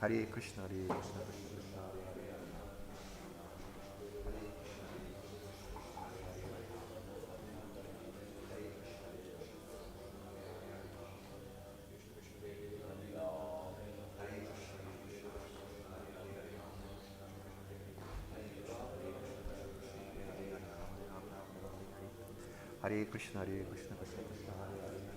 Hare Krishna, Hare Krishna, Krishna Krishna, Hare Hare, Hare Hare Krishna, Hare Krishna, Krishna Krishna, Hare Hare.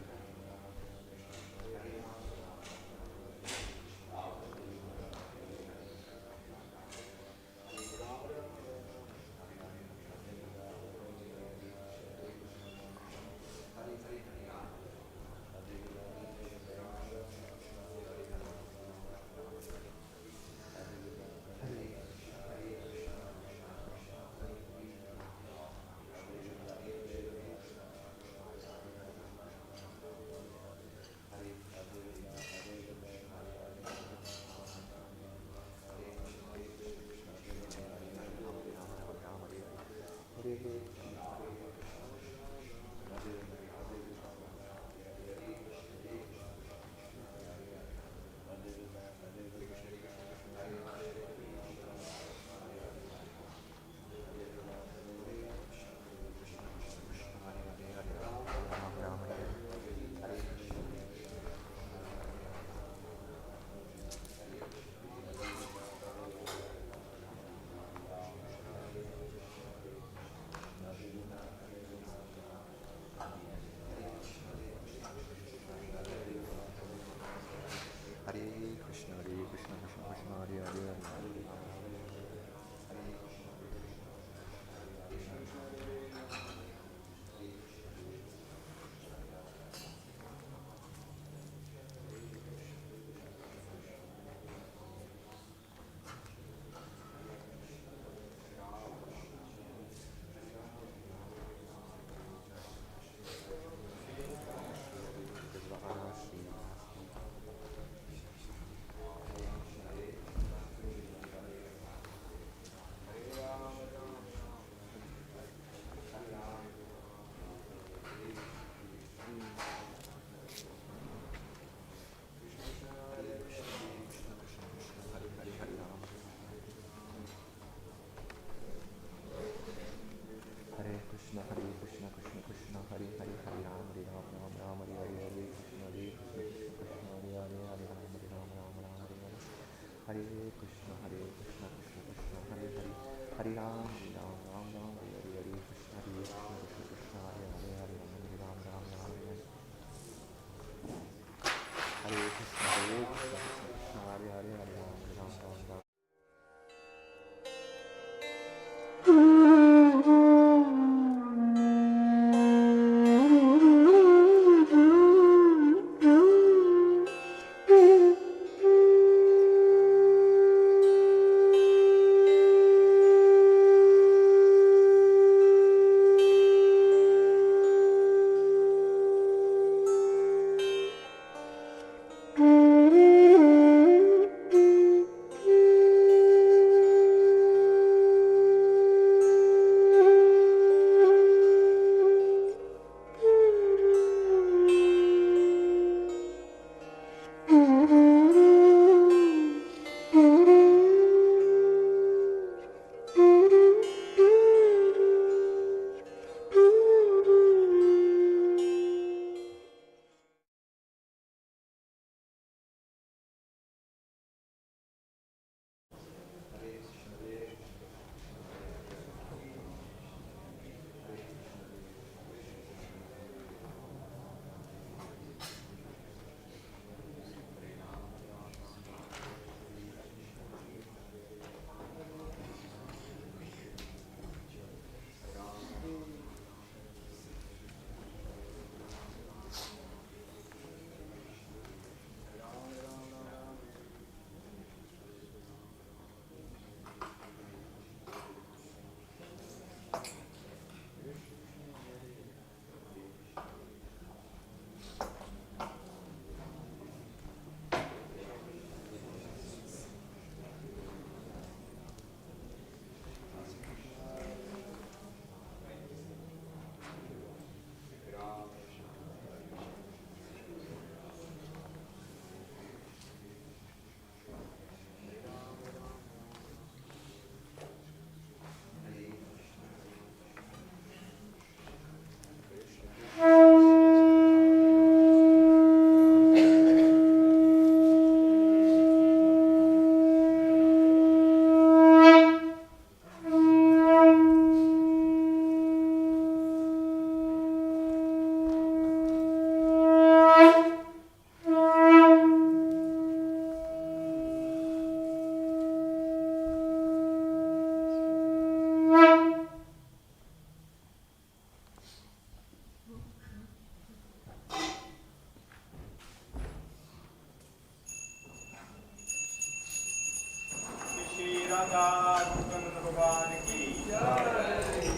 Bhaktivedanta भगवान की जय।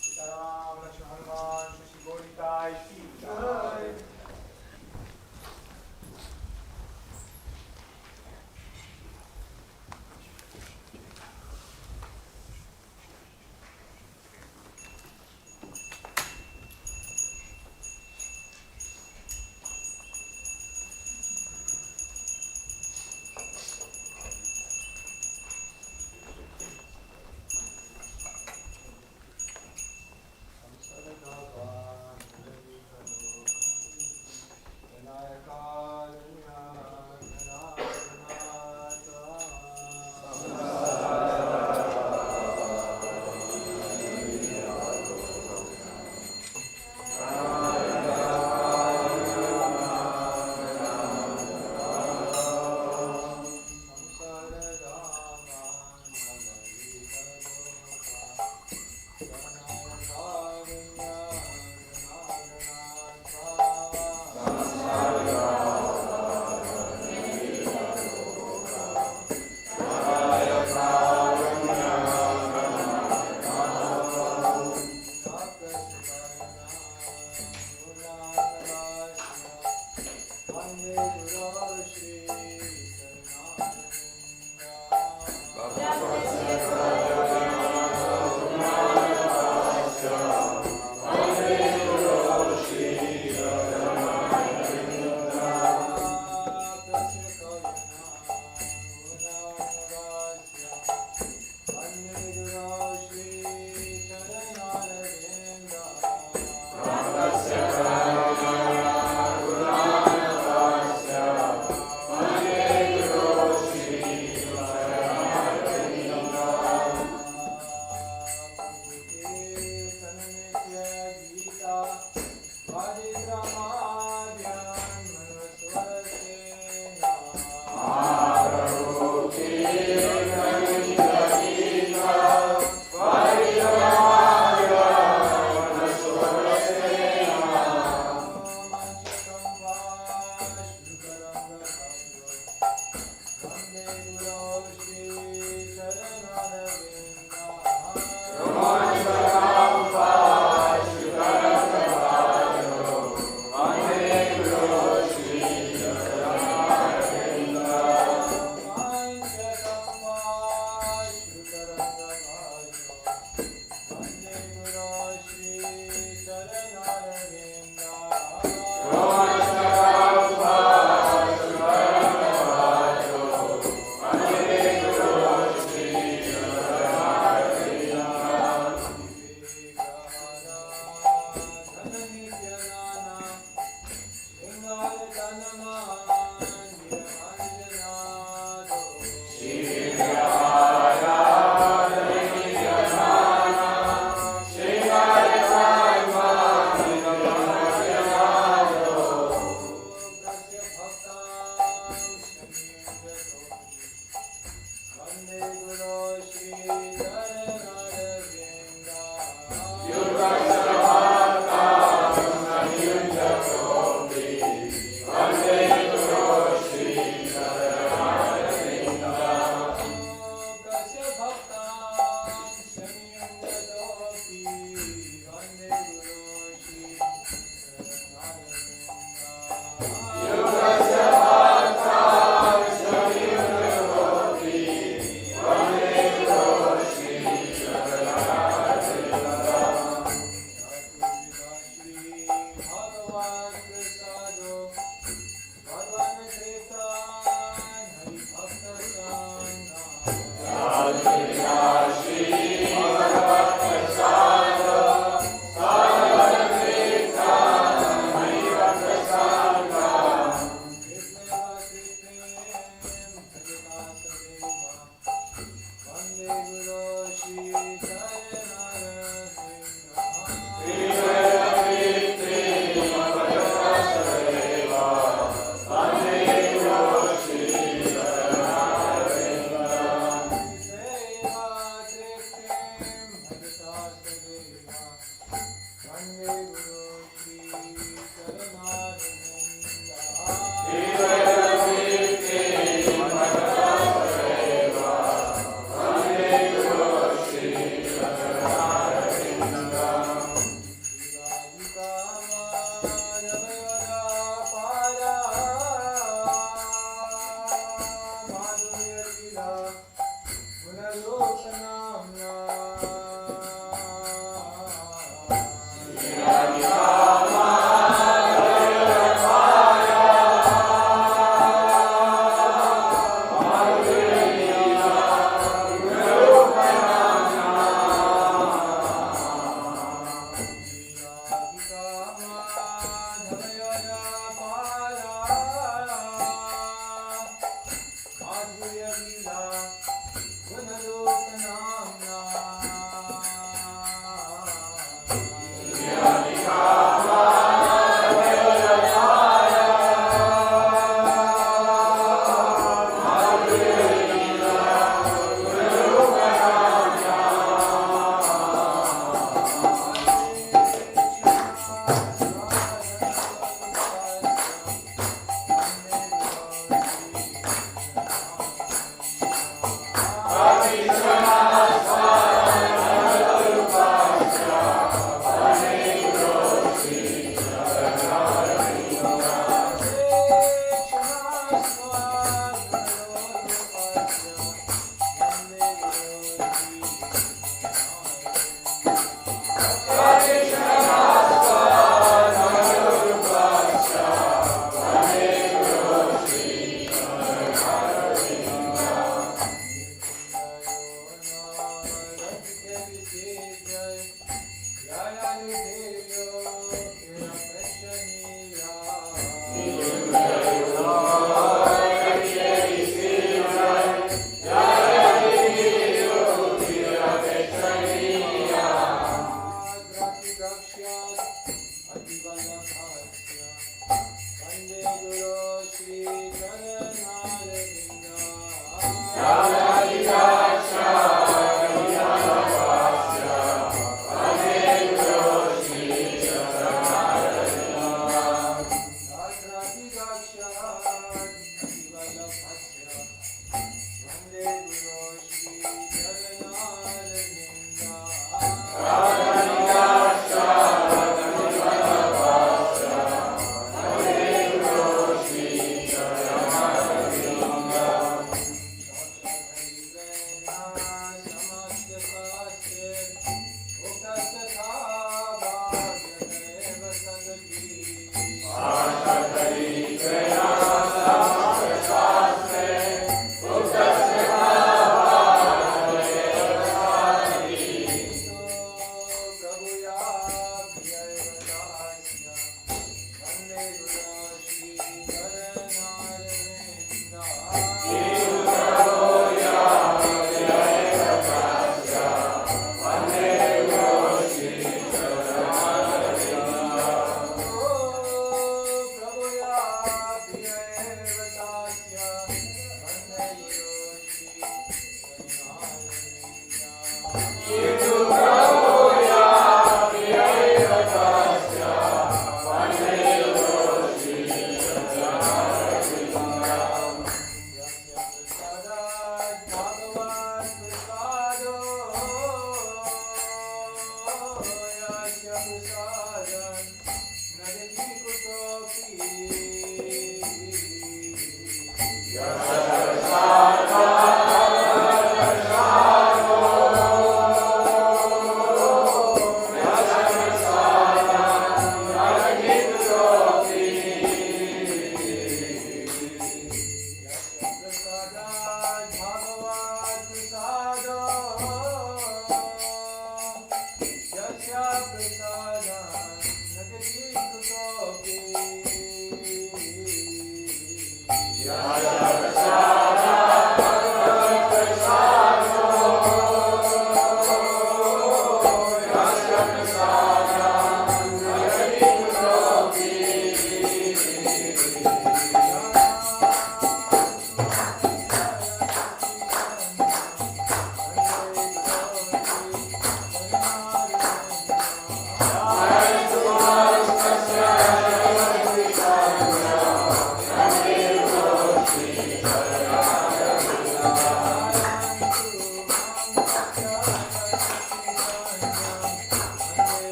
सीताराम लक्ष्मण हनुमान श्री गोरिताई की जय।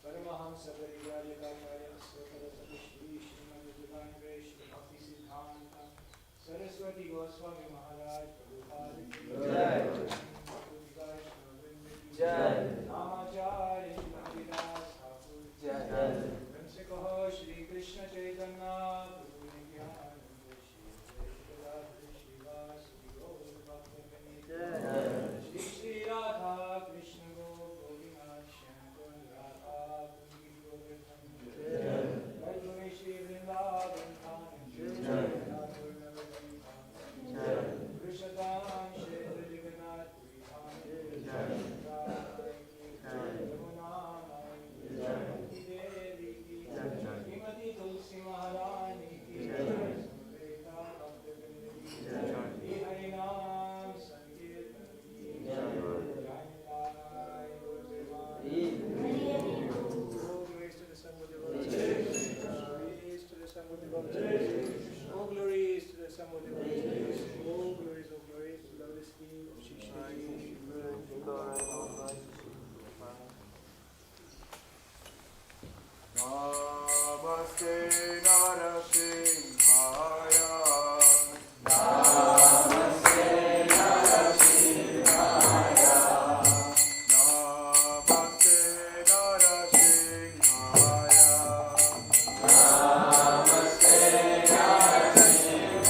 Paramahamsa Parivarya Karya Swakarasati Shri Srimad Divine Grace Shri Bhakti Siddhanta Saraswati Goswami Maharaj Prabhupada Ki Jai Jai Namacharya Shri Haridas Thakur Jai Vamse Kaho Shri Krishna Chaitanya Prabhu Nityananda Shri Radha Shri Vasudhi Gaur Bhakta Shri Shri Radha Krishna Govindam Shyam Radha Kunji Govardhan Jai Shri Vrindavan Dhaman Jai Vrishabham Shri Jagannath Puri Dham Jai Yamuna Mai Devi Ki Srimati Tulsi Maharani Ki Samveta Bhaktivinoda Ki Shri Harinam Sankirtan Ki Jai Nitai Gurudeva All glories to the Son of the Glories to the Son of the All glories to the Son of the All glories to the lotus feet of Shri Namaste Narasimhaya. Namaste Narasimhaya. Namaste Narasimhaya. Namaste Narasimhaya.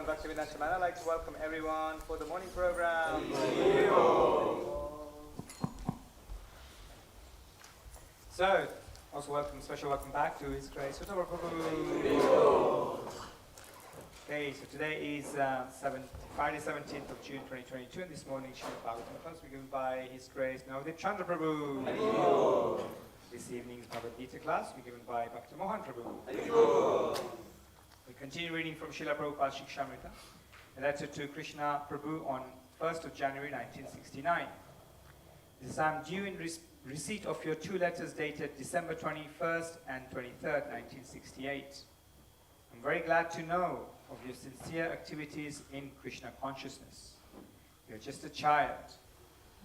Bhaktivedanta Manor, I'd like to welcome everyone for the morning program. So, also special welcome back to His Grace. Okay, so today is Friday 17th of June 2022, and this morning Srimad Bhagavatam class we given by His Grace Navadip Chandra Prabhu. Haribo. This evening's Bhagavad Gita class we given by Bhakti Mohan Prabhu. Haribo. We continue reading from Srila Prabhupada Shikshamrita, a letter to Krishna Prabhu on 1st of January 1969. This is I'm due in receipt of your two letters dated December 21st and 23rd, 1968. I'm very glad to know of your sincere activities in Krishna consciousness. You're just a child,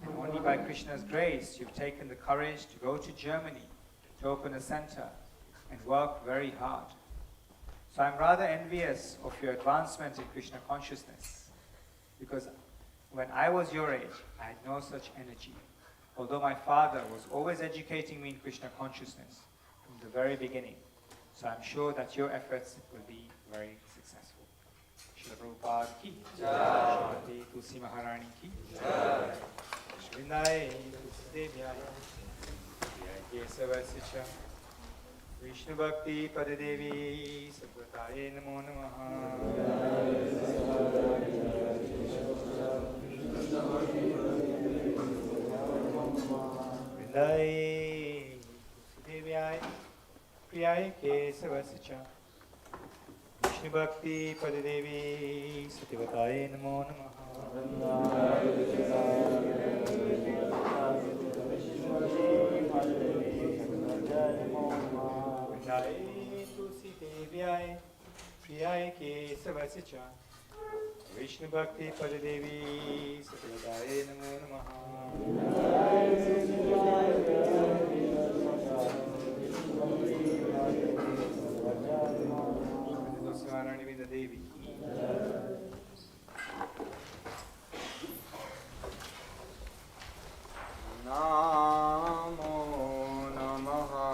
and only by Krishna's grace you've taken the courage to go to Germany to open a center and work very hard. So I'm rather envious of your advancement in Krishna consciousness, because when I was your age, I had no such energy, although my father was always educating me in Krishna consciousness from the very beginning. So I'm sure that your efforts will be very successful. Srila Prabhupada ki jai. Shrimati Tulsi Maharani ki jai. Shrindai Tulsi Devyaya Kesavasya Vishnu Bhakti Padadevi Satvataye Namo Namaha. Shrindai Tulsi Devyaya Priyaye Kesavasya Vishnu Bhakti Padadevi Satyavataye Namo Namaha. Vrindaye Tulsi Devyaye Priyaye Kesavasya Vishnu Bhakti Padadevi Satyavataye Namo Namaha. Devi. Namo Namaha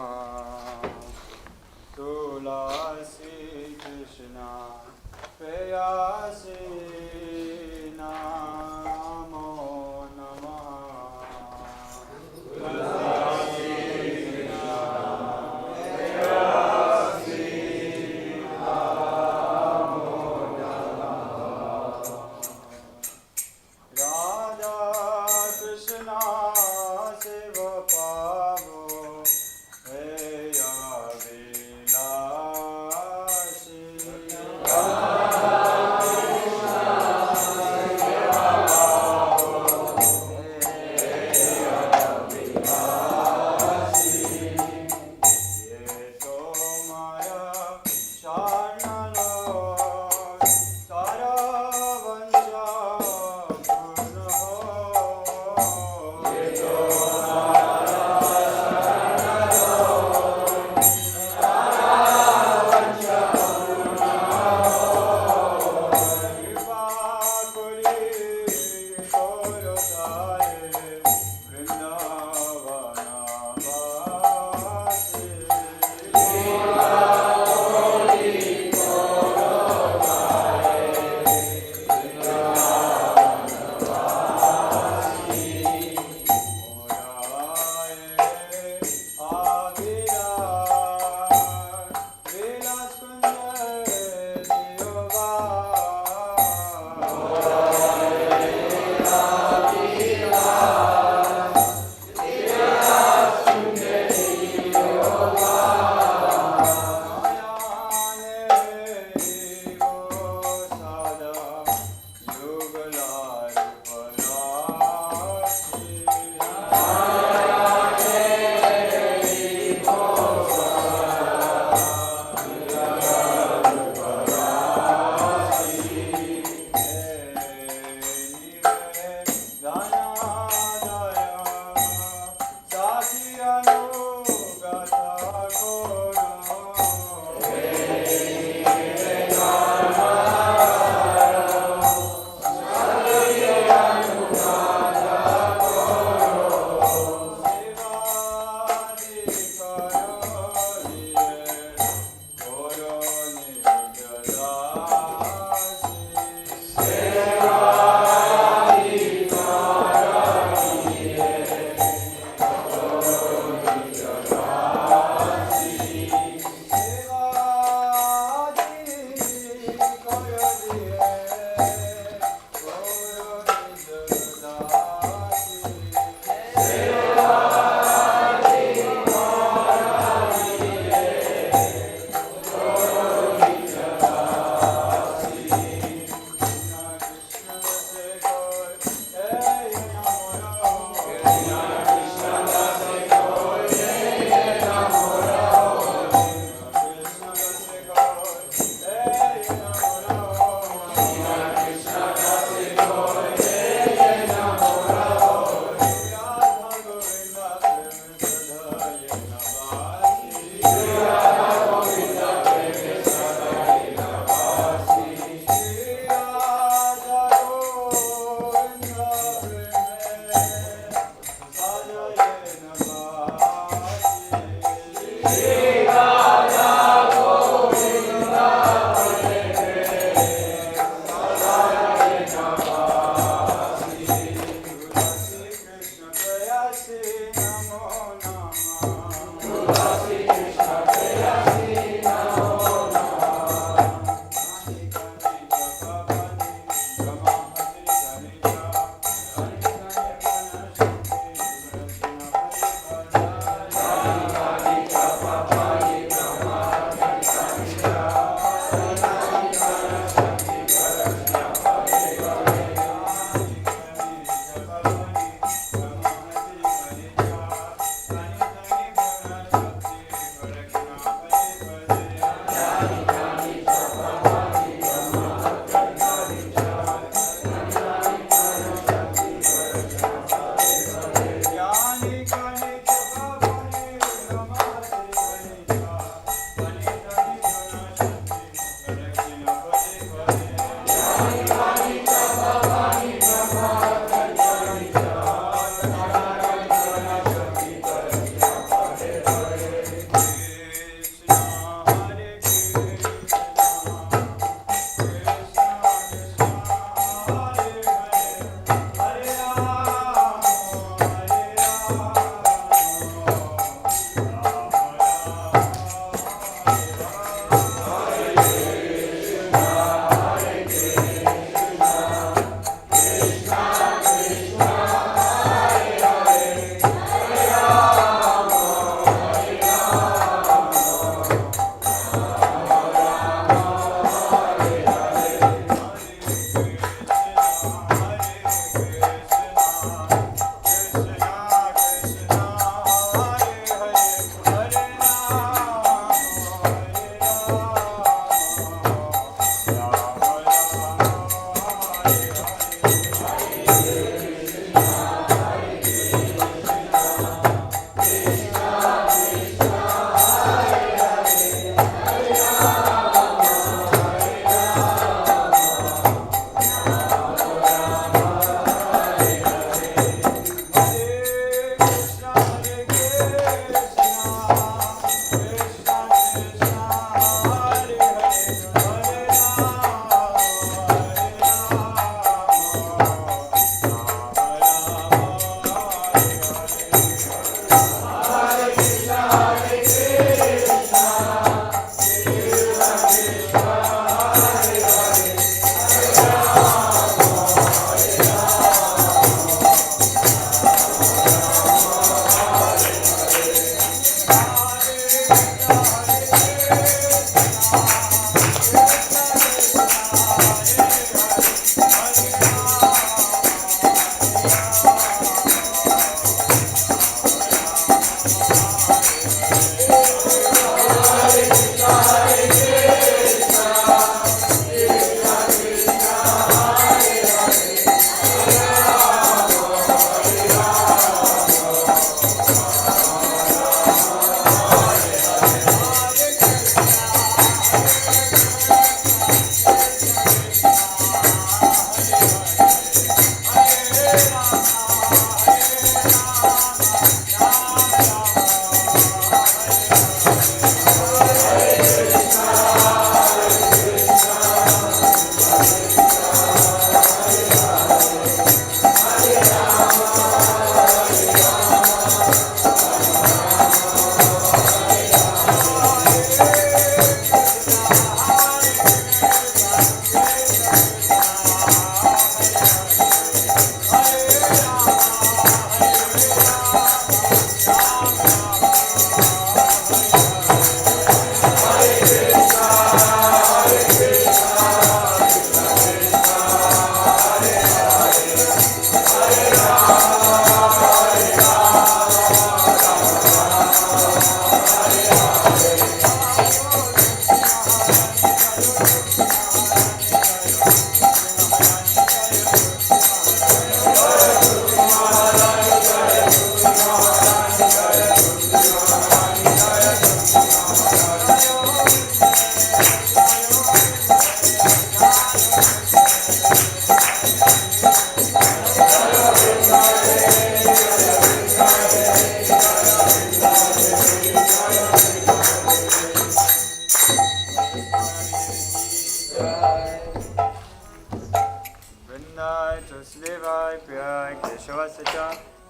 Tulasi Krishna Prayasi Namo Namaha Tulasi Krishna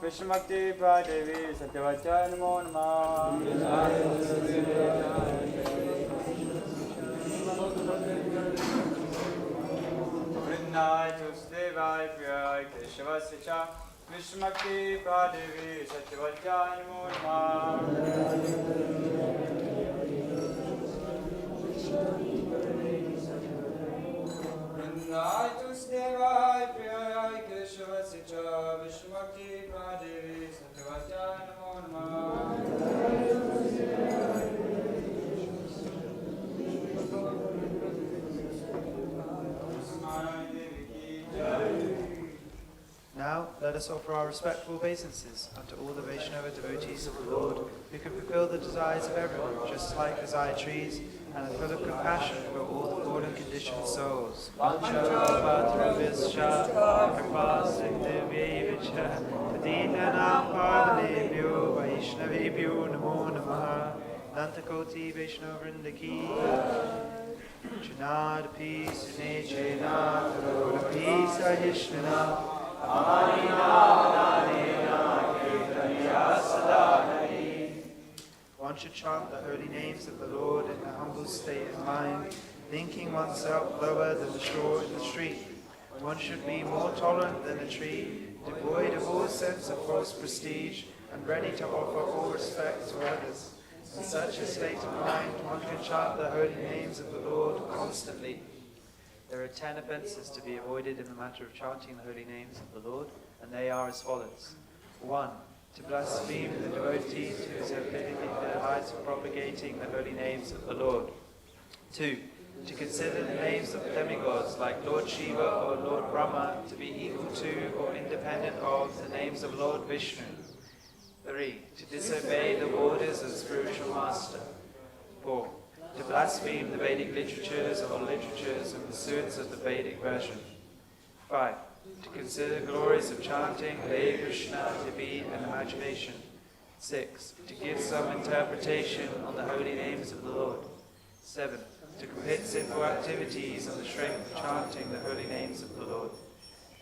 Krishnamakti Pradevi Satyavachaya Namo Namah. Vrinai Tusdevai Priyai Keshavasacha Krishnamakti Pradevi Satyavachaya Namo Namah. Vrinai Tusdevai Priyai Keshavasacha Krishnamakti Pradevi Satyavachaya Namo Namah. Now, let us offer our respectful obeisances unto all the Vaishnava devotees of the Lord, who can fulfill the desires of everyone, just like desire trees, and full of compassion for all the fallen conditioned souls. Vancha Patrabhischa Kripasindhavyevicha Padinanam Pavanebhyo Vaishnavebhyo Namo Namaha Nantakoti Vaishnavrindaki Janadapi Sunechena Tarodapi Sahishnana Amanina Mananena Kirtaniya Sadahari. One should chant the holy names of the Lord in a humble state of mind, thinking oneself lower than the shore in the street. One should be more tolerant than a tree, devoid of all sense of false prestige, and ready to offer all respect to others. In such a state of mind, one can chant the holy names of the Lord constantly. There are 10 offences to be avoided in the matter of chanting the holy names of the Lord, and they are as follows. 1. To blaspheme the devotees who have dedicated their lives for propagating the holy names of the Lord. 2. To consider the names of demigods like Lord Shiva or Lord Brahma to be equal to or independent of the names of Lord Vishnu. 3. To disobey the orders of spiritual master. 4. To blaspheme the Vedic literatures or literatures in pursuance of the Vedic version. 5. To consider the glories of chanting Hare Krishna to be an imagination. 6. To give some interpretation on the holy names of the Lord. 7. To commit sinful activities on the strength of chanting the holy names of the Lord.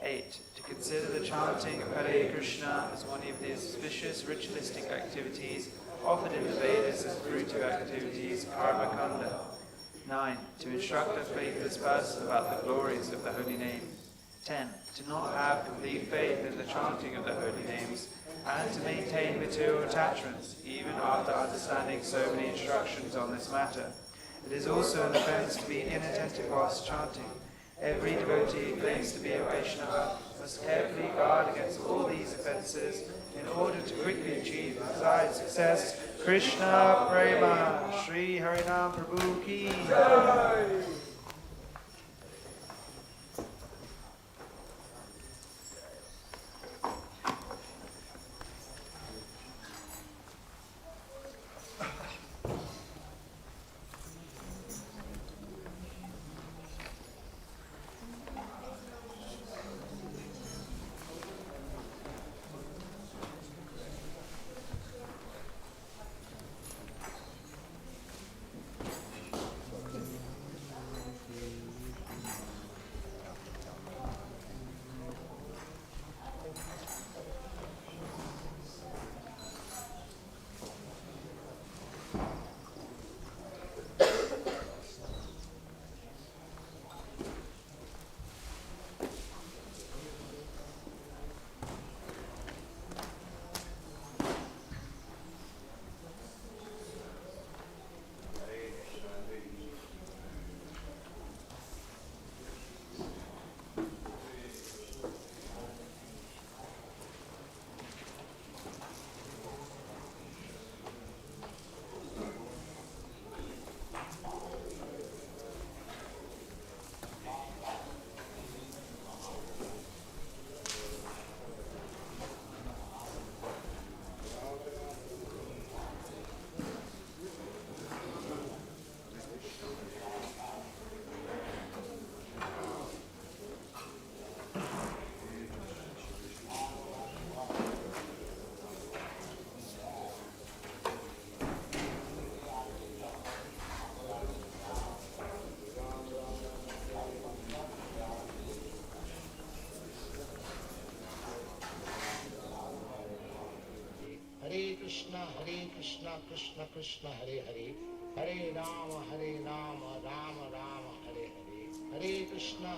8. To consider the chanting of Hare Krishna as one of the auspicious ritualistic activities offered in the Vedas as fruitive activities, karma kanda. 9. To instruct a faithless person about the glories of the holy name. 10. To not have complete faith in the chanting of the holy names, and to maintain material attachments, even after understanding so many instructions on this matter. It is also an offense to be inattentive whilst chanting. Every devotee who claims to be a Vaishnava must carefully guard against all these offences in order to quickly achieve desired success. Krishna Prema Sri Harinam Prabhu Ki Jai. Krishna, Krishna Krishna, Hare Hare, Hare Rama, Rama Rama, Hare Hare, Hare Krishna,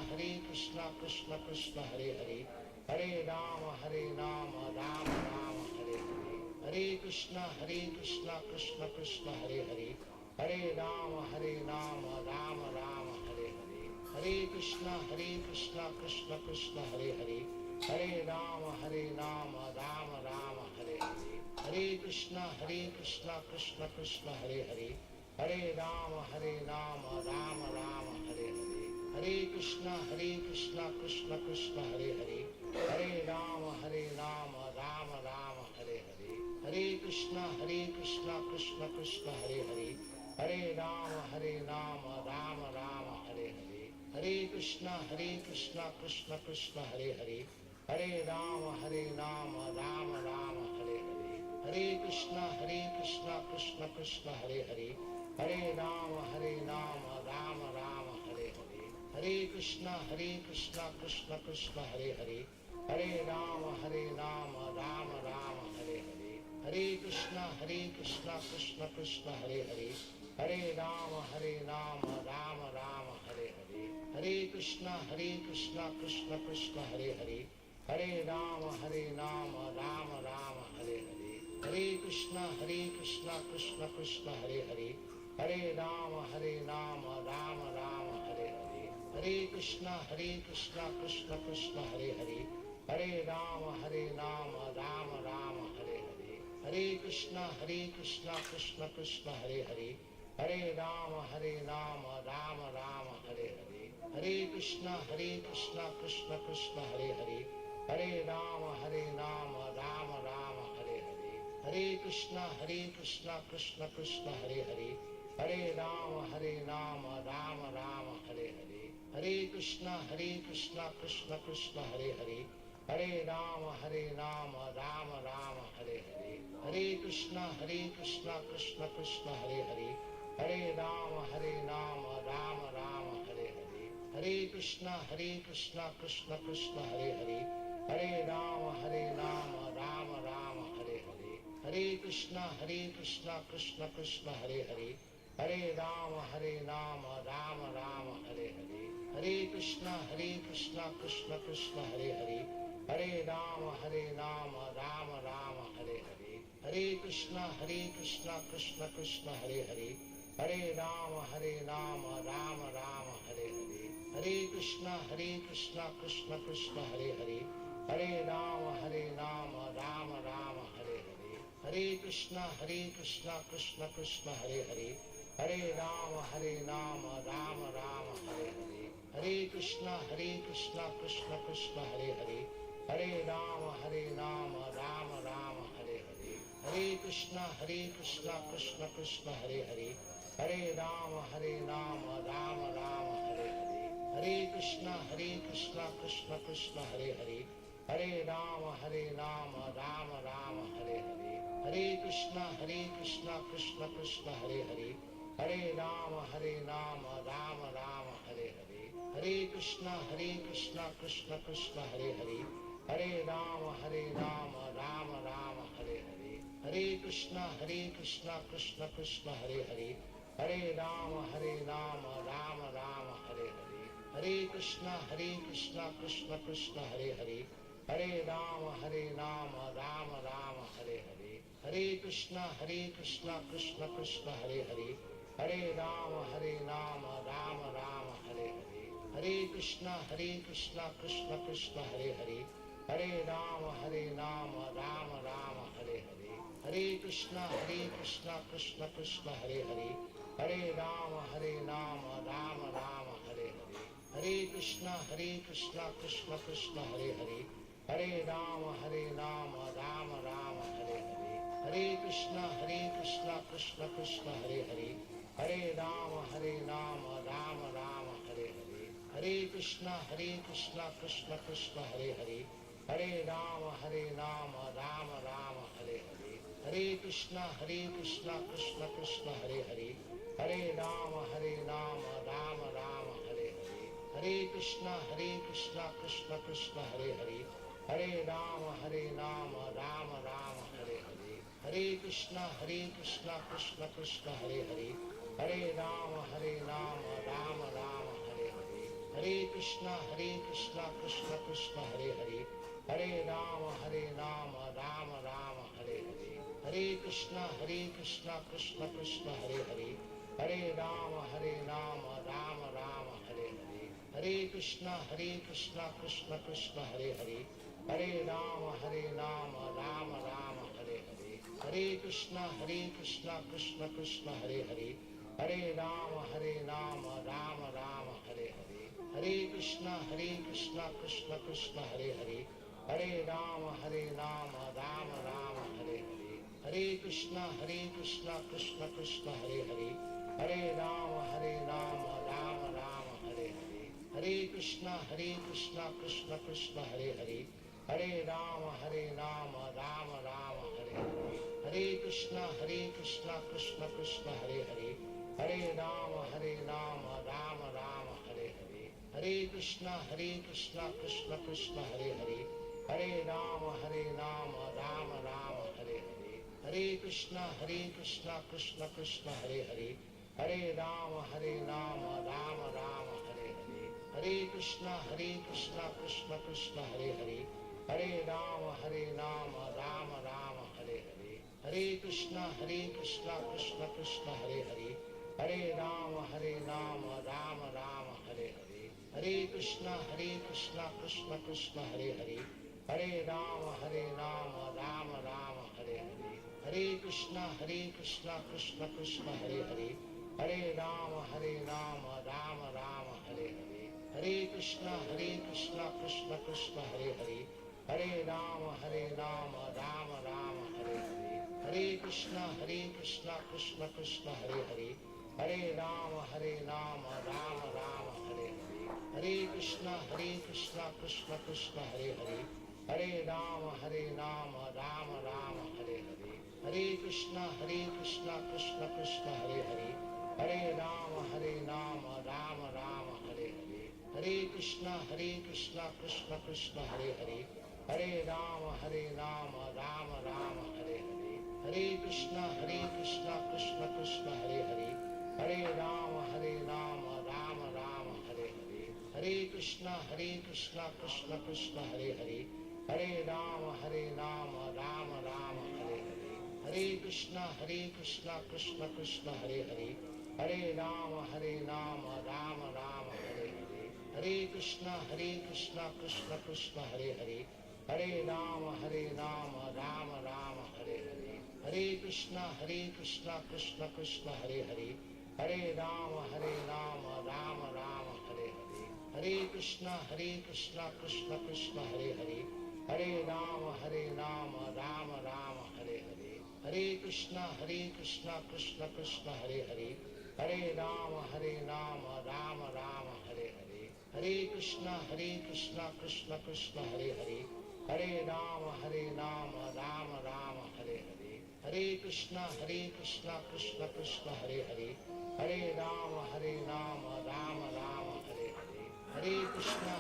Krishna Krishna, Hare Hare, Hare Rama, Rama Rama, Hare Hare, Hare Krishna, Krishna Krishna, Hare Hare, Hare Rama, Rama Rama, Hare Hare, Hare Krishna, Krishna Krishna, Hare Hare, Hare Rama, Rama Rama, Hare Hare. Hare Krishna, Krishna Krishna, Hare Hare, Hare Rama, Rama Rama, Hare Hare, Hare Krishna, Krishna Krishna, Hare Hare, Hare Rama, Rama Rama, Hare Hare, Hare Krishna, Krishna Krishna, Hare Hare, Hare Rama, Rama Rama, Hare Hare. Hare Krishna, Krishna Krishna, Hare Hare. Hare Rama, Rama Rama, Hare Hare. Hare Krishna, Krishna Krishna, Hare Hare. Hare Rama, Rama Rama, Hare Hare. Hare Krishna, Krishna Krishna, Hare Hare. Hare Rama, Rama Rama, Hare Hare. Hare Krishna, Krishna Krishna, Hare Hare. Hare Rama, Rama Rama, Hare Hare. Hare Krishna, Krishna Krishna, Hare Hare. Hare Rama, Rama Rama, Hare Hare. Hare Krishna, Krishna Krishna, Hare Hare. Hare Rama, Rama Rama, Hare Hare. Hare Krishna, Krishna Krishna, Hare Hare. Hare Rama, Rama Rama, Hare Hare. Hare Krishna, Krishna Krishna, Hare Hare. Hare Rama, Rama Rama, Hare Hare. Hare Krishna, Krishna Krishna, Hare Hare. Hare Rama, Rama Rama, Hare Hare. Hare Krishna, Krishna Krishna, Hare Hare. Hare Rama, Rama Rama, Hare Hare. Hare Krishna, Krishna Krishna, Hare Hare. Hare Rama, Rama Rama, Hare Hare. Hare Krishna, Krishna Krishna, Hare Hare. Hare Rama, Rama Rama, Hare Hare. Hare Krishna, Krishna Krishna, Hare Hare. Hare Rama, Rama Rama, Hare Hare. Hare Krishna, Krishna Krishna, Hare Hare. Hare Rama, Rama Rama, Hare Hare. Hare Krishna, Krishna Krishna, Hare Hare. Hare Rama, Rama Rama, Hare Hare. Hare Krishna, Krishna Krishna, Hare Hare. Hare Rama, Rama Rama, Hare Hare. Hare Krishna, Krishna Krishna, Hare Hare. Hare Rama, Rama Rama, Hare Hare. Hare Krishna, Krishna Krishna, Hare Hare. Hare Rama, Rama Rama, Hare Hare. Hare Krishna, Krishna Krishna, Hare Hare. Hare Rama, Rama Rama, Hare Hare. Hare Krishna, Krishna Krishna, Hare Hare. Hare Rama, Rama Rama, Hare Hare. Hare Krishna, Krishna Krishna, Hare Hare. Hare Rama, Rama Rama, Hare Hare. Hare Krishna, Krishna Krishna, Hare Hare. Hare Rama, Rama Rama, Hare Hare. Hare Krishna, Krishna Krishna, Hare Hare. Hare Rama, Rama Rama, Hare Hare. Hare Krishna, Krishna Krishna, Hare Hare. Hare Rama, Rama Rama, Hare Hare. Hare Krishna, Krishna Krishna, Hare Hare. Hare Rama, Rama Rama, Hare Hare. Hare Krishna, Krishna Krishna, Hare Hare. Hare Rama, Rama Rama, Hare Hare. Hare Krishna, Krishna Krishna, Hare Hare. Hare Rama, Rama Rama, Hare Hare. Hare Krishna, Krishna Krishna, Hare Hare. Hare Rama, Rama Rama, Hare Hare. Hare Krishna, Krishna Krishna, Hare Hare. Hare Rama, Rama Rama, Hare Hare. Hare Krishna, Krishna Krishna, Hare Hare. Hare Rama, Rama Rama, Hare Hare. Hare Krishna, Krishna Krishna, Hare Hare. Hare Rama, Rama Rama, Hare Hare. Hare Krishna, Krishna Krishna, Hare Hare. Hare Rama, Rama Rama, Hare Hare. Hare Krishna, Krishna Krishna, Hare Hare. Hare Rama, Rama Rama, Hare Hare. Hare Krishna, Krishna Krishna, Hare Hare. Hare Rama, Rama Rama, Hare Hare. Hare Krishna, Krishna Krishna, Hare Hare. Hare Rama, Rama Rama, Hare Hare. Hare Krishna, Krishna Krishna, Hare Hare. Hare Rama, Rama Rama, Hare Hare. Hare Krishna, Krishna Krishna, Hare Hare. Hare Rama, Rama Rama, Hare Hare. Hare Krishna, Krishna Krishna, Hare Hare. Hare Rama, Rama Rama, Hare Hare. Hare Krishna, Krishna Krishna, Hare Hare. Hare Rama, Rama Rama, Hare Hare. Hare Krishna, Krishna Krishna, Hare Hare. Hare Rama, Rama Rama, Hare Hare. Hare Krishna, Krishna Krishna, Hare Hare. Hare Rama, Rama Rama, Hare Hare. Hare Krishna, Krishna Krishna, Hare Hare. Hare Rama, Rama Rama, Hare Hare. Hare Krishna, Krishna Krishna, Hare Hare. Hare Rama, Rama Rama, Hare Hare. Hare Krishna, Krishna Krishna, Hare Hare. Hare Rama, Rama Rama, Hare Hare. Hare Krishna, Krishna Krishna, Hare Hare. Hare Rama, Rama Rama, Hare Hare. Hare Krishna, Krishna Krishna, Hare Hare. Hare Rama, Rama Rama, Hare Hare. Hare Krishna, Krishna Krishna, Hare Hare. Hare Rama, Rama Rama, Hare Hare. Hare Krishna, Krishna Krishna, Hare Hare. Hare Rama, Rama Rama, Hare Hare. Hare Krishna, Krishna Krishna, Hare Hare. Hare Rama, Rama Rama, Hare Hare. Hare Krishna, Krishna Krishna, Hare Hare. Hare Rama, Rama Rama, Hare Hare. Hare Krishna, Krishna Krishna, Hare Hare. Hare Rama, Rama Rama, Hare Hare. Hare Krishna, Krishna Krishna, Hare Hare. Hare Rama, Rama Rama, Hare Hare. Hare Krishna, Krishna Krishna, Hare Hare. Hare Rama, Rama Rama, Hare Hare. Hare Krishna, Krishna Krishna, Hare Hare. Hare Rama, Rama Rama, Hare Hare. Hare Krishna, Krishna Krishna, Hare Hare. Hare Rama, Rama Rama, Hare Hare. Hare Krishna, Krishna Krishna, Hare Hare. Hare Rama, Rama Rama, Hare Hare. Hare Krishna, Krishna Krishna, Hare Hare. Hare Rama, Rama Rama, Hare Hare. Hare Krishna, Krishna Krishna, Hare Hare. Hare Rama, Rama Rama, Hare Hare. Hare Krishna, Krishna Krishna, Hare Hare. Hare Rama, Rama Rama, Hare Hare. Hare Krishna, Krishna Krishna, Hare Hare. Hare Rama, Rama Rama, Hare Hare. Hare Krishna, Krishna Krishna, Hare Hare. Hare Rama, Rama Rama, Hare Hare. Hare Krishna, Krishna Krishna, Hare Hare. Hare Rama, Rama Rama, Hare Hare. Hare Krishna, Krishna Krishna, Hare Hare. Hare Rama, Rama Rama, Hare Hare. Hare Krishna,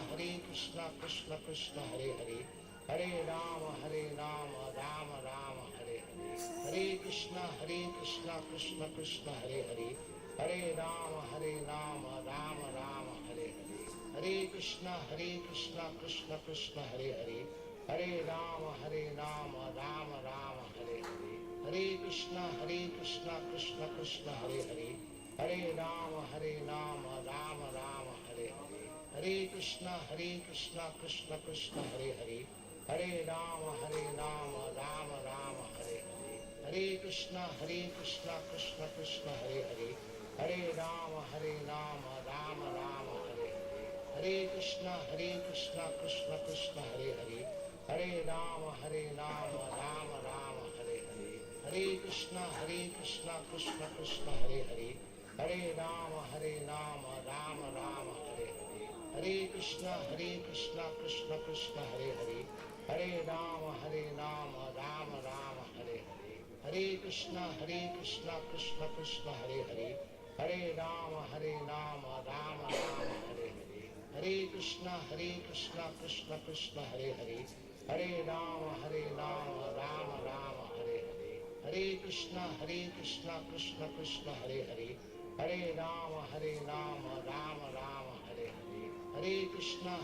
Krishna Krishna, Hare Hare. Hare Rama, Rama Rama, Hare Hare. Hare Krishna, Krishna Krishna, Hare Hare. Hare Rama, Rama Rama, Hare Hare. Hare Krishna, Krishna Krishna, Hare Hare. Hare Rama, Rama Rama, Hare Hare. Hare Krishna, Krishna Krishna, Hare Hare. Hare Rama, Rama Rama, Hare Hare. Hare Krishna, Krishna Krishna, Hare Hare. Hare Rama, Rama Rama, Hare Hare. Hare Krishna, Krishna Krishna, Hare Hare. Hare Rama, Rama Rama, Hare Hare. Hare Krishna, Krishna Krishna, Hare Hare. Hare Rama, Rama Rama, Hare Hare. Hare Krishna, Krishna Krishna, Hare Hare. Hare Rama, Rama Rama, Hare Hare. Hare Krishna, Krishna Krishna, Hare Hare. Hare Rama, Rama Rama, Hare Hare. Hare Krishna, Krishna Krishna, Hare Hare. Hare Rama, Rama Rama, Hare Hare. Hare Krishna, Krishna Krishna, Hare Hare. Hare Rama, Rama Rama, Hare Hare. Hare Krishna,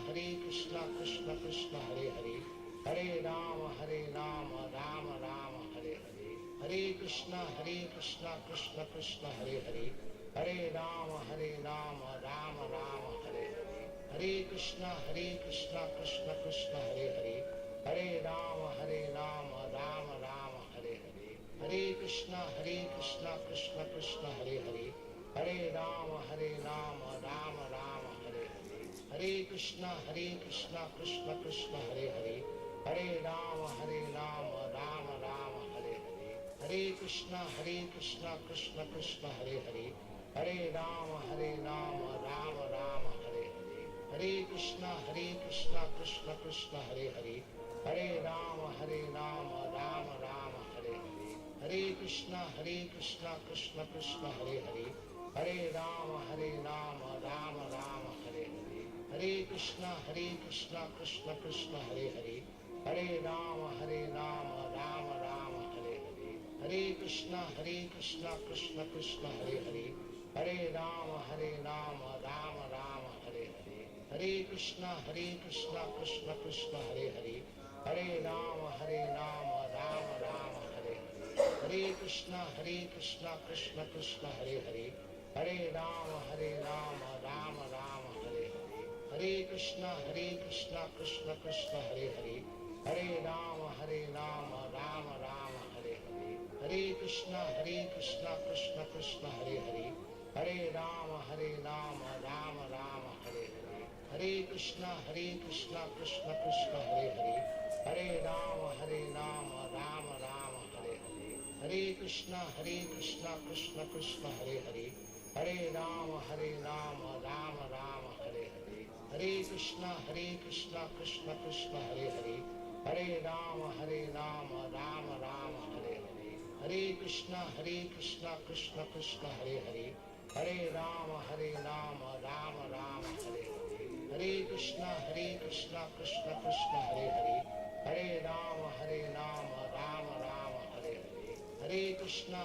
Krishna Krishna, Hare Hare. Hare Rama, Rama Rama, Hare Hare. Hare Krishna, Krishna Krishna, Hare Hare. Hare Rama, Rama Rama, Hare Hare. Hare Krishna, Krishna Krishna, Hare Hare. Hare Rama, Rama Rama, Hare Hare. Hare Krishna, Krishna Krishna, Hare Hare. Hare Rama, Rama Rama, Hare Hare. Hare Krishna, Krishna Krishna, Hare Hare. Hare Rama, Rama Rama, Hare Hare. Hare Krishna, Krishna Krishna, Hare Hare. Hare Rama, Rama Rama, Hare Hare. Hare Krishna, Krishna Krishna, Hare Hare. Hare Rama, Rama Rama, Hare Hare. Hare Krishna, Krishna Krishna, Hare Hare. Hare Rama, Rama Rama, Hare Hare. Hare Krishna, Krishna Krishna, Hare Hare. Hare Rama, Rama Rama, Hare Hare. Hare Krishna, Krishna Krishna, Hare Hare. Hare Rama, Rama Rama, Hare Hare. Hare Krishna, Krishna Krishna, Hare Hare. Hare Rama, Rama Rama, Hare Hare. Hare Krishna, Krishna Krishna, Hare Hare. Hare Rama, Rama Rama, Hare Hare. Hare Krishna, Krishna Krishna, Hare Hare. Hare Rama, Rama Rama, Hare Hare. Hare Krishna, Krishna Krishna, Hare Hare. Hare Rama, Rama Rama, Hare Hare. Hare Krishna, Krishna Krishna, Hare Hare. Hare Rama, Rama Rama, Hare Hare. Hare Krishna, Krishna Krishna, Hare Hare. Hare Rama, Rama Rama, Hare Hare. Hare Krishna, Krishna Krishna, Hare Hare. Hare Rama, Rama Rama, Hare Hare. Hare Krishna, Krishna Krishna, Hare Hare. Hare Rama, Rama Rama, Hare Hare. Hare Krishna, Krishna Krishna, Hare Hare. Hare Rama, Rama Rama, Hare Hare. Hare Krishna, Krishna Krishna, Hare Hare. Hare Rama, Rama Rama, Hare Hare. Hare Krishna,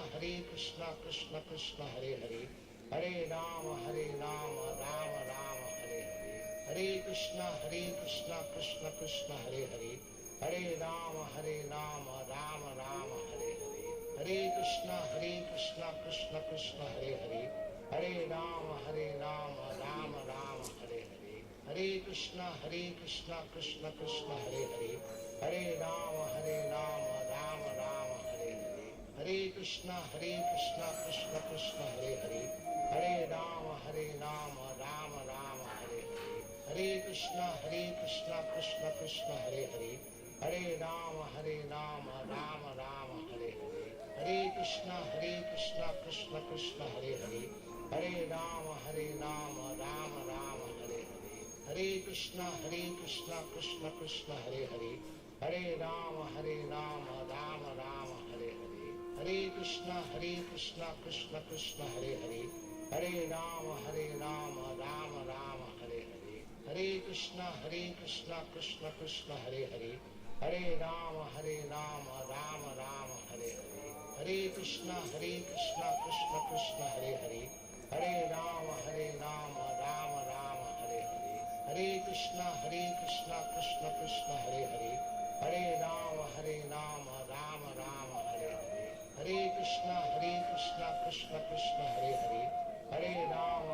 Krishna Krishna, Hare Hare. Hare Rama, Rama Rama, Hare Hare. Hare Krishna, Krishna Krishna, Hare Hare. Hare Rama, Rama Rama, Hare Hare. Hare Krishna, Krishna Krishna, Hare Hare. Hare Rama, Rama Rama, Hare Hare. Hare Krishna, Krishna Krishna, Hare Hare. Hare Rama, Rama Rama, Hare Hare. Hare Krishna, Krishna Krishna, Hare Hare. Hare Rama, Rama Rama, Hare Hare. Hare Krishna, Krishna Krishna, Hare Hare. Hare Rama, Rama Rama, Hare Hare. Hare Krishna, Krishna Krishna, Hare Hare. Hare Rama, Rama Rama, Hare Hare. Hare Krishna, Krishna Krishna, Hare Hare. Hare Rama, Rama Rama, Hare Hare. Hare Krishna, Krishna Krishna, Hare Hare. Hare Rama, Rama Rama, Hare Hare. Hare Krishna, Krishna Krishna, Hare Hare. Hare Rama, Rama Rama, Hare Hare. Hare Krishna, Krishna Krishna, Hare Hare. Hare Rama, Rama Rama, Hare Hare. Hare Krishna, Krishna Krishna, Hare Hare. Hare Rama,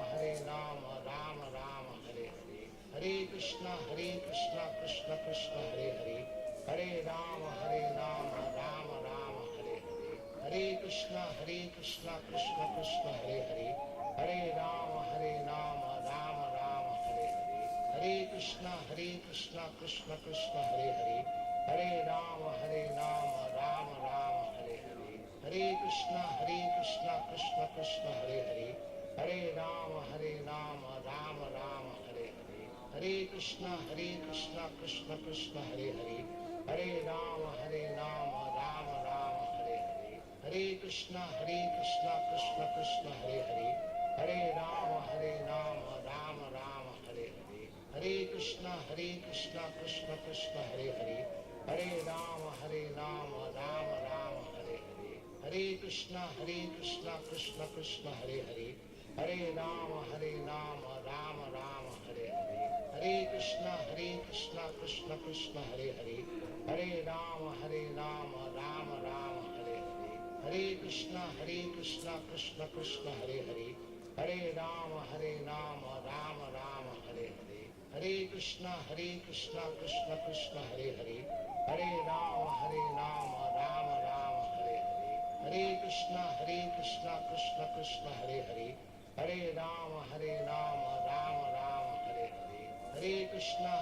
Rama Rama, Hare Hare. Hare Krishna, Krishna Krishna, Hare Hare. Hare Rama, Rama Rama, Hare Hare. Hare Krishna, Krishna Krishna, Hare Hare. Hare Rama, Rama Rama, Hare Hare. Hare Krishna, Krishna Krishna, Hare Hare. Hare Rama, Rama Rama, Hare Hare. Hare Krishna, Krishna Krishna, Hare Hare. Hare Rama, Rama Rama, Hare Hare. Hare Krishna, Krishna Krishna, Hare Hare. Hare Rama, Rama Rama, Hare Hare. Hare Krishna, Krishna Krishna, Hare Hare. Hare Rama, Rama Rama, Hare Hare. Hare Krishna, Krishna Krishna, Hare Hare. Hare Rama, Rama Rama, Hare Hare. Hare Krishna, Krishna Krishna, Hare Hare. Hare Rama, Rama Rama, Hare Hare. Hare Krishna, Krishna Krishna, Hare Hare. Hare Rama, Rama Rama, Hare Hare. Hare Krishna, Krishna Krishna, Hare Hare. Hare Rama, Rama Rama, Hare Hare. Hare Krishna, Krishna Krishna, Hare Hare. Hare Rama, Rama Rama, Hare Hare. Hare Krishna, Krishna Krishna, Hare Hare. Hare Rama, Rama Rama, Hare Hare. Hare Krishna,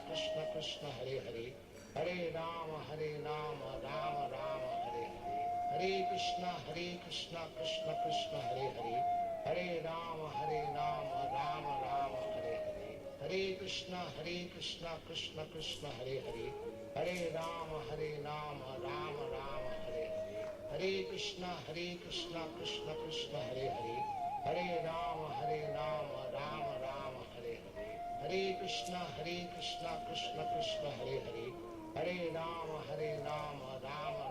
Krishna Krishna, Hare Hare. Hare Rama, Rama Rama, Hare Hare. Hare Krishna, Krishna Krishna, Hare Hare. Hare Rama, Rama Rama, Hare Hare. Hare Krishna, Krishna Krishna, Hare Hare. Hare Rama, Rama Rama, Hare Hare. Hare Krishna, Krishna Krishna, Hare Hare. Hare Rama, Rama Rama, Hare Hare. Hare Krishna, Krishna Krishna, Hare Hare. Hare Rama, Rama Rama,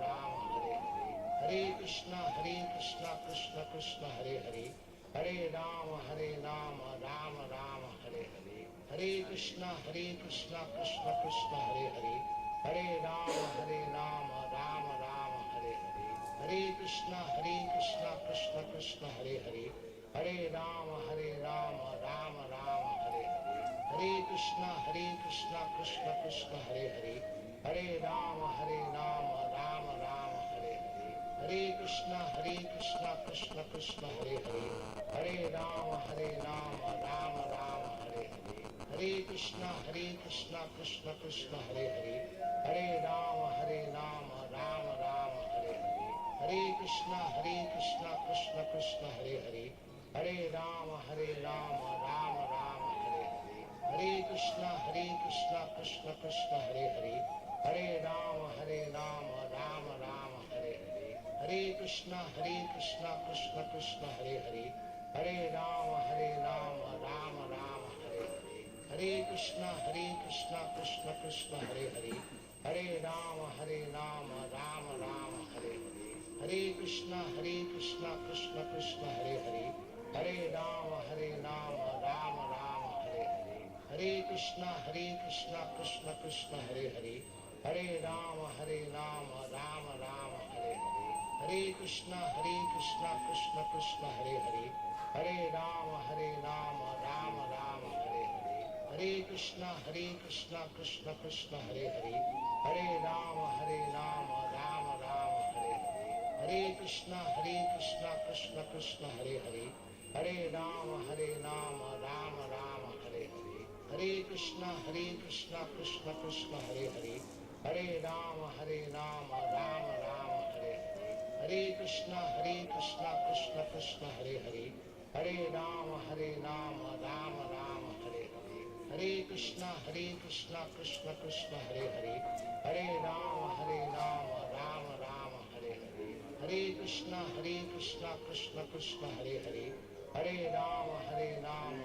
Hare Hare. Hare Krishna, Krishna Krishna, Hare Hare. Hare Rama, Rama Rama, Hare Hare. Hare Krishna, Krishna Krishna, Hare Hare. Hare Rama, Rama Rama, Hare Hare. Hare Krishna, Krishna Krishna, Hare Hare. Hare Rama, Rama Rama, Hare Hare. Hare Krishna, Krishna Krishna, Hare Hare. Hare Rama, Rama Rama, Hare Hare. Hare Krishna, Krishna Krishna, Hare Hare. Hare Rama, Rama Rama, Hare Hare. Hare Krishna, Krishna Krishna, Hare Hare. Hare Rama, Rama Rama, Hare Hare. Hare Krishna, Krishna Krishna, Hare Hare. Hare Rama, Rama Rama, Hare Hare. Hare Krishna, Krishna Krishna, Hare Hare. Hare Rama, Rama Rama, Hare Hare. Hare Krishna, Krishna Krishna, Hare Hare. Hare Rama, Rama Rama, Hare Hare. Hare Krishna, Krishna Krishna, Hare Hare. Hare Rama, Rama Rama, Hare Hare. Hare Krishna, Krishna Krishna, Hare Hare. Hare Rama, Rama Rama, Hare Hare. Hare Krishna, Krishna Krishna, Hare Hare. Hare Rama, Rama Rama, Hare Hare. Hare Krishna, Krishna Krishna, Hare Hare. Hare Rama, Rama Rama, Hare Hare. Hare Krishna, Krishna Krishna, Hare Hare. Hare Rama, Rama Rama, Hare Hare. Hare Krishna, Krishna Krishna, Hare Hare. Hare Rama, Rama Rama, Hare Hare. Hare Krishna, Krishna Krishna, Hare Hare. Hare Rama, Rama Rama, Hare Hare. Hare Krishna, Krishna Krishna, Hare Hare. Hare Rama, Rama Rama, Hare Hare. Hare Krishna, Krishna Krishna, Hare Hare. Hare Rama, Rama Rama, Hare Hare. Hare Krishna, Krishna Krishna, Hare Hare. Hare Rama,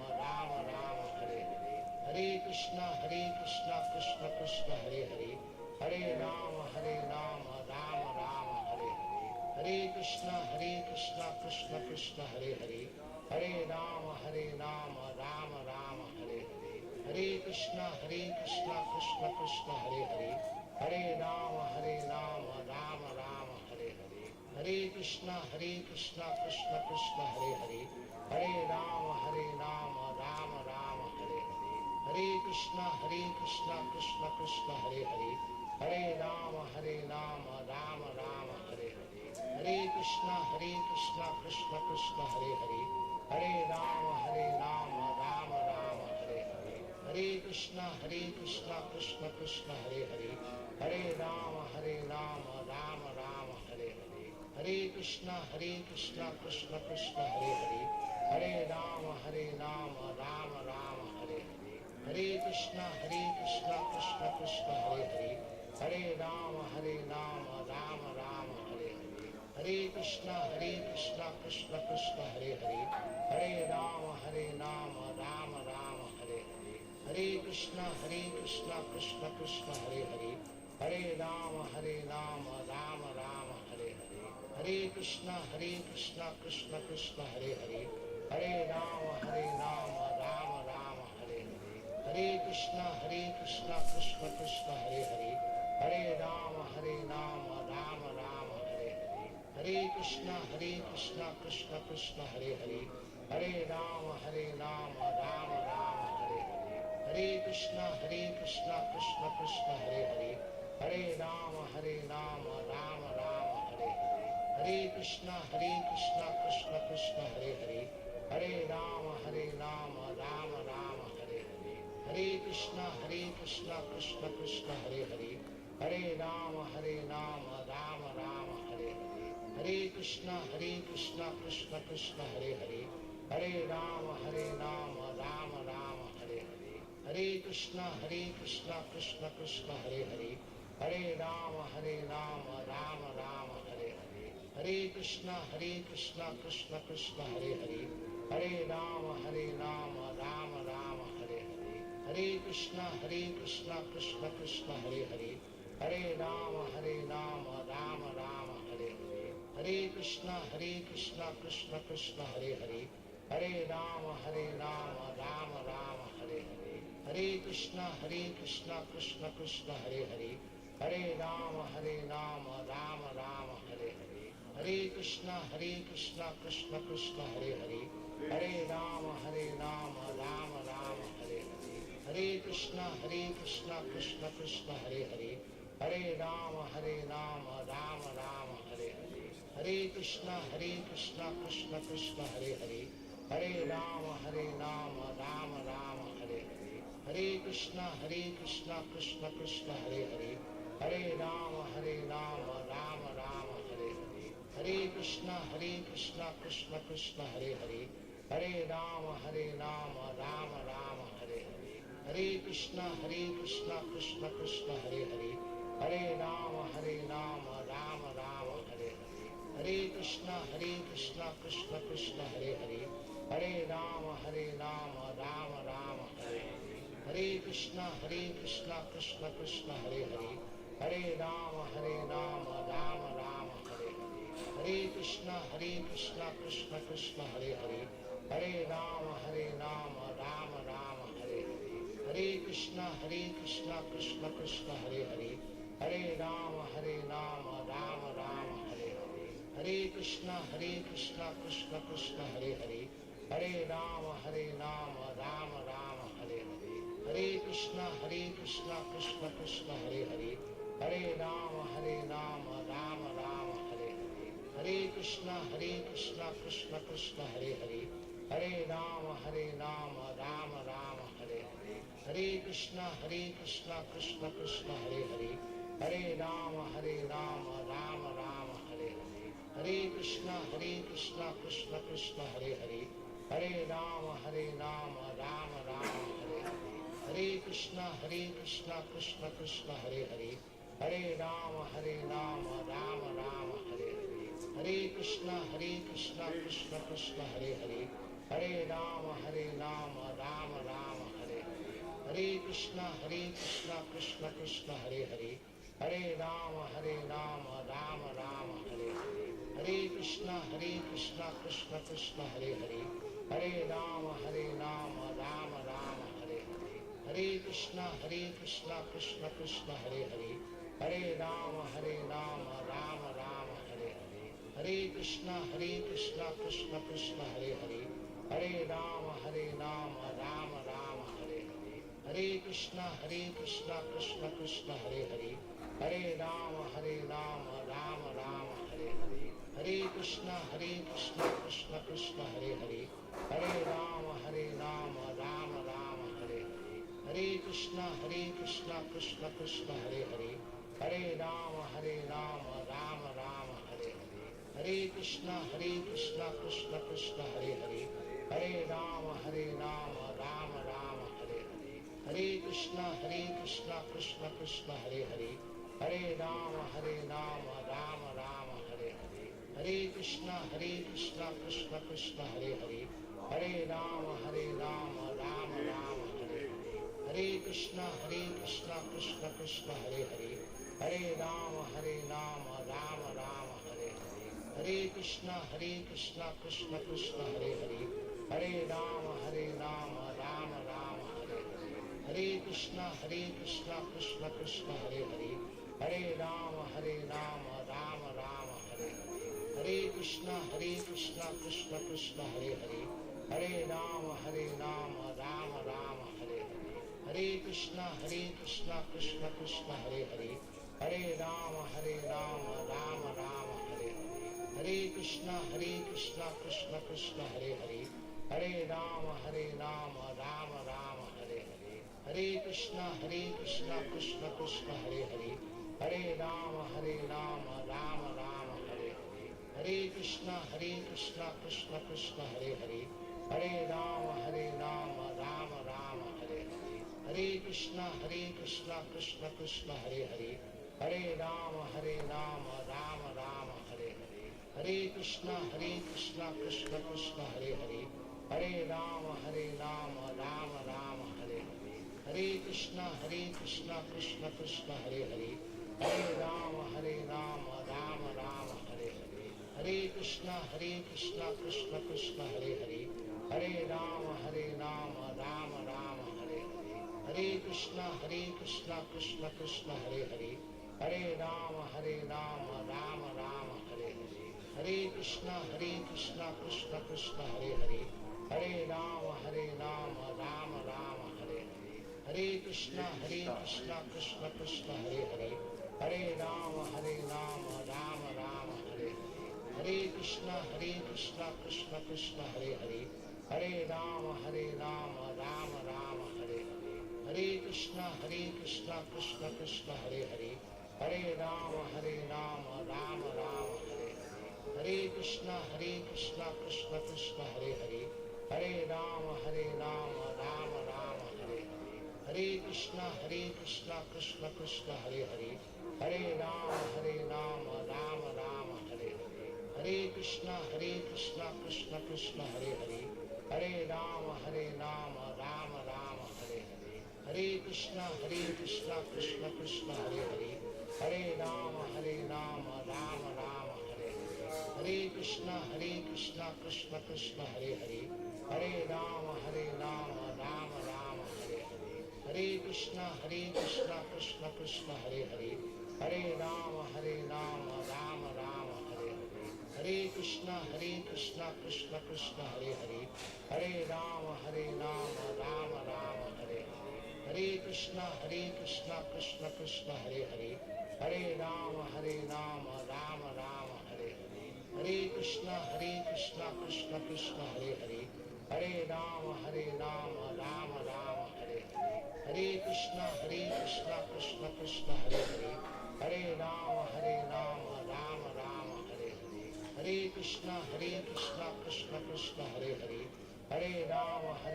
Rama Rama, Hare Hare. Hare Krishna, Krishna Krishna, Hare Hare. Hare Rama, Rama Rama, Hare Hare. Hare Krishna, Krishna Krishna, Hare Hare. Hare Rama, Rama Rama, Hare Hare. Hare Krishna, Krishna Krishna, Hare Hare. Hare Rama, Rama Rama, Hare Hare. Hare Krishna, Krishna Krishna, Hare Hare. Hare Rama, Rama Rama, Hare Hare. Hare Krishna, Krishna Krishna, Hare Hare. Hare Rama, Rama Rama, Hare Hare. Hare Krishna, Krishna Krishna, Hare Hare. Hare Rama, Rama Rama, Hare Hare. Hare Krishna, Krishna Krishna, Hare Hare. Hare Rama, Rama Rama, Hare Hare. Hare Krishna, Krishna Krishna, Hare Hare. Hare Rama, Rama Rama, Hare Hare. Hare Krishna, Krishna Krishna, Hare Hare. Hare Rama, Rama Rama, Hare Hare. Hare Krishna, Krishna Krishna, Hare Hare. Hare Rama, Rama Rama, Hare Hare. Hare Krishna, Krishna Krishna, Hare Hare. Hare Rama, Rama Rama, Hare Hare. Hare Krishna, Krishna Krishna, Hare Hare. Hare Rama, Rama Rama, Hare Hare. Hare Krishna, Krishna Krishna, Hare Hare. Hare Rama, Rama Rama, Hare Hare. Hare Krishna, Krishna Krishna, Hare Hare. Hare Rama, Rama Rama, Hare Hare. Hare Krishna, Krishna Krishna, Hare Hare. Hare Rama, Rama Rama, Hare Hare. Hare Krishna, Krishna Hare Hare. Hare Rama, Rama Rama, Hare Hare. Hare Krishna, Krishna Hare Hare. Hare Rama, Rama Rama, Hare Hare. Hare Krishna, Krishna Hare Hare. Hare Rama, Rama Rama, Hare Hare. Hare Krishna, Krishna Krishna, Hare Hare. Hare Rama, Rama Rama, Hare Hare. Hare Krishna, Krishna Krishna, Hare Hare. Hare Rama, Rama Rama, Hare Hare. Hare Krishna, Krishna Krishna, Hare Hare. Hare Rama, Rama Rama, Hare Hare. Hare Krishna, Krishna Krishna, Hare Hare. Hare Rama, Rama Rama, Hare Hare. Hare Krishna, Krishna Krishna, Hare Hare. Hare Rama, Rama Rama, Hare Hare. Hare Krishna, Krishna Krishna, Hare Hare. Hare Rama, Rama Rama, Hare Hare. Hare Krishna, Krishna Krishna, Hare Hare. Hare Rama, Rama Rama, Hare Hare. Hare Krishna, Krishna Krishna, Hare Hare. Hare Rama, Rama Rama, Hare Hare. Hare Krishna, Krishna Krishna, Hare Hare. Hare Rama, Rama Rama, Hare Hare. Hare Krishna, Krishna Krishna, Hare Hare. Hare Rama, Rama Rama, Hare Hare. Hare Krishna, Krishna Krishna, Hare Hare. Hare Rama, Rama Rama, Hare Hare. Hare Krishna, Krishna Krishna, Hare Hare. Hare Rama, Rama Rama, Hare Hare. Hare Krishna, Krishna Krishna, Hare Hare. Hare Rama, Rama Rama, Hare Hare. Hare Krishna, Krishna Krishna, Hare Hare. Hare Rama, Rama Rama, Hare Hare. Hare Krishna, Krishna Krishna, Hare Hare. Hare Rama, Rama Rama, Hare Hare. Hare Krishna, Krishna Krishna, Hare Hare. Hare Rama, Rama Rama, Hare Hare. Hare Krishna, Krishna Krishna, Hare Hare. Hare Rama, Rama Rama, Hare Hare. Hare Krishna, Krishna Krishna, Hare Hare. Hare Rama, Rama Rama, Hare Hare. Hare Krishna, Krishna Krishna, Hare Hare. Hare Rama, Rama Rama, Hare Hare. Hare Krishna, Krishna Krishna, Hare Hare. Hare Rama, Rama Rama, Hare Hare. Hare Krishna, Krishna Krishna, Hare Hare. Hare Rama, Rama Rama, Hare Hare. Hare Krishna, Krishna Krishna, Hare Hare. Hare Rama, Rama Rama, Hare Hare. Hare Krishna, Krishna Krishna, Hare Hare. Hare Rama, Rama Rama, Hare Hare. Hare Krishna, Krishna Krishna, Hare Hare. Hare Rama, Rama Rama, Hare Hare. Hare Krishna, Krishna Krishna, Hare Hare. Hare Rama, Rama Rama, Hare Hare. Hare Krishna, Krishna Krishna, Hare Hare. Hare Rama, Rama Rama, Hare Hare. Hare Krishna, Krishna Krishna, Hare Hare. Hare Rama, Rama Rama, Hare Hare. Hare Krishna, Krishna Krishna, Hare Hare. Hare Rama, Rama Rama, Hare Hare. Hare Krishna, Krishna Krishna, Hare Hare. Hare Rama, Rama Rama, Hare Hare. Hare Krishna, Krishna Krishna, Hare Hare. Hare Rama, Rama Rama, Hare Hare. Hare Krishna, Krishna Krishna, Hare Hare. Hare Rama, Rama Rama, Hare Hare. Hare Krishna, Krishna Krishna, Hare Hare. Hare Rama, Rama Rama, Hare Hare. Hare Krishna, Krishna Krishna, Hare Hare. Hare Rama, Rama Rama, Hare Hare. Hare Krishna, Krishna Krishna, Hare Hare. Hare Rama, Rama Rama, Hare Hare. Hare Krishna, Krishna Krishna, Hare Hare. Hare Rama, Rama Rama, Hare Hare. Hare Krishna, Krishna Krishna, Hare Hare. Hare Rama, Rama Rama, Hare Hare. Hare Krishna, Krishna Krishna, Hare Hare. Hare Rama, Rama Rama, Hare Hare. Hare Krishna, Krishna Krishna, Hare Hare. Hare Rama, Rama Rama, Hare Hare. Hare Krishna, Krishna Krishna, Hare Hare. Hare Rama, Rama Rama, Hare Hare. Hare Krishna, Krishna Krishna, Hare Hare. Hare Rama, Rama Rama, Hare Hare. Hare Krishna, Krishna Krishna, Hare Hare. Hare Rama, Rama Rama, Hare Hare. Hare Krishna, Krishna Krishna, Hare Hare. Hare Rama, Rama Rama, Hare Hare. Hare Krishna, Krishna Krishna, Hare Hare. Hare Rama, Rama Rama, Hare Hare. Hare Krishna, Krishna Krishna, Hare Hare. Hare Rama, Rama Rama, Hare Hare. Hare Krishna, Krishna Krishna, Hare Hare. Hare Rama, Rama Rama, Hare Hare. Hare Krishna, Krishna Krishna, Hare Hare. Hare Rama, Rama Rama, Hare Hare. Hare Krishna, Krishna Krishna, Hare Hare. Hare Rama, Rama Rama, Hare Hare. Hare Krishna, Krishna Krishna, Hare Hare. Hare Rama, Rama Rama, Hare Hare. Hare Krishna, Krishna Krishna, Hare Hare. Hare Rama, Rama Rama, Hare Hare. Hare Krishna, Krishna Krishna, Hare Hare. Hare Rama, Rama Rama, Hare Hare. Hare Krishna, Krishna Krishna, Hare Hare. Hare Rama, Rama Rama, Hare Hare. Hare Krishna, Krishna Krishna, Hare Hare. Hare Rama, Rama Rama, Hare Hare. Hare Krishna, Krishna Krishna, Hare Hare. Hare Rama, Rama Rama, Hare Hare. Hare Krishna, Krishna Krishna, Hare Hare. Hare Rama, Rama Rama, Hare Hare. Hare Krishna, Krishna Krishna, Hare Hare. Hare Rama, Rama Rama, Hare Hare. Hare Krishna, Krishna Krishna, Hare Hare. Hare Rama, Rama Rama, Hare Hare. Hare Krishna, Krishna Krishna, Hare Hare. Hare Rama, Rama Rama, Hare Hare. Hare Krishna, Krishna Krishna, Hare Hare. Hare Rama, Rama Rama, Hare Hare. Hare Krishna, Krishna Krishna, Hare Hare. Hare Rama, Rama Rama, Hare Hare. Hare Krishna, Krishna Krishna, Hare Hare. Hare Rama,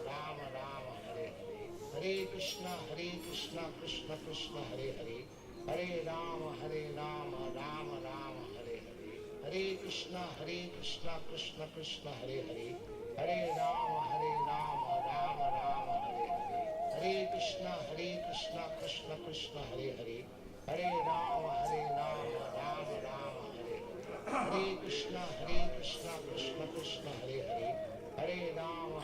Rama Rama, Hare Hare. Hare Krishna, Krishna Krishna, Hare Hare. Hare Rama, Rama Rama, Hare Hare. Hare Krishna, Krishna Krishna, Hare Hare. Hare Rama, Rama Rama, Hare Hare. Hare Krishna, Krishna Krishna, Hare Hare. Hare Rama, Rama Rama, Hare Hare. Hare Krishna, Krishna Krishna, Hare Hare. Hare Rama,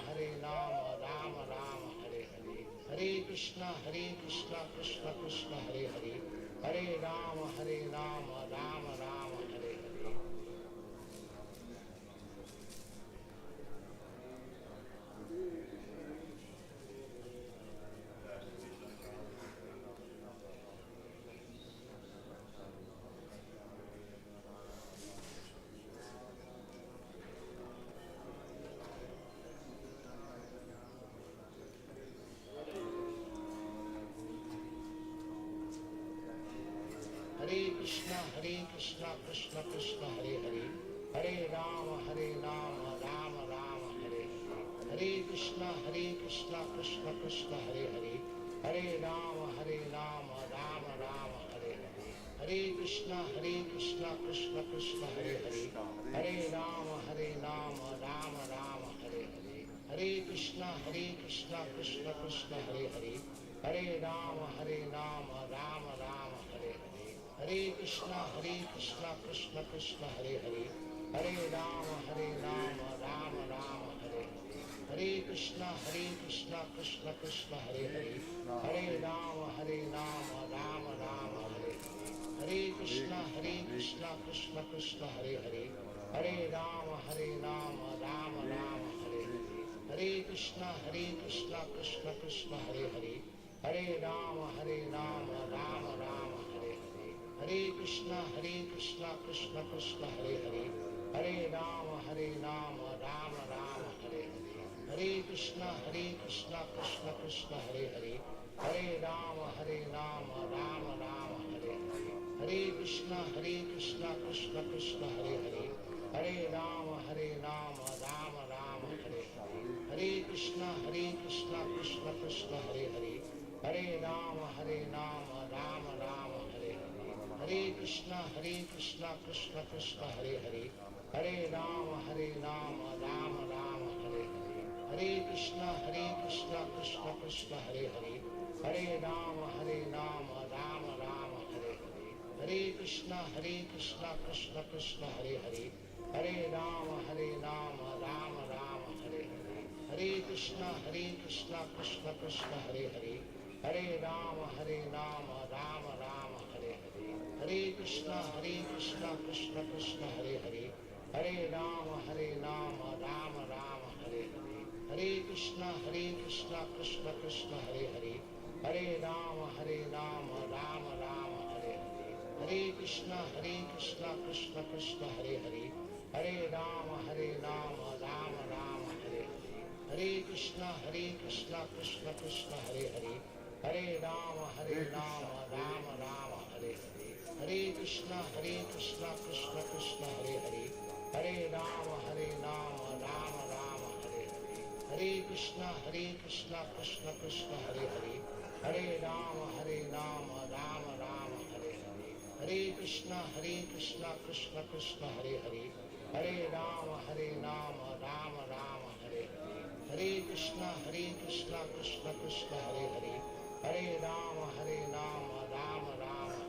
Rama Rama, Hare Hare. Hare Krishna, Krishna Krishna, Hare Hare. Hare Rama, Rama Rama, Hare Hare. Krishna, Krishna Krishna, Hare Hare. Hare Rama, Rama Rama, Hare Hare. Hare Krishna, Krishna Krishna, Hare Hare. Hare Rama, Rama Rama, Hare Hare. Hare Krishna, Krishna Krishna, Hare Hare. Hare Rama, Rama Rama, Hare Hare. Hare Krishna, Krishna Krishna, Hare Hare. Hare Rama, Rama Rama, Hare Hare. Hare Krishna, Krishna Krishna, Hare Hare. Hare Rama, Rama Rama, Hare Hare. Hare Krishna, Krishna Krishna, Hare Hare. Hare Rama, Rama Rama, Hare Hare. Hare Krishna, Krishna Krishna, Hare Hare. Hare Rama, Rama Rama, Hare Hare. Hare Krishna, Krishna Krishna, Hare Hare. Hare Rama, Rama Rama, Hare Hare. Hare Krishna, Krishna Krishna, Hare Hare. Hare Rama, Rama Rama, Hare Hare. Hare Krishna, Krishna Krishna, Hare Hare. Hare Rama, Rama Rama, Hare Hare. Hare Krishna, Krishna Krishna, Hare Hare. Hare Rama, Rama Rama, Hare Hare Krishna Krishna Krishna Hare Hare, Hare Rama Rama Rama Hare Hare, Hare Krishna Krishna Krishna Hare Hare, Hare Rama Rama Rama Hare Hare, Hare Krishna Krishna Krishna Hare Hare, Hare Rama Rama Rama Hare Hare, Hare Krishna Krishna Krishna Hare Hare, Hare Rama Rama Rama Hare Hare, Hare Krishna Krishna Krishna Hare Hare, Hare Rama Rama Rama Hare Hare, Hare Krishna Krishna Krishna Hare Hare, Hare Rama Rama Rama Hare Hare, Hare Krishna Krishna Krishna Hare Hare, Hare Rama Rama Rama Hare Hare, Hare Krishna Krishna Krishna Hare Hare, Hare Rama Rama Rama Hare Hare, Hare Krishna Krishna Krishna Hare Hare, Hare Rama Rama Rama Hare Hare, Hare Krishna Krishna Krishna Hare Hare, Hare Rama Rama Rama Hare Hare, Hare Krishna Krishna Krishna Hare Hare, Hare Rama Rama Rama Hare Hare, Hare Krishna Krishna Krishna Hare Hare, Hare Rama Rama Rama Hare Hare, Hare Krishna Krishna Krishna Hare Hare, Hare Rama Rama Rama Hare Hare, Hare Krishna Krishna Krishna Hare Hare, Hare Rama Rama Rama Hare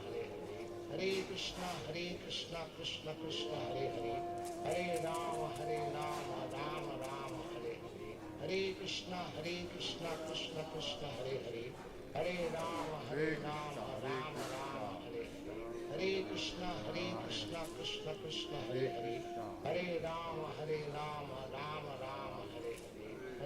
Hare, Hare Krishna Krishna Krishna Hare Hare, Hare Rama Rama Rama Hare Hare, Hare Krishna Krishna Krishna Hare Hare, Hare Rama Rama Rama Hare Hare,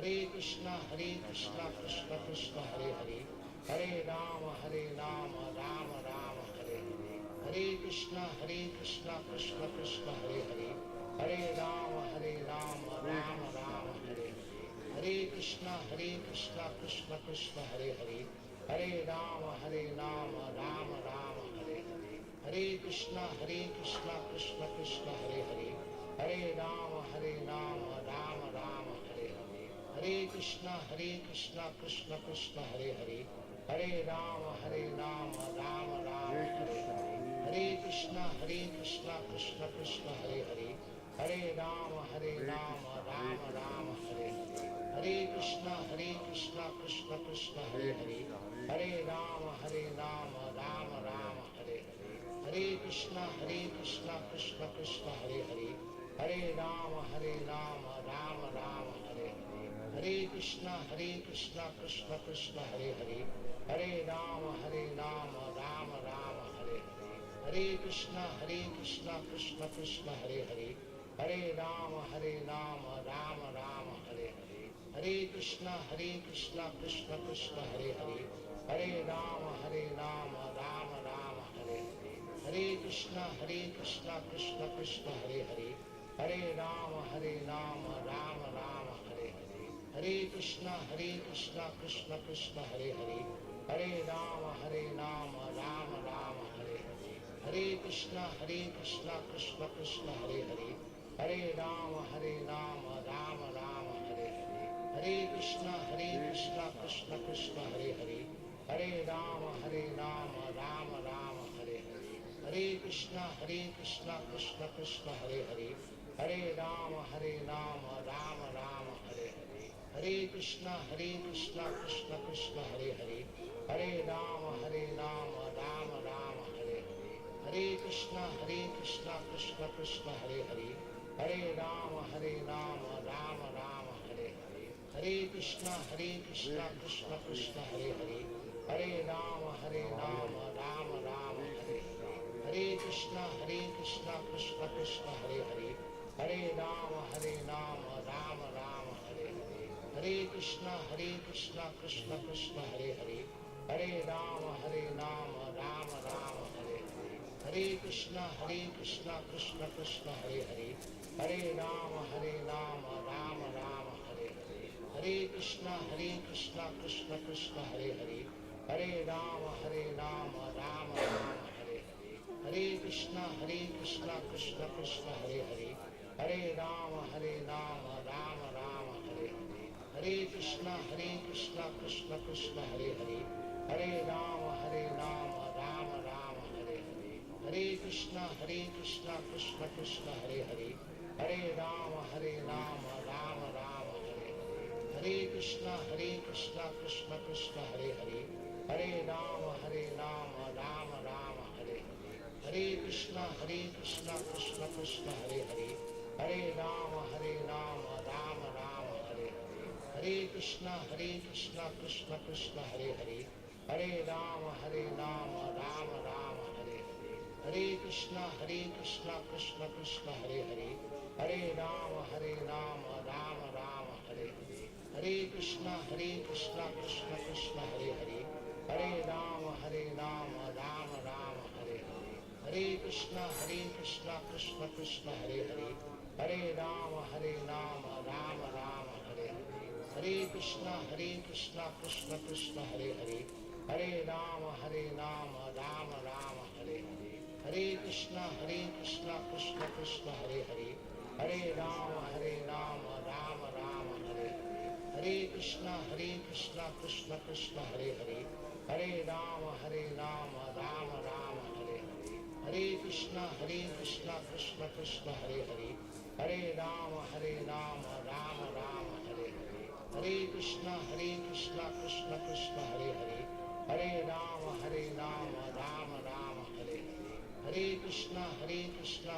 Hare Krishna Krishna Krishna Hare Hare, Hare Rama Rama Rama Hare Hare, Hare Krishna Krishna Krishna Hare Hare, Hare Rama Rama Rama Hare Hare, Hare Krishna Krishna Krishna Hare Hare, Hare Rama Rama Rama Hare Hare, Hare Krishna Krishna Krishna Hare Hare, Hare Rama Rama Rama Hare Hare, Hare Krishna Krishna Krishna Hare Hare, Hare Rama Rama Rama Hare Hare, Hare Krishna Krishna Krishna Hare Hare, Hare Rama Rama Rama Hare Hare, Hare Krishna Krishna Krishna Hare Hare, Hare Rama Rama Rama Hare Hare, Hare Krishna Krishna Krishna Hare Hare, Hare Rama Rama Rama Hare Hare, Hare Krishna Krishna Krishna Hare Hare, Hare Rama Rama Rama Hare Hare, Hare Krishna Krishna Krishna Hare Hare, Hare Rama Rama Rama Hare Hare, Hare Krishna Krishna Krishna Hare Hare, Hare Rama Rama Rama Hare Hare, Hare Krishna Krishna Krishna Hare Hare, Hare Rama Rama Rama Hare Hare, Hare Krishna Krishna Krishna Hare Hare, Hare Rama Rama Rama Hare Hare, Hare Krishna Krishna Krishna Hare Hare, Hare Rama Rama Rama Hare Hare, Hare Krishna Krishna Krishna Hare Hare, Hare Rama Rama Rama Hare Hare, Hare Krishna Krishna Krishna Hare Hare, Hare Rama Rama Rama Hare Hare, Hare Krishna Krishna Krishna Hare Hare, Hare Rama Rama Rama Hare Hare, Hare Krishna Krishna Krishna Hare Hare, Hare Rama Rama Rama Hare Hare, Hare Krishna Krishna Krishna Hare Hare, Hare Rama Rama Rama Hare Hare, Hare Krishna Krishna Krishna Hare Hare, Hare Rama Rama Rama Hare Hare, Hare Krishna Krishna Krishna Hare Hare, Hare Rama Rama Rama Hare Hare, Hare Krishna Krishna Krishna Hare Hare, Hare Rama Rama Rama Hare Hare, Hare Krishna Krishna Krishna Hare Hare, Hare Rama Rama Rama Hare Hare, Hare Krishna Krishna Krishna Hare Hare, Hare Rama Rama Rama Hare Hare. Hare Krishna Krishna Krishna Hare Hare, Hare Rama Rama Rama Hare Hare, Hare Krishna Krishna Krishna Hare Hare, Hare Rama Rama Rama Hare Hare, Hare Krishna Krishna Krishna Hare Hare, Hare Rama Rama Rama Hare Hare, Hare Krishna Krishna Krishna Hare Hare, Hare Rama Rama Rama Hare Hare, Hare Krishna Krishna Krishna Hare Hare, Hare Rama Rama Rama Hare Hare, Hare Krishna Krishna Krishna Hare Hare, Hare Rama Rama Rama Hare Hare, Hare Krishna Krishna Krishna Hare Hare, Hare Rama Rama Rama Hare Hare, Hare Krishna Krishna Krishna Hare Hare, Hare Rama Rama Rama Hare Hare, Hare Krishna Krishna Krishna Hare Hare, Hare Rama Rama Rama Hare Hare, Hare Krishna Krishna Krishna Hare Hare, Hare Rama Rama Rama Hare Hare, Hare Krishna Krishna Krishna Hare Hare, Hare Rama Rama Rama Hare Hare, Hare Krishna Krishna Krishna Hare Hare, Hare Rama Rama Rama Hare Hare, Hare Krishna Krishna Krishna Hare Hare, Hare Rama Rama Rama Hare Hare, Hare Krishna Krishna Krishna Hare Hare, Hare Rama Rama Rama Hare Hare, Hare Krishna Krishna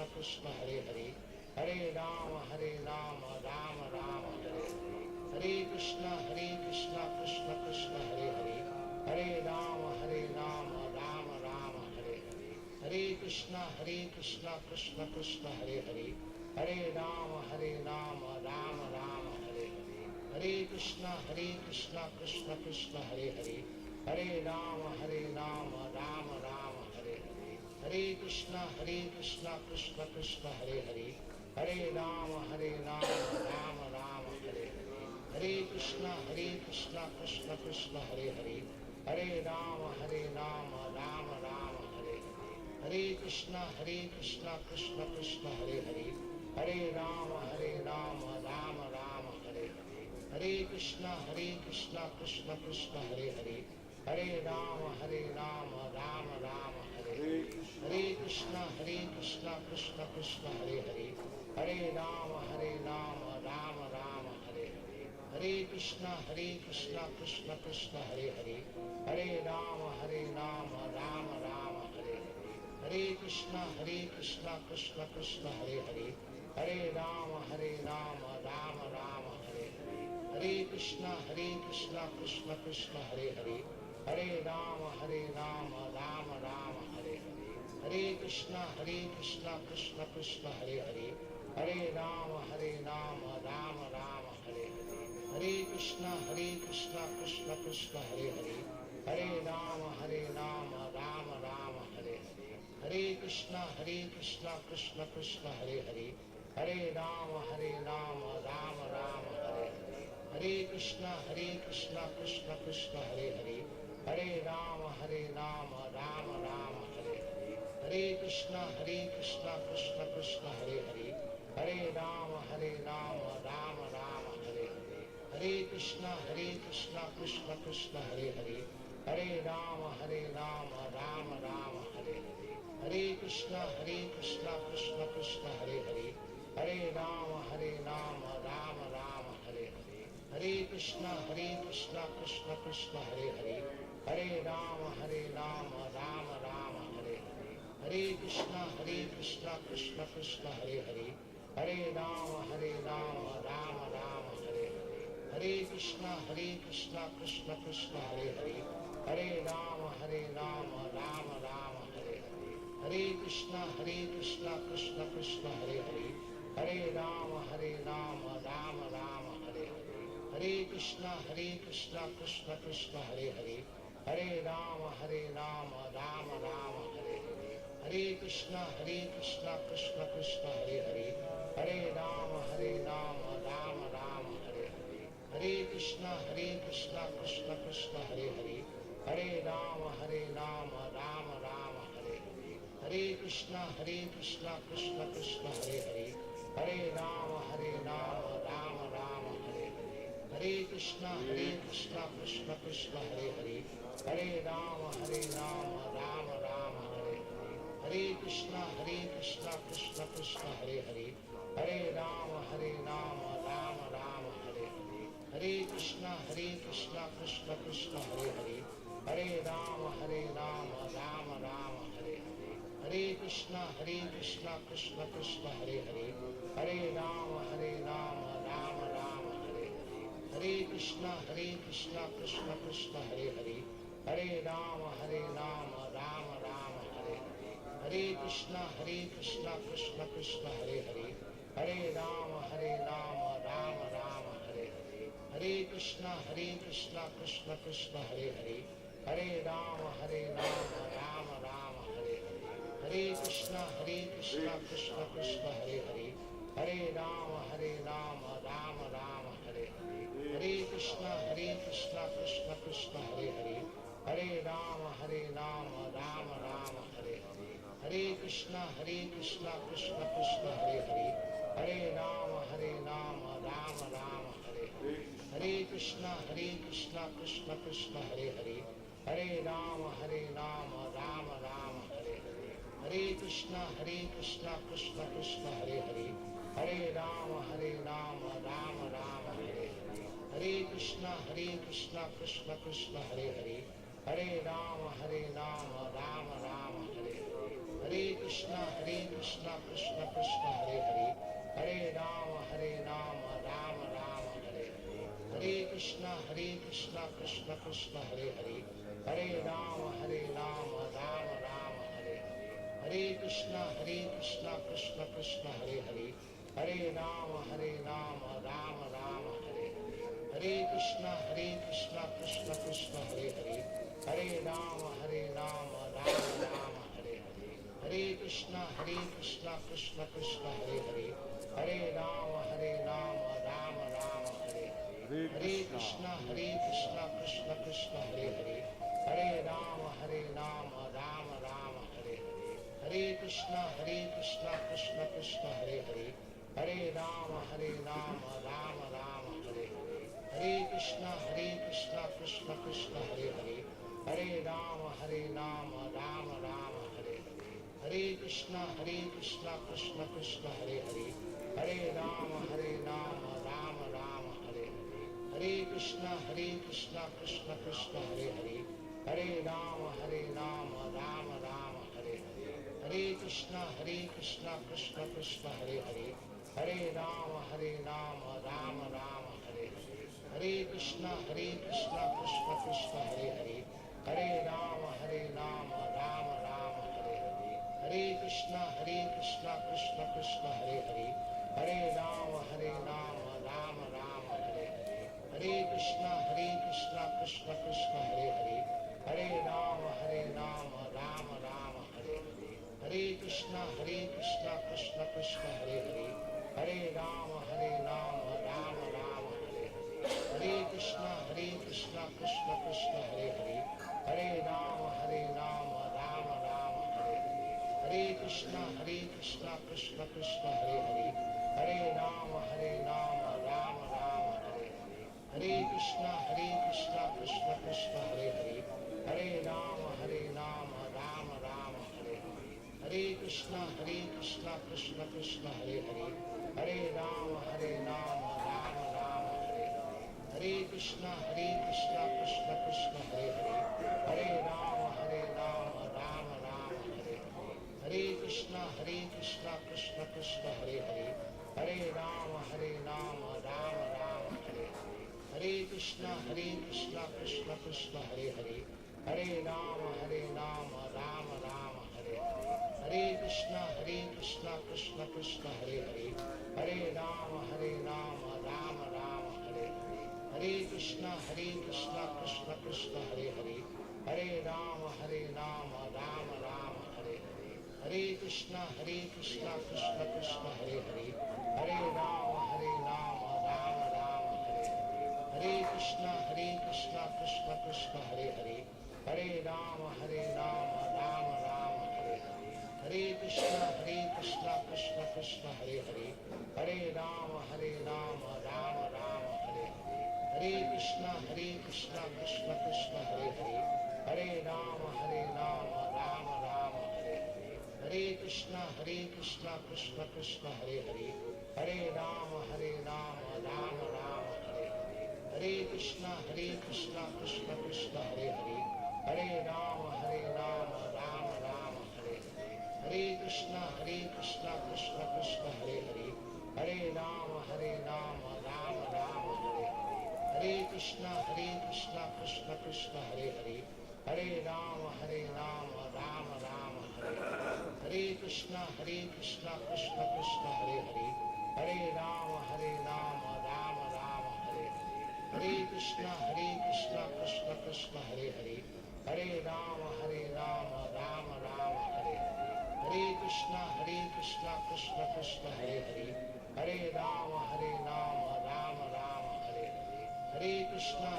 Krishna Hare Hare, Hare Rama Rama Rama Hare Hare, Hare Krishna Krishna Krishna Hare Hare, Hare Rama Rama Rama Hare Hare, Hare Krishna Krishna Krishna Hare Hare, Hare Rama Rama Rama Hare Hare, Hare Krishna Krishna Krishna Hare Hare, Hare Rama Rama Rama Hare Hare, Hare Krishna Krishna Krishna Hare Hare, Hare Rama Rama Rama Hare Hare, Hare Krishna Krishna Krishna Hare Hare, Hare Rama Rama Rama Hare Hare, Hare Krishna Krishna Krishna Hare Hare, Hare Rama Rama Rama Hare Hare, Hare Krishna Krishna Krishna Hare Hare, Hare Rama Rama Rama Hare Hare, Hare Krishna Krishna Krishna Hare Hare, Hare Rama Rama Rama Hare Hare, Hare Krishna Krishna Krishna Hare Hare, Hare Rama Rama Rama Hare Hare, Hare Krishna Krishna Krishna Hare Hare, Hare Rama Rama Rama Hare Hare, Hare Krishna Krishna Krishna Hare Hare, Hare Rama Rama Rama Hare Hare, Hare Krishna Krishna Krishna Hare Hare, Hare Rama Rama Rama Hare Hare, Hare Krishna Krishna Krishna Hare Hare, Hare Rama Rama Rama Hare Hare, Hare Krishna Krishna Krishna Hare Hare, Hare Rama Rama Rama Hare Hare, Hare Krishna Krishna Krishna Hare Hare, Hare Rama Rama Rama Hare Hare, Hare Krishna Krishna Krishna Hare Hare, Hare Rama Rama Rama Hare Hare, Hare Krishna Krishna Krishna Hare Hare, Hare Rama Rama Rama Hare Hare, Hare Krishna Krishna Krishna Hare Hare, Hare Rama Rama Rama Hare Hare, Hare Krishna Krishna Krishna Hare Hare, Hare Rama Rama Rama Hare Hare, Hare Krishna Krishna Krishna Hare Hare, Hare Rama Rama Rama Hare Hare, Hare Krishna Krishna Krishna Hare Hare, Hare Rama Rama Rama Hare Hare, Hare Krishna Krishna Krishna Hare Hare, Hare Rama Rama Rama Hare Hare, Hare Krishna Krishna Krishna Hare Hare, Hare Rama Rama Rama Hare Hare, Hare Krishna Krishna Krishna Hare Hare, Hare Rama Rama Rama Hare Hare, Hare Krishna Krishna Krishna Hare Hare, Hare Rama Rama Rama Hare Hare, Hare Krishna Krishna Krishna Hare Hare, Hare Rama Rama Rama Hare Hare, Hare Krishna Krishna Krishna Hare Hare, Hare Rama Rama Rama Hare Hare, Hare Krishna Krishna Krishna Hare Hare, Hare Rama Rama Rama Hare Hare, Hare Krishna Krishna Krishna Hare Hare, Hare Rama Rama Rama Hare Hare, Hare Krishna Krishna Krishna Hare Hare, Hare Rama Rama Rama Hare Hare, Hare Krishna Krishna Krishna Hare Hare, Hare Rama Rama Rama Hare Hare, Hare Krishna Krishna Krishna Hare Hare, Hare Rama Rama Rama Hare Hare, Hare Krishna Krishna Krishna Hare Hare, Hare Rama Rama Rama Hare Hare, Hare Krishna Krishna Krishna Hare Hare, Hare Rama Rama Rama Hare Hare, Hare Krishna Krishna Krishna Hare Hare, Hare Rama Rama Rama Hare Hare, Hare Krishna Krishna Krishna Hare Hare, Hare Rama Rama Rama Hare Hare, Hare Krishna Krishna Krishna Hare Hare, Hare Rama Rama Rama Hare Hare, Hare Krishna Krishna Krishna Hare Hare, Hare Rama Rama Rama Hare Hare, Hare Krishna Krishna Krishna Hare Hare, Hare Rama Rama Rama Hare Hare, Hare Krishna Krishna Krishna Hare Hare, Hare Rama Rama Rama Hare Hare, Hare Krishna Krishna Krishna Hare Hare, Hare Rama Rama Rama Hare Hare, Hare Krishna Krishna Krishna Hare Hare, Hare Rama Rama Rama Hare Hare, Hare Krishna Krishna Krishna Hare Hare, Hare Rama Rama Rama Hare Hare, Hare Krishna Krishna Krishna Hare Hare, Hare Rama Rama Rama Hare Hare, Hare Krishna Krishna Krishna Hare Hare, Hare Rama Rama Rama Hare Hare, Hare Krishna Krishna Krishna Hare Hare, Hare Rama Rama Rama Hare Hare, Hare Krishna Krishna Krishna Hare Hare, Hare Rama Rama Rama Hare Hare, Hare Krishna Krishna Krishna Hare Hare, Hare Rama Rama Rama Hare Hare, Hare Krishna Krishna Krishna Hare Hare, Hare Rama Rama Rama Hare Hare, Hare Krishna Krishna Krishna Hare Hare, Hare Rama Rama Rama Hare Hare, Hare Krishna Krishna Krishna Hare Hare, Hare Rama Rama Rama Hare Hare, Hare Krishna Krishna Krishna Hare Hare, Hare Rama Rama Rama Hare Hare, Hare Krishna Krishna Krishna Hare Hare, Hare Rama Rama Rama Hare Hare, Hare Krishna Krishna Krishna Hare Hare, Hare Rama Rama Rama Hare Hare, Hare Krishna Krishna Krishna Hare Hare, Hare Rama Rama Rama Hare Hare, Hare Krishna Krishna Krishna Hare Hare, Hare Rama Rama Rama Hare Hare, Hare Krishna Krishna Krishna Hare Hare, Hare Rama Rama Rama Hare Hare, Hare Krishna Krishna Krishna Hare Hare, Hare Rama Rama Rama Hare Hare, Hare Krishna Krishna Krishna Hare Hare, Hare Rama Rama Rama Hare Hare, Hare Krishna Krishna Krishna Hare Hare, Hare Rama Rama Rama Hare Hare, Hare Krishna Krishna Krishna Hare Hare, Hare Rama Rama Rama Hare Hare, Hare Krishna Krishna Krishna Hare Hare, Hare Rama Rama Rama Hare Hare, Hare Krishna Krishna Krishna Hare Hare, Hare Rama Rama Rama Hare Hare, Hare Krishna Krishna Krishna Hare Hare, Hare Rama Rama Rama Hare Hare, Hare Krishna Krishna Krishna Hare Hare, Hare Rama Rama Rama Hare Hare, Hare Hare Krishna Krishna Krishna Hare Hare, Hare Rama Rama Rama Hare Hare, Hare Krishna Krishna Krishna Hare Hare, Hare Rama Rama Rama Hare Hare, Hare Krishna Krishna Krishna Hare Hare, Hare Rama Rama Rama Hare Hare, Hare Krishna Krishna Krishna Hare Hare, Hare Rama Rama Rama Hare Hare, Hare Krishna Krishna Krishna Hare Hare, Hare Rama Rama Rama Hare Hare, Hare Krishna Krishna Krishna Hare Hare, Hare Rama Rama Rama Hare Hare, Hare Krishna Krishna Krishna Hare Hare, Hare Rama Rama Rama Hare Hare, Hare Krishna Krishna Krishna Hare Hare, Hare Rama Rama Rama Hare Hare, Hare Krishna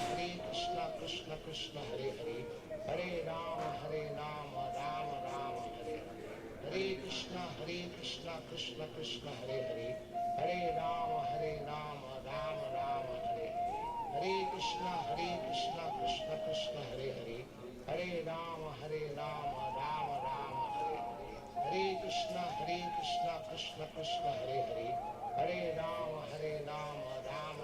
Krishna Krishna Hare Hare, Hare Rama Rama Rama Hare Hare, Hare Krishna Krishna Krishna Hare Hare, Hare Rama Rama Rama Hare Hare, Hare Krishna Krishna Krishna Hare Hare, Hare Rama Rama Rama Hare Hare, Hare Krishna Krishna Krishna Hare Hare, Hare Rama Rama Rama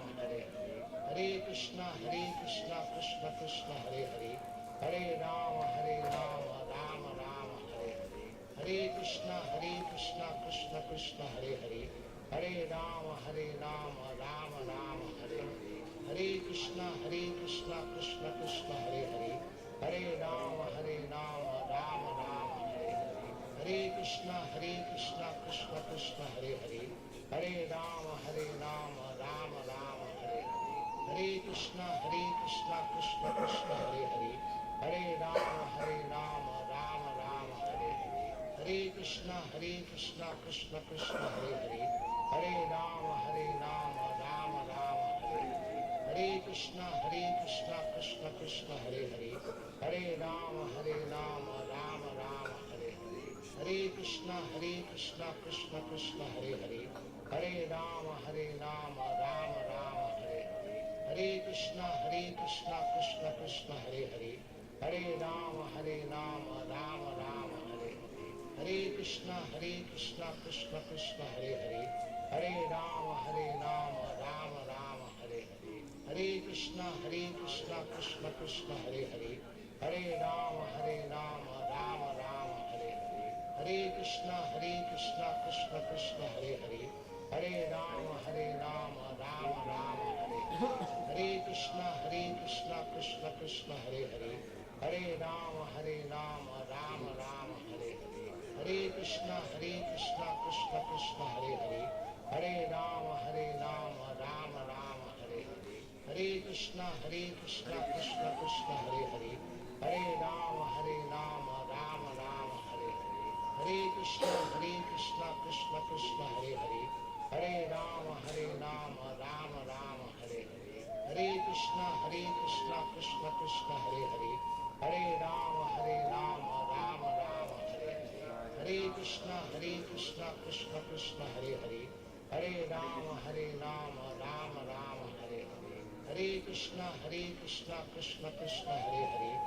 Hare Hare, Hare Krishna Krishna Krishna Hare Hare, Hare Rama Rama Rama Hare Hare, Hare Krishna Krishna Krishna Hare Hare, Hare Rama Rama Rama Hare Hare, Hare Krishna Krishna Krishna Hare Hare, Hare Rama Rama Rama Hare Hare, Hare Krishna Krishna Krishna Hare Hare, Hare Rama Rama Rama Hare Hare, Hare Krishna Krishna Krishna Hare Hare, Hare Rama Rama Rama Hare Hare, Hare Krishna Krishna Krishna Hare Hare, Hare Rama Rama Rama Hare Hare, Hare Krishna Krishna Krishna Hare Hare, Hare Rama Rama Rama Hare Hare, Hare Krishna Krishna Krishna Hare Hare, Hare Rama Rama Rama Hare Hare, Hare Krishna Krishna Krishna Hare Hare, Hare Rama Rama Rama Hare Hare, Hare Krishna Krishna Krishna Hare Hare, Hare Rama Rama Rama Hare Hare, Hare Krishna Krishna Krishna Hare Hare, Hare Rama Rama Rama Hare Hare, Hare Krishna Krishna Krishna Hare Hare, Hare Rama Rama Rama Hare Hare, Hare Krishna Krishna Krishna Hare Hare, Hare Rama Rama Rama Hare Hare, Hare Krishna Krishna Krishna Hare Hare, Hare Rama Rama Rama Hare Hare, Hare Krishna Krishna Krishna Hare Hare, Hare Rama Rama Rama Hare Hare, Hare Krishna Krishna Krishna Hare Hare, Hare Rama Rama Rama Hare Hare, Hare Krishna Krishna Krishna Hare Hare, Hare Rama Rama Rama Hare Hare, Hare Krishna Krishna Krishna Hare Hare,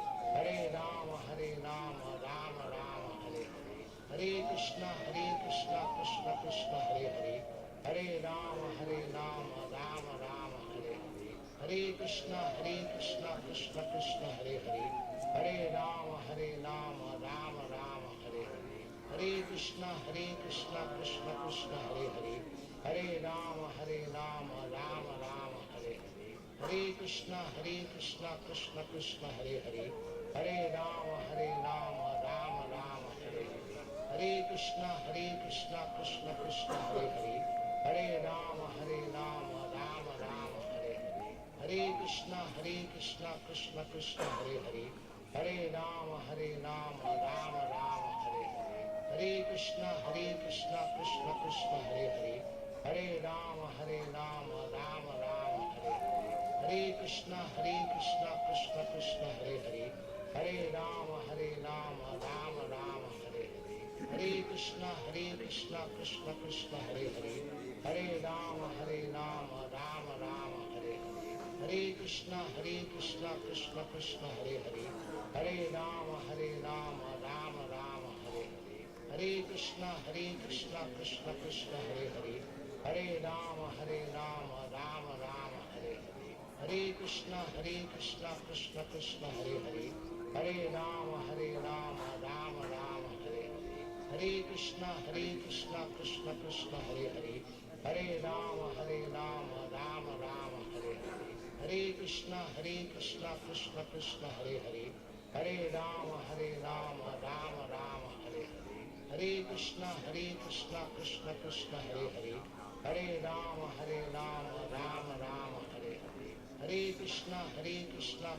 Hare Rama Rama Rama Hare Hare, Hare Krishna Krishna Krishna Hare Hare, Hare Rama Rama Rama Hare Hare, Hare Krishna Krishna Krishna Hare Hare, Hare Rama Rama Rama Hare Hare, Hare Krishna Krishna Krishna Hare Hare, Hare Rama Rama Rama Hare Hare, Hare Krishna Krishna Krishna Hare Hare, Hare Rama Rama Rama Hare Hare, Hare Krishna Krishna Krishna Hare Hare, Hare Rama Rama Rama Hare Hare, Hare Krishna Krishna Krishna Hare Hare, Hare Rama Rama Rama Hare Hare, Hare Krishna Krishna Krishna Hare Hare, Hare Rama Rama Rama Hare Hare, Hare Krishna Krishna Krishna Hare Hare, Hare Rama Rama Rama Hare Hare, Hare Krishna Krishna Krishna Hare Hare, Hare Rama Rama Rama Hare Hare, Hare Krishna Krishna Krishna Hare Hare, Hare Rama Rama Rama Hare Hare, Hare Krishna Krishna Krishna Hare Hare, Hare Rama Rama Rama Hare Hare, Hare Krishna Krishna Krishna Hare Hare, Hare Rama Rama Rama Hare Hare, Hare Krishna Krishna Krishna Hare Hare, Hare Rama Rama Rama Hare Hare, Hare Krishna Krishna Krishna Hare Hare, Hare Rama Rama Rama Hare Hare, Hare Krishna Krishna Krishna Hare Hare, Hare Rama Rama Rama Hare Hare, Hare Krishna Krishna Krishna Hare Hare, Hare Rama Rama Rama Hare Hare, Hare Krishna Krishna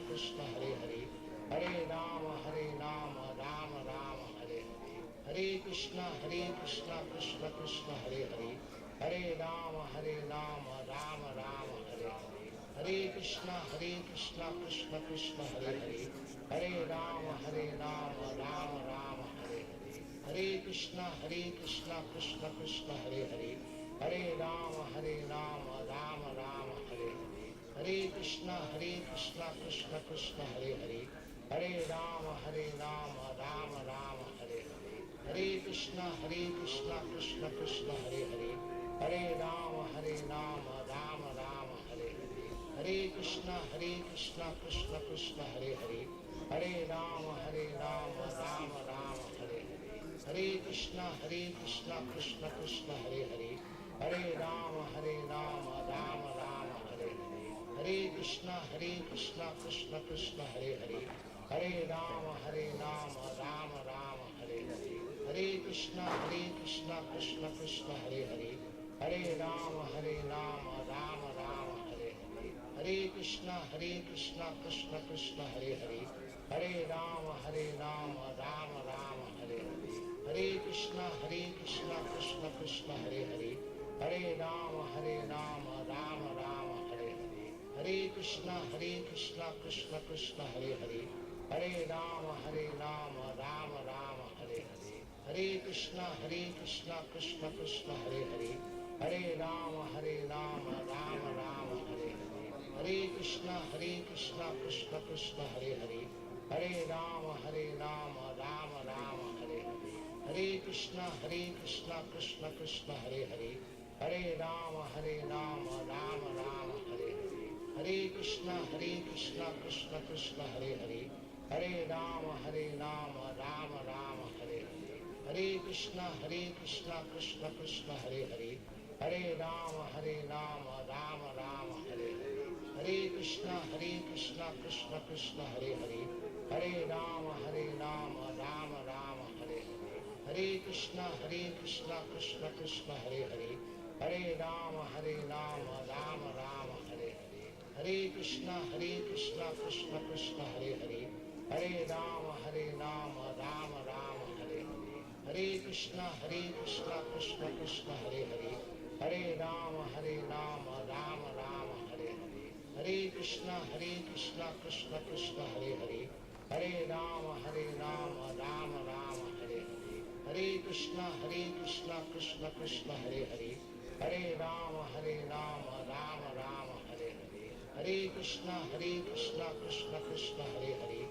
Krishna Hare Hare, Hare Rama Rama Rama Hare Hare, Hare Krishna Krishna Krishna Hare Hare, Hare Rama Rama Rama Hare Hare, Hare Krishna Krishna Krishna Hare Hare, Hare Rama Rama Rama Hare Hare, Hare Krishna Krishna Krishna Hare Hare, Hare Rama Rama Rama Hare Hare, Hare Krishna Krishna Krishna Hare Hare, Hare Rama Rama Rama Hare Hare, Hare Krishna Krishna Krishna Hare Hare, Hare Rama Rama Rama Hare Hare, Hare Krishna Krishna Krishna Hare Hare, Hare Rama Rama Rama Hare Hare, Hare Krishna Krishna Krishna Hare Hare, Hare Rama Rama Rama Hare Hare, Hare Krishna Krishna Krishna Hare Hare, Hare Rama Rama Rama Hare Hare, Hare Krishna Krishna Krishna Hare Hare, Hare Rama Rama Rama Hare Hare, Hare Krishna Krishna Krishna Hare Hare, Hare Rama Rama Rama Hare Hare, Hare Krishna Krishna Krishna Hare Hare, Hare Rama Rama Rama Hare Hare, Hare Krishna Krishna Krishna Hare Hare, Hare Rama Rama Rama Hare Hare, Hare Krishna Krishna Krishna Hare Hare, Hare Rama Rama Rama Hare Hare, Hare Krishna Krishna Krishna Hare Hare, Hare Rama Rama Rama Hare Hare, Hare Krishna Krishna Krishna Hare Hare, Hare Rama Rama Rama Hare Hare, Hare Krishna Krishna Krishna Hare Hare, Hare Rama Rama Rama Hare Hare, Hare Krishna Krishna Krishna Hare Hare, Hare Rama Rama Rama Hare Hare, Hare Krishna Krishna Krishna Hare Hare, Hare Rama Rama Rama Hare Hare, Hare Krishna Krishna Krishna Hare Hare, Hare Rama Rama Rama Hare Hare, Hare Krishna Krishna Krishna Hare Hare, Hare Rama Rama Rama Hare Hare, Hare Krishna Krishna Krishna Hare Hare, Hare Rama Rama Rama Hare Hare, Hare Krishna Krishna Krishna Hare Hare, Hare Rama Rama Rama Hare Hare, Hare Krishna Krishna Krishna Hare Hare, Hare Rama Rama Rama Hare Hare, Hare Krishna Krishna Krishna Hare Hare,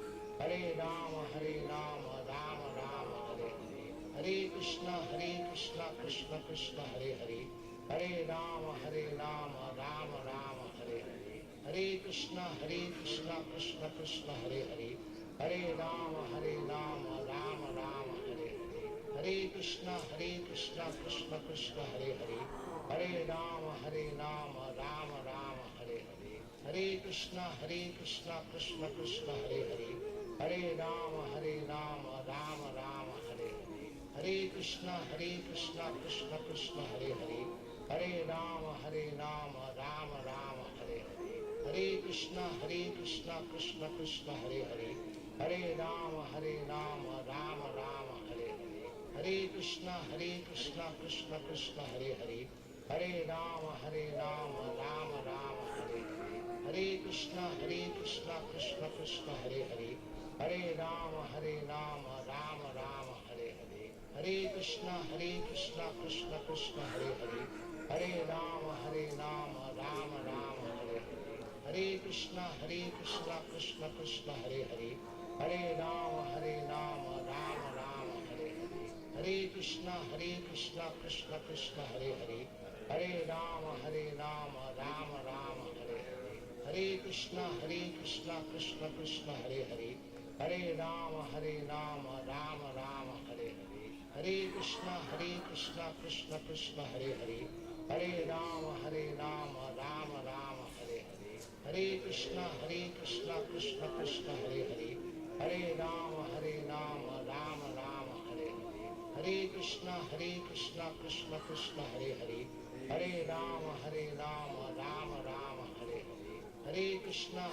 Hare Rama Rama Rama Hare Hare, Hare Krishna Krishna Krishna Hare Hare, Hare Rama Rama Rama Hare Hare, Hare Krishna Krishna Krishna Hare Hare, Hare Rama Rama Rama Hare Hare, Hare Krishna Krishna Krishna Hare Hare, Hare Rama Rama Rama Hare Hare, Hare Krishna Krishna Krishna Hare Hare, Hare Rama Rama Rama Hare Hare, Hare Krishna Krishna Krishna Hare Hare, Hare Rama Rama Rama Hare Hare, Hare Krishna Krishna Krishna Hare Hare, Hare Rama Rama Rama Hare Hare, Hare Krishna Krishna Krishna Hare Hare, Hare Rama Rama Rama Hare Hare, Hare Krishna Krishna Krishna Hare Hare, Hare Rama Rama Rama Hare Hare, Hare Krishna Krishna Krishna Hare Hare, Hare Rama Rama Rama Hare Hare, Hare Krishna Krishna Krishna Hare Hare Hare Rama Rama Rama Hare Hare Hare Krishna Krishna Krishna Hare Hare Hare Rama Rama Rama Hare Hare Hare Krishna Krishna Krishna Hare Hare Hare Rama Rama Rama Hare Hare Hare Krishna Krishna Krishna Hare Hare Hare Rama Rama Rama Hare Hare Hare Krishna Krishna Krishna Hare Hare Hare Rama Rama Rama Hare Hare Hare Krishna Krishna Krishna Hare Hare Hare Rama Rama Rama Hare Hare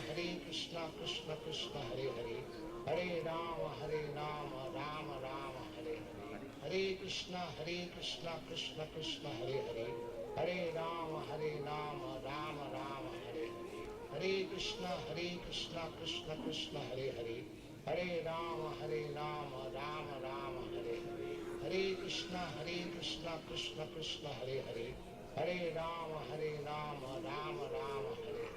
Hare Krishna Krishna Krishna Hare Hare Hare Rama Rama Rama Hare Hare Hare Krishna Krishna Krishna Hare Hare Hare Rama Rama Rama Hare Hare Hare Krishna Krishna Krishna Hare Hare Hare Rama Rama Rama Hare Hare Hare Krishna Krishna Krishna Hare Hare Hare Rama Rama Rama Hare Hare Hare Krishna Krishna Krishna Hare Hare Hare Rama Rama Rama Hare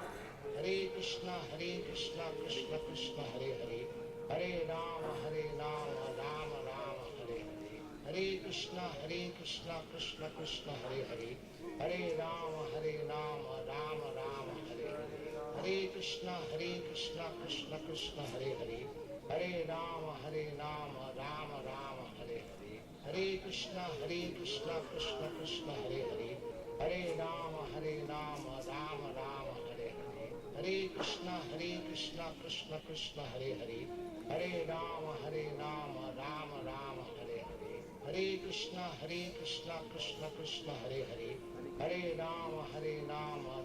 Hare Hare Krishna Krishna Krishna Hare Hare Hare Rama Rama Rama Hare Hare Hare Krishna Krishna Krishna Hare Hare Hare Rama Rama Rama Hare Hare Hare Krishna Krishna Krishna Hare Hare Hare Rama Rama Rama Hare Hare Hare Krishna Krishna Krishna Hare Hare Hare Rama Rama Rama Hare Hare Hare Krishna Krishna Krishna Hare Hare Hare Rama Rama Rama Hare Hare Hare Krishna Krishna Krishna Hare Hare Hare Rama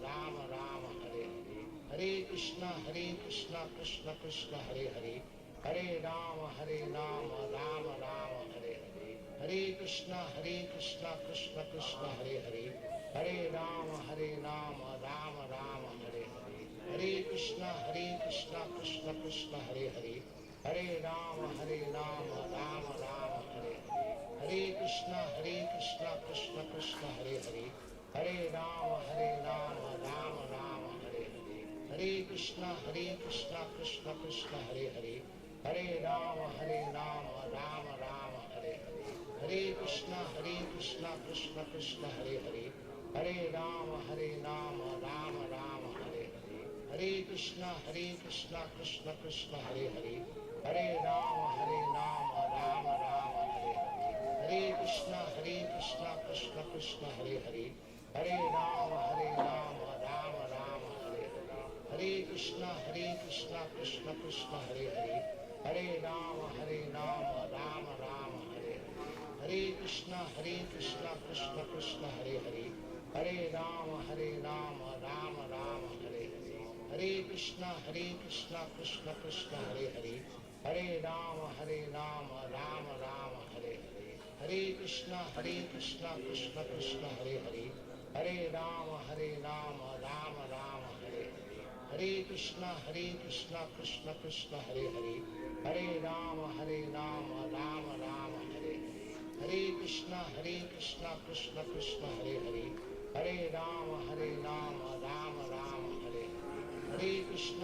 Rama Rama Hare Hare Hare Krishna Krishna Krishna Hare Hare Hare Rama Rama Rama Hare Hare Hare Krishna Krishna Krishna Hare Hare Hare Rama Rama Rama Hare Hare Hare Krishna Krishna Krishna Hare Hare Hare Rama Rama Rama Hare Hare Hare Krishna Krishna Krishna Hare Hare Hare Rama Rama Rama Hare Hare Hare Krishna Krishna Krishna Hare Hare Hare Rama Rama Rama Hare Hare Hare Krishna Krishna Krishna Hare Hare Hare Rama Rama Rama Hare Hare Hare Krishna Krishna Krishna Hare Hare Hare Rama Rama Rama Hare Hare Hare Krishna Krishna Krishna Hare Hare Hare Rama Rama Rama Hare Hare Hare Krishna Krishna Krishna Hare Hare Hare Rama Rama Rama Hare Hare Hare Krishna Krishna Krishna Hare Hare Hare Rama Rama Rama Hare Hare Hare Krishna Krishna Krishna Hare Hare Hare Rama Rama Rama Hare Hare Hare Krishna Krishna Krishna Hare Hare Hare Rama Rama Rama Hare Hare Hare Krishna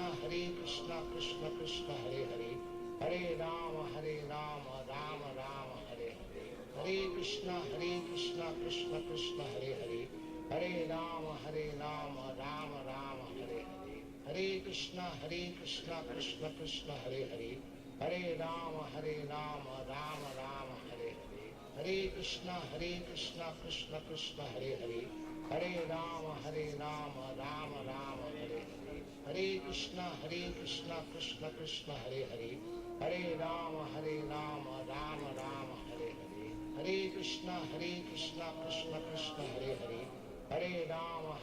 Krishna Krishna Hare Hare Hare Rama Rama Rama Hare Hare Hare Krishna Krishna Krishna Hare Hare Hare Rama Rama Rama Hare Hare Hare Krishna Krishna Krishna Hare Hare Hare Rama Rama Rama Hare Hare Hare Krishna Krishna Krishna Hare Hare Hare Rama Rama Rama Hare Hare Hare Krishna Krishna Krishna Hare Hare Hare Rama Rama Rama Hare Hare Hare Krishna Krishna Krishna Hare Hare Hare Rama Rama Rama Hare Hare Hare Krishna Krishna Krishna Hare Hare Hare Rama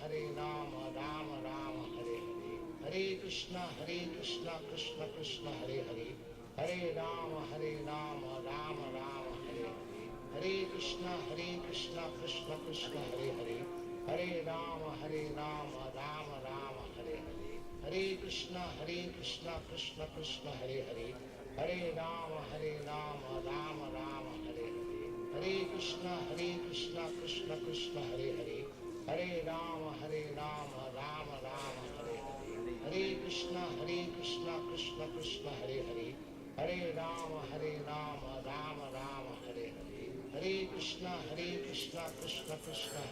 Rama Rama Hare Hare Hare Krishna Krishna Krishna Hare Hare Hare Rama Rama Rama Hare Hare Hare Krishna Krishna Krishna Hare Hare Hare Rama Rama Rama Hare Hare Hare Krishna Krishna Krishna Hare Hare Hare Rama Rama Rama Hare Hare Hare Krishna Krishna Krishna Hare Hare Hare Rama Rama Rama Hare Hare Hare Krishna Krishna Krishna Hare Hare, Hare Rama Rama Rama Hare Hare, Hare Krishna Krishna Krishna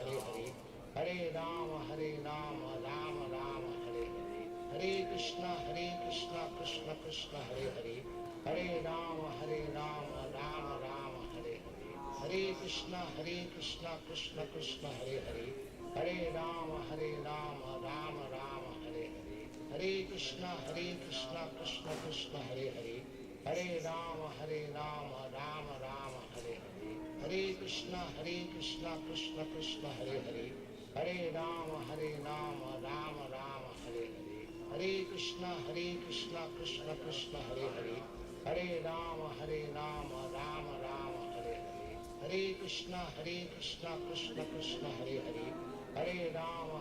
Hare Hare, Hare Rama Rama Rama Hare Hare, Hare Krishna Krishna Krishna Hare Hare, Hare Rama Rama Rama Hare Hare, Hare Krishna Krishna Krishna Hare Hare, Hare Rama Rama Rama Hare Hare, Hare Krishna Krishna Krishna Hare Hare, Hare Rama Rama Rama Hare Hare, Hare Krishna Krishna Krishna Hare Hare, Hare Rama Rama Rama Hare Hare, Hare Krishna Krishna Krishna Hare Hare, Hare Rama Rama Rama Hare Hare, Hare Krishna Krishna Krishna Hare Hare, Hare Rama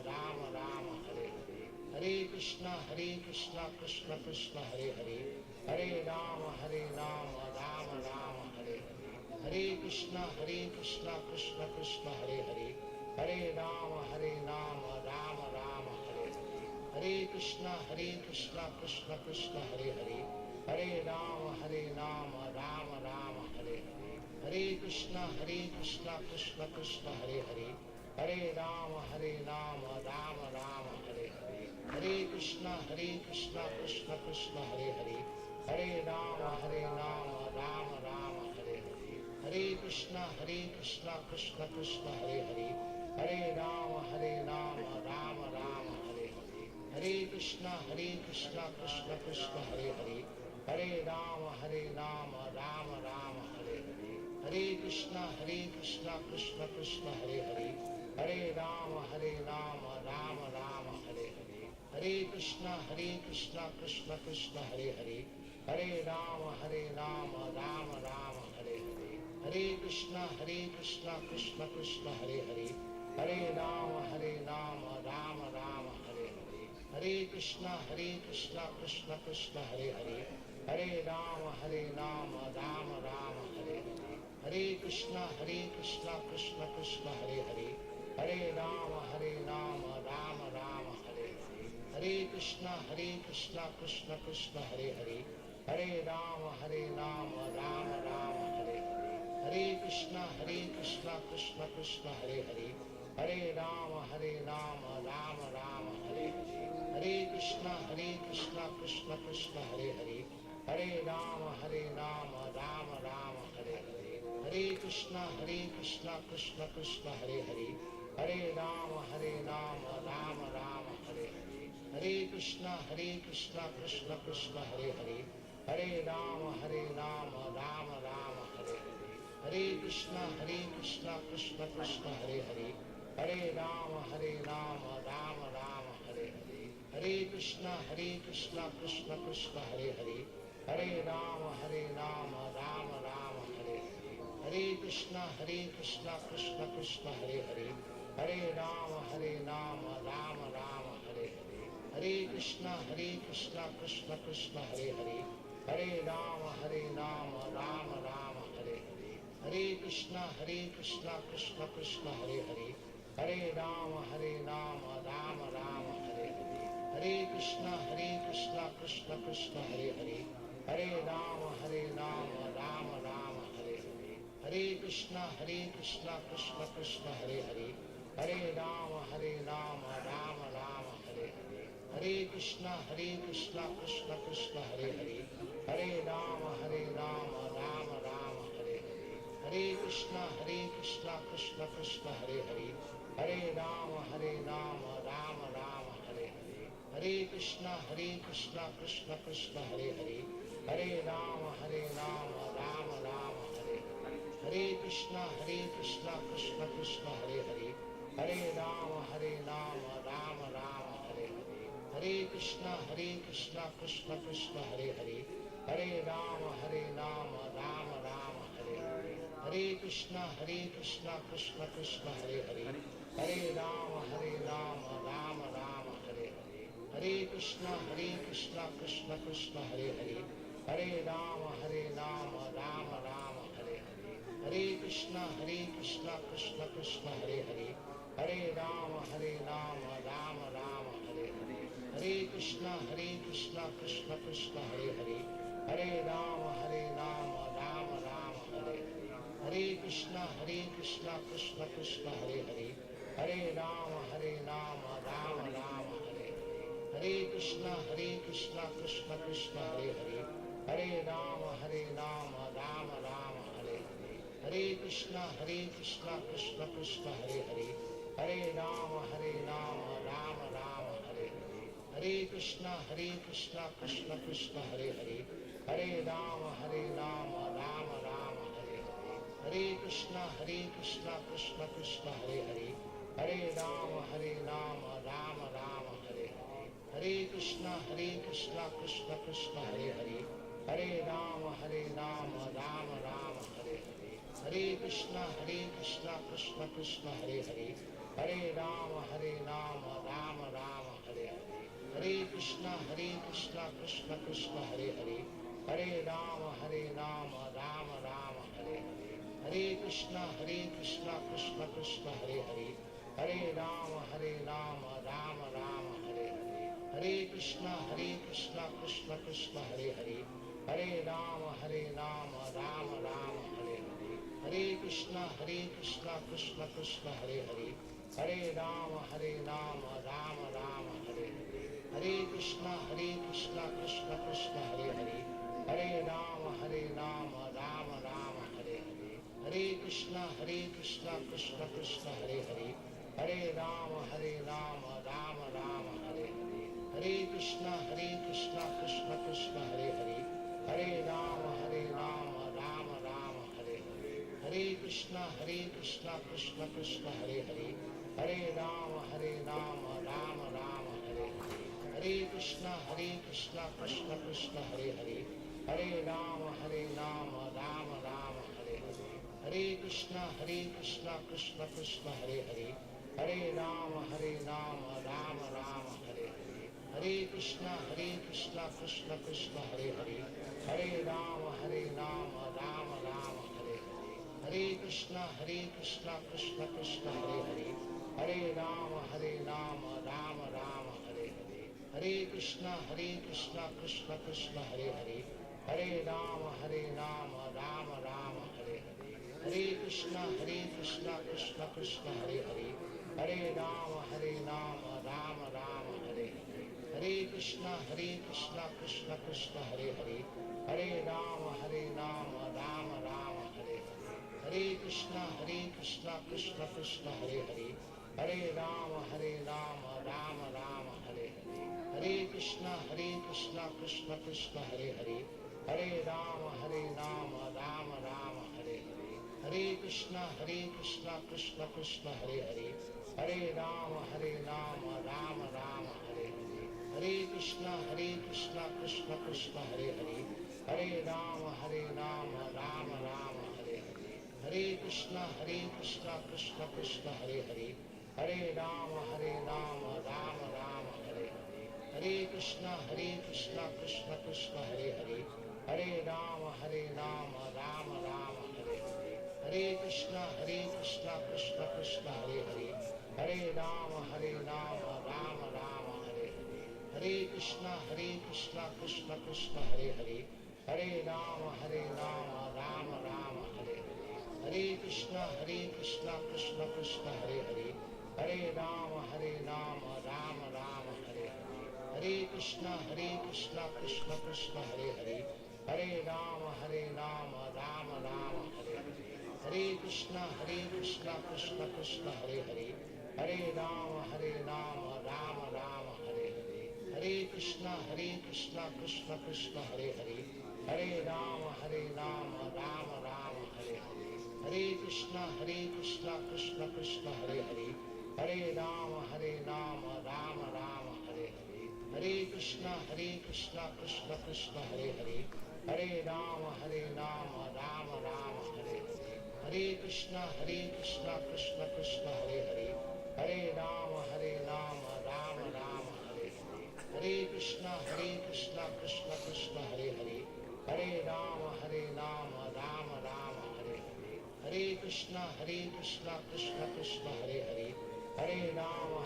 Rama Rama Hare Hare, Hare Krishna Krishna Krishna Hare Hare, Hare Rama Rama Rama Hare Hare, Hare Krishna Krishna Krishna Hare Hare, Hare Rama Rama Rama Hare Hare, Hare Krishna Krishna Krishna Hare Hare, Hare Rama Rama Rama Hare Hare, Hare Krishna Krishna Krishna Hare Hare, Hare Rama Rama Rama Hare Hare, Hare Krishna Krishna Krishna Hare Hare, Hare Rama Rama Rama Hare Hare, Hare Krishna Krishna Krishna Hare Hare, Hare Rama Rama Rama Hare Hare, Hare Krishna Krishna Krishna Hare Hare, Hare Rama Rama Rama Hare Hare, Hare Krishna Krishna Krishna Hare Hare, Hare Rama Rama Rama Hare Hare, Hare Krishna Krishna Krishna Hare Hare, Hare Rama Rama Rama Hare Hare, Hare Krishna Krishna Krishna Hare Hare, Hare Rama Rama Rama Hare Hare, Hare Krishna Krishna Krishna Hare Hare, Hare Rama Rama Rama Hare Hare, Hare Krishna Krishna Krishna Hare Hare, Hare Rama Rama Rama Hare Hare, Hare Krishna Krishna Krishna Hare Hare, Hare Rama Rama Rama Hare Hare, Hare Krishna Krishna Krishna Hare Hare, Hare Rama Rama Rama Hare Hare, Hare Krishna Krishna Krishna Hare Hare, Hare Rama Rama Rama Hare Hare, Hare Krishna Krishna Krishna Hare Hare, Hare Rama Rama Rama Hare Hare, Hare Krishna Krishna Krishna Hare Hare, Hare Rama Rama Rama Hare Hare, Hare Krishna Krishna Krishna Hare Hare, Hare Rama Rama Rama Hare Hare, Hare Krishna Krishna Krishna Hare Hare, Hare Rama Rama Rama Hare Hare, Hare Krishna Krishna Krishna Hare Hare, Hare Rama Rama Rama Hare Hare, Hare Krishna Krishna Krishna Hare Hare, Hare Rama Rama Rama Hare Hare, Hare Krishna Krishna Krishna Hare Hare, Hare Rama Rama Rama Hare Hare, Hare Krishna Krishna Krishna Hare Hare, Hare Rama Rama Rama Hare Hare, Hare Krishna Krishna Krishna Hare Hare, Hare Rama Rama Rama Hare Hare, Hare Krishna Krishna Krishna Hare Hare, Hare Rama Rama Rama Hare Hare, Hare Krishna Krishna Krishna Hare Hare, Hare Rama Rama Rama Hare Hare, Hare Krishna Krishna Krishna Hare Hare, Hare Rama Rama Rama Hare Hare, Hare Krishna Krishna Krishna Hare Hare, Hare Rama Rama Rama Hare Hare, Hare Krishna Krishna Krishna Hare Hare, Hare Rama Rama Rama Hare Hare, Hare Krishna Krishna Krishna Hare Hare, Hare Rama Rama Rama Hare Hare, Hare Krishna Krishna Krishna Hare Hare, Hare Rama Rama Rama Hare Hare, Hare Krishna Krishna Krishna Hare Hare, Hare Rama Rama Rama Hare Hare, Hare Krishna Krishna Krishna Hare Hare, Hare Rama Rama Rama Hare Hare, Hare Krishna Krishna Krishna Hare Hare, Hare Rama Rama Rama Hare Hare, Hare Krishna Krishna Krishna Hare Hare, Hare Rama Rama Rama Hare Hare, Hare Krishna Krishna Krishna Hare Hare, Hare Rama Rama Rama Hare Hare, Hare Krishna Krishna Krishna Hare Hare, Hare Rama Rama Rama Hare Hare, Hare Krishna Krishna Krishna Hare Hare, Hare Rama Rama Rama Hare Hare, Hare Krishna Krishna Krishna Hare Hare, Hare Rama Rama Rama Hare Hare, Hare Krishna Krishna Krishna Hare Hare, Hare Rama Rama Rama Hare Hare, Hare Krishna Krishna Krishna Hare Hare, Hare Rama Rama Rama Hare Hare, Hare Krishna Krishna Krishna Hare Hare, Hare Rama Rama Rama Hare Hare, Hare Krishna Krishna Krishna Hare Hare, Hare Rama Rama Rama Hare Hare, Hare Krishna Krishna Krishna Hare Hare, Hare Rama Rama Rama Hare Hare, Hare Krishna Krishna Krishna Hare Hare, Hare Rama Rama Rama Hare Hare, Hare Krishna Krishna Krishna Hare Hare, Hare Rama Rama Rama Hare Hare, Hare Krishna Krishna Krishna Hare Hare, Hare Rama Rama Rama Hare Hare, Hare Krishna Krishna Krishna Hare Hare, Hare Rama Rama Rama Hare Hare, Hare Krishna Krishna Krishna Hare Hare, Hare Rama Rama Rama Hare Hare, Hare Krishna Krishna Krishna Hare Hare, Hare Rama Rama Rama Hare Hare, Hare Krishna Krishna Krishna Hare Hare, Hare Rama Rama Rama Hare Hare, Hare Krishna Krishna Krishna Hare Hare, Hare Rama Rama Rama Hare Hare, Hare Krishna Krishna Krishna Hare Hare, Hare Rama Rama Rama Hare Hare, Hare Krishna Krishna Krishna Hare Hare, Hare Rama Rama Rama Hare Hare, Hare Krishna Krishna Krishna Hare Hare, Hare Rama Rama Rama Hare Hare, Hare Krishna Krishna Krishna Hare Hare, Hare Rama Rama Rama Hare Hare, Hare Krishna Krishna Krishna Hare Hare, Hare Rama Rama Rama Hare Hare, Hare Krishna Krishna Krishna Hare Hare, Hare Rama Rama Rama Hare Hare, Hare Krishna Krishna Krishna Hare Hare, Hare Rama Rama Rama Hare Hare, Hare Krishna Krishna Krishna Hare Hare, Hare Rama Rama Rama Hare Hare, Hare Krishna Krishna Krishna Hare Hare, Hare Rama Rama Rama Hare Hare, Hare Krishna Krishna Krishna Hare Hare, Hare Rama Rama Rama Hare Hare, Hare Krishna Krishna Krishna Hare Hare, Hare Rama Rama Rama Hare Hare, Hare Krishna Krishna Krishna Hare Hare, Hare Rama Rama Rama Hare Hare, Hare Krishna Krishna Krishna Hare Hare, Hare Rama Rama Rama Hare Hare, Hare Krishna Krishna Krishna Hare Hare, Hare Rama Rama Rama Hare Hare, Hare Krishna Krishna Krishna Hare Hare, Hare Rama Rama Rama Hare Hare, Hare Krishna Krishna Krishna Hare Hare, Hare Rama Rama Rama Hare Hare, Hare Krishna Krishna Krishna Hare Hare, Hare Rama Rama Rama Hare Hare, Hare Krishna Krishna Krishna Hare Hare, Hare Rama Rama Rama Hare Hare, Hare Krishna Krishna Krishna Hare Hare, Hare Rama Rama Rama Hare Hare, Hare Krishna Krishna Krishna Hare Hare, Hare Rama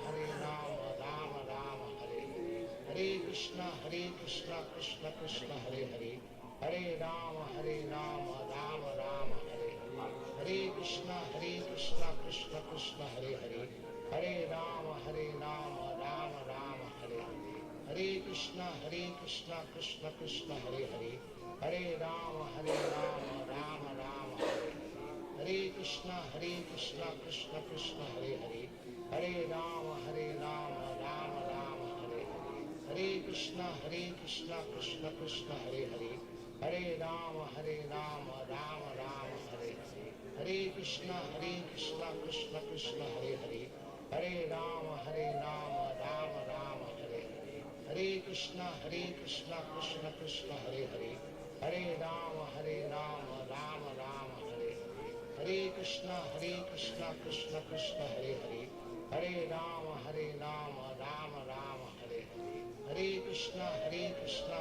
Rama Rama Hare Hare, Hare Krishna Krishna Krishna Hare Hare, Hare Rama Rama Rama Hare Hare, Hare Krishna Krishna Krishna Hare Hare, Hare Rama Rama Rama Hare Hare, Hare Krishna Krishna Krishna Hare Hare, Hare Rama Rama Rama Hare Hare, Hare Krishna Krishna Krishna Hare Hare, Hare Rama Rama Rama Hare Hare, Hare Krishna Krishna Krishna Hare Hare, Hare Rama Rama Rama Hare Hare, Hare Krishna Krishna Krishna Hare Hare, Hare Rama Rama Rama Hare Hare, Hare Krishna Krishna Krishna Hare Hare, Hare Rama Rama Rama Hare Hare, Hare Krishna Krishna Krishna Hare Hare, Hare Rama Rama Rama Hare Hare, Hare Krishna Krishna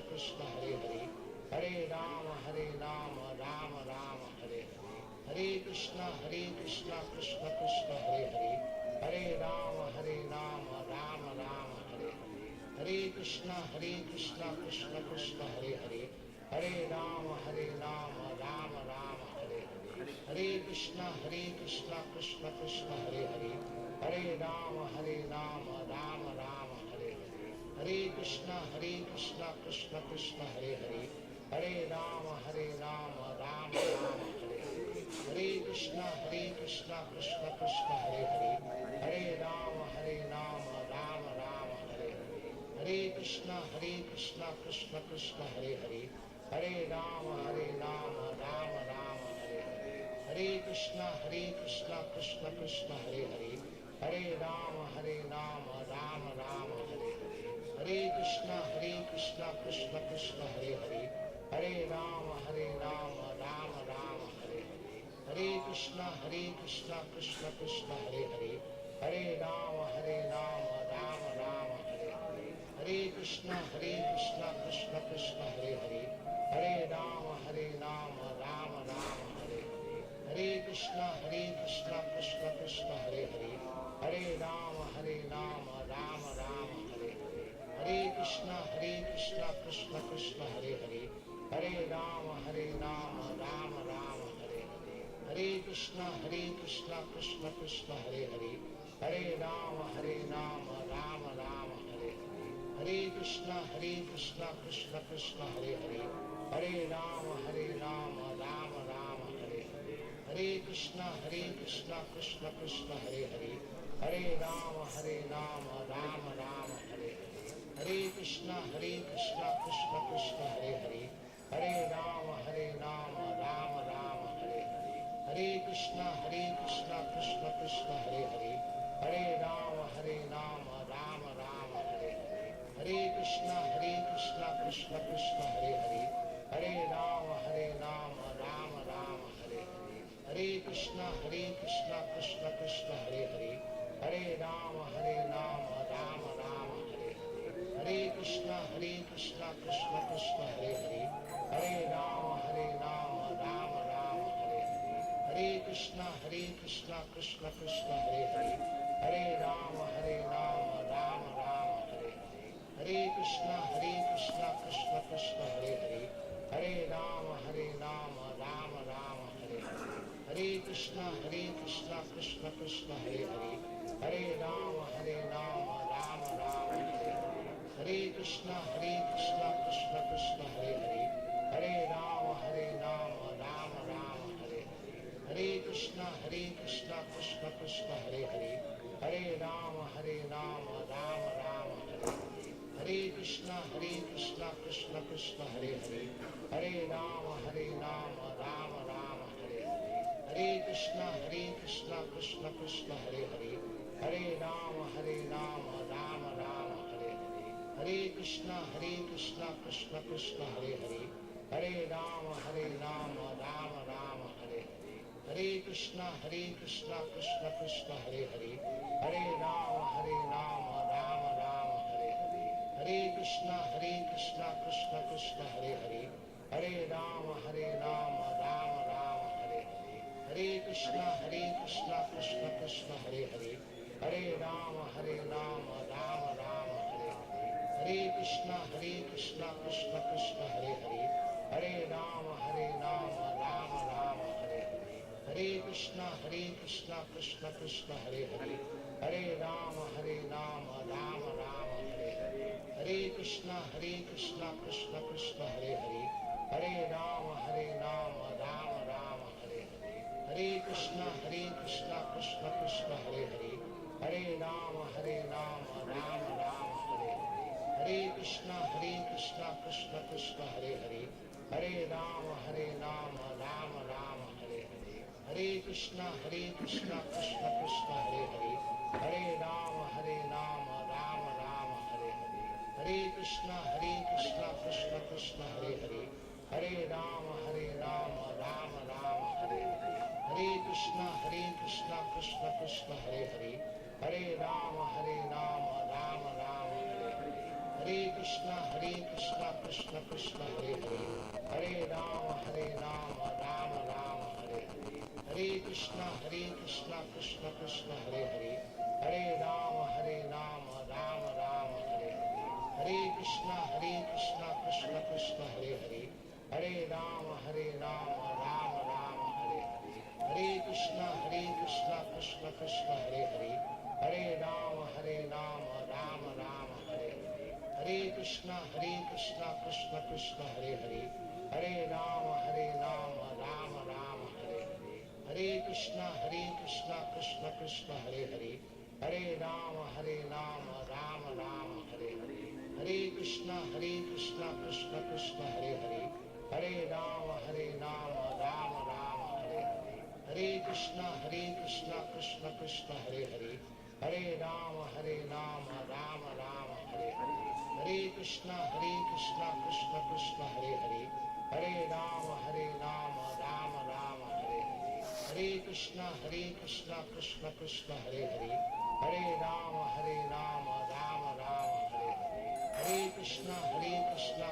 Krishna Hare Hare, Hare Rama Rama Rama Hare Hare, Hare Krishna Krishna Krishna Hare Hare, Hare Rama Rama Rama Hare Hare, Hare Krishna Krishna Krishna Hare Hare, Hare Rama Rama Rama Hare Hare, Hare Krishna Krishna Krishna Hare Hare, Hare Rama Rama Rama Hare Hare, Hare Krishna Krishna Krishna Hare Hare, Hare Rama Rama Rama Hare Hare, Hare Krishna Krishna Krishna Hare Hare, Hare Rama Rama Rama Hare Hare, Hare Krishna Krishna Krishna Hare Hare, Hare Rama Rama Rama Hare Hare, Hare Krishna Krishna Krishna Hare Hare, Hare Rama Rama Rama Hare Hare, Hare Krishna Krishna Krishna Hare Hare, Hare Rama Rama Rama Hare Hare, Hare Krishna Krishna Krishna Hare Hare, Hare Rama Rama Rama Hare Hare, Hare Krishna Krishna Krishna Hare Hare, Hare Rama Rama Rama Hare Hare, Hare Krishna Krishna Krishna Hare Hare, Hare Rama Rama Rama Hare Hare, Hare Krishna Krishna Krishna Hare Hare, Hare Rama Rama Rama Hare Hare, Hare Krishna Krishna Krishna Hare Hare, Hare Rama Rama Rama Hare Hare, Hare Krishna Krishna Krishna Hare Hare, Hare Rama Rama Rama Hare Hare, Hare Krishna Krishna Krishna Hare Hare, Hare Rama Rama Rama Hare Hare, Hare Krishna Krishna Krishna Hare Hare, Hare Rama Rama Rama Hare Hare, Hare Krishna Krishna Krishna Hare Hare, Hare Rama Rama Rama Hare Hare, Hare Krishna Krishna Krishna Hare Hare, Hare Rama Rama Rama Hare Hare, Hare Krishna Krishna Krishna Hare Hare, Hare Rama Rama Rama Hare Hare, Hare Krishna Krishna Krishna Hare Hare, Hare Rama Rama Rama Hare Hare, Hare Krishna Krishna Krishna Hare Hare, Hare Rama Rama Rama Hare Hare, Hare Krishna Krishna Krishna Hare Hare, Hare Rama Rama Rama Hare Hare, Hare Krishna Krishna Krishna Hare Hare, Hare Rama Rama Rama Hare Hare, Hare Krishna Krishna Krishna Hare Hare, Hare Rama Rama Rama Hare Hare, Hare Krishna Krishna Krishna Hare Hare, Hare Rama Rama Rama Hare Hare, Hare Krishna Krishna Krishna Hare Hare, Hare Rama Rama Rama Hare Hare, Hare Krishna Krishna Krishna Hare Hare, Hare Rama Rama Rama Hare Hare, Hare Krishna Krishna Krishna Hare Hare, Hare Rama Rama Rama Hare Hare, Hare Krishna Krishna Krishna Hare Hare, Hare Rama Rama Rama Hare Hare, Hare Krishna Krishna Krishna Hare Hare, Hare Rama Rama Rama Hare Hare, Hare Krishna Krishna Krishna Hare Hare, Hare Rama Rama Rama Hare Hare, Hare Krishna Krishna Krishna Hare Hare, Hare Rama Rama Rama Hare Hare, Hare Krishna Krishna Krishna Hare Hare, Hare Rama Rama Rama Hare Hare, Hare Krishna Krishna Krishna Hare Hare, Hare Rama Rama Rama Hare Hare, Hare Krishna Krishna Krishna Hare Hare, Hare Rama Rama Rama Hare Hare, Hare Krishna Krishna Krishna Hare Hare, Hare Rama Rama Rama Hare Hare, Hare Krishna Krishna Krishna Hare Hare, Hare Rama Rama Rama Hare Hare, Hare Krishna Krishna Krishna Hare Hare, Hare Rama Rama Rama Hare Hare, Hare Krishna Krishna Krishna Hare Hare, Hare Rama Rama Rama Hare Hare, Hare Krishna Krishna Krishna Hare Hare, Hare Rama Rama Rama Hare Hare, Hare Krishna Krishna Krishna Hare Hare, Hare Rama Rama Rama Hare Hare, Hare Krishna Krishna Krishna Hare Hare, Hare Rama Rama Rama Hare Hare, Hare Krishna Krishna Krishna Hare Hare, Hare Rama Rama Rama Hare Hare, Hare Krishna Krishna Krishna Hare Hare, Hare Rama Rama Rama Hare Hare, Hare Krishna Krishna Krishna Hare Hare, Hare Rama Rama Rama Hare Hare, Hare Krishna Krishna Krishna Hare Hare, Hare Rama Rama Rama Hare Hare, Hare Krishna Krishna Krishna Hare Hare, Hare Rama Rama Rama Hare Hare, Hare Krishna Krishna Krishna Hare Hare, Hare Rama Rama Rama Hare Hare, Hare Krishna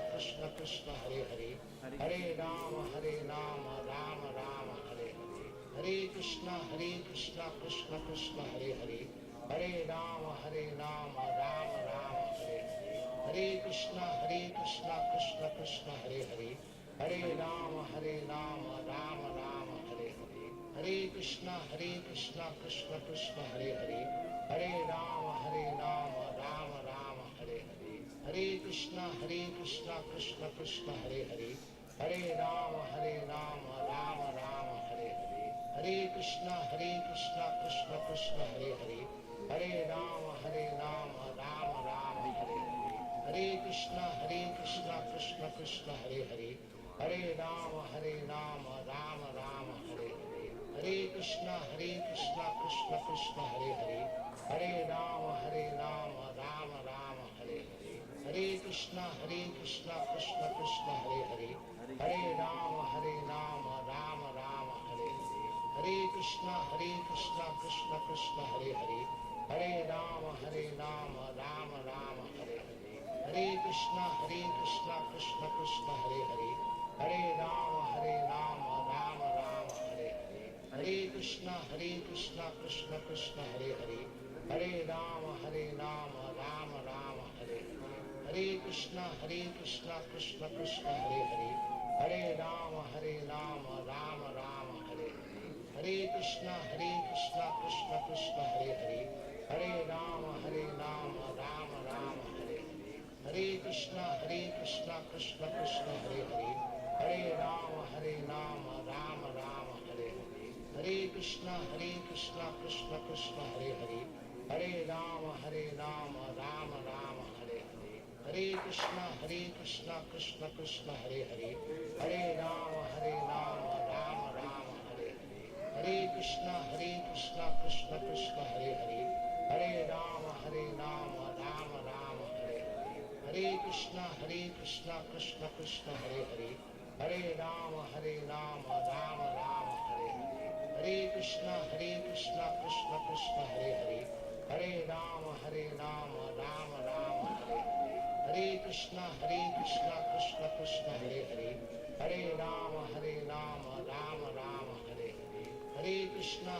Krishna Krishna Hare Hare, Hare Rama Rama Rama Hare Hare, Hare Krishna Krishna Krishna Hare Hare, Hare Rama Rama Rama Hare Hare, Hare Krishna Krishna Krishna Hare Hare, Hare Rama Rama Rama Hare Hare, Hare Krishna Krishna Krishna Hare Hare, Hare Rama Rama Rama Hare Hare, Hare Krishna Krishna Krishna Hare Hare, Hare Rama Rama Rama Hare Hare, Hare Krishna Krishna Krishna Hare Hare, Hare Rama Rama Rama Hare Hare, Hare Krishna Krishna Krishna Hare Hare, Hare Rama Rama Rama Hare Hare, Hare Krishna Krishna Krishna Hare Hare, Hare Rama Rama Rama Hare Hare, Hare Krishna Krishna Krishna Hare Hare, Hare Rama Rama Rama Hare Hare, Hare Krishna Krishna Krishna Hare Hare, Hare Rama Rama Rama Hare Hare, Hare Krishna Krishna Krishna Hare Hare, Hare Rama Rama Rama Hare Hare, Hare Krishna Krishna Krishna Hare Hare, Hare Rama Rama Rama Hare Hare, Hare Krishna Krishna Krishna Hare Hare, Hare Rama Rama Rama Hare Hare, Hare Krishna Krishna Krishna Hare Hare, Hare Rama Rama Rama Hare Hare, Hare Krishna Krishna Krishna Hare Hare, Hare Rama Rama Rama Hare Hare, Hare Krishna Krishna Krishna Hare Hare, Hare Rama Rama Rama Hare Hare, Hare Krishna Krishna Krishna Hare Hare, Hare Rama Rama Rama Hare Hare, Hare Krishna Krishna Krishna Hare Hare, Hare Rama Rama Rama Hare Hare, Hare Krishna Krishna Krishna Hare Hare, Hare Rama Rama Rama Hare Hare, Hare Krishna Krishna Krishna Hare Hare, Hare Rama Rama Rama Hare Hare, Hare Krishna Krishna Krishna Hare Hare, Hare Rama Rama Rama Hare Hare, Hare Krishna Krishna Hare Hare, Hare Rama Rama Rama Hare Hare, Hare Krishna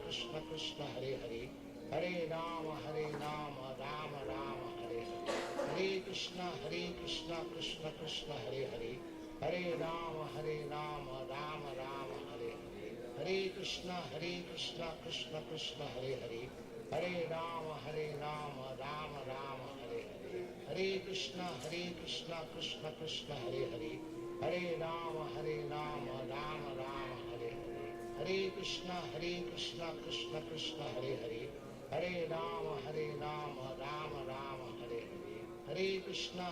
Krishna Krishna Hare Hare, Hare Rama Rama Rama Hare Hare Krishna Krishna Krishna Hare Hare, Hare Rama Rama Rama Hare Hare, Hare Krishna Krishna Krishna Hare Hare, Hare Rama Rama Rama Hare Hare, Hare Krishna Krishna Krishna Hare Hare, Hare Rama Rama Rama Hare Hare, Hare Krishna Krishna Krishna Hare Hare, Hare Rama Rama Rama Hare Hare, Hare Krishna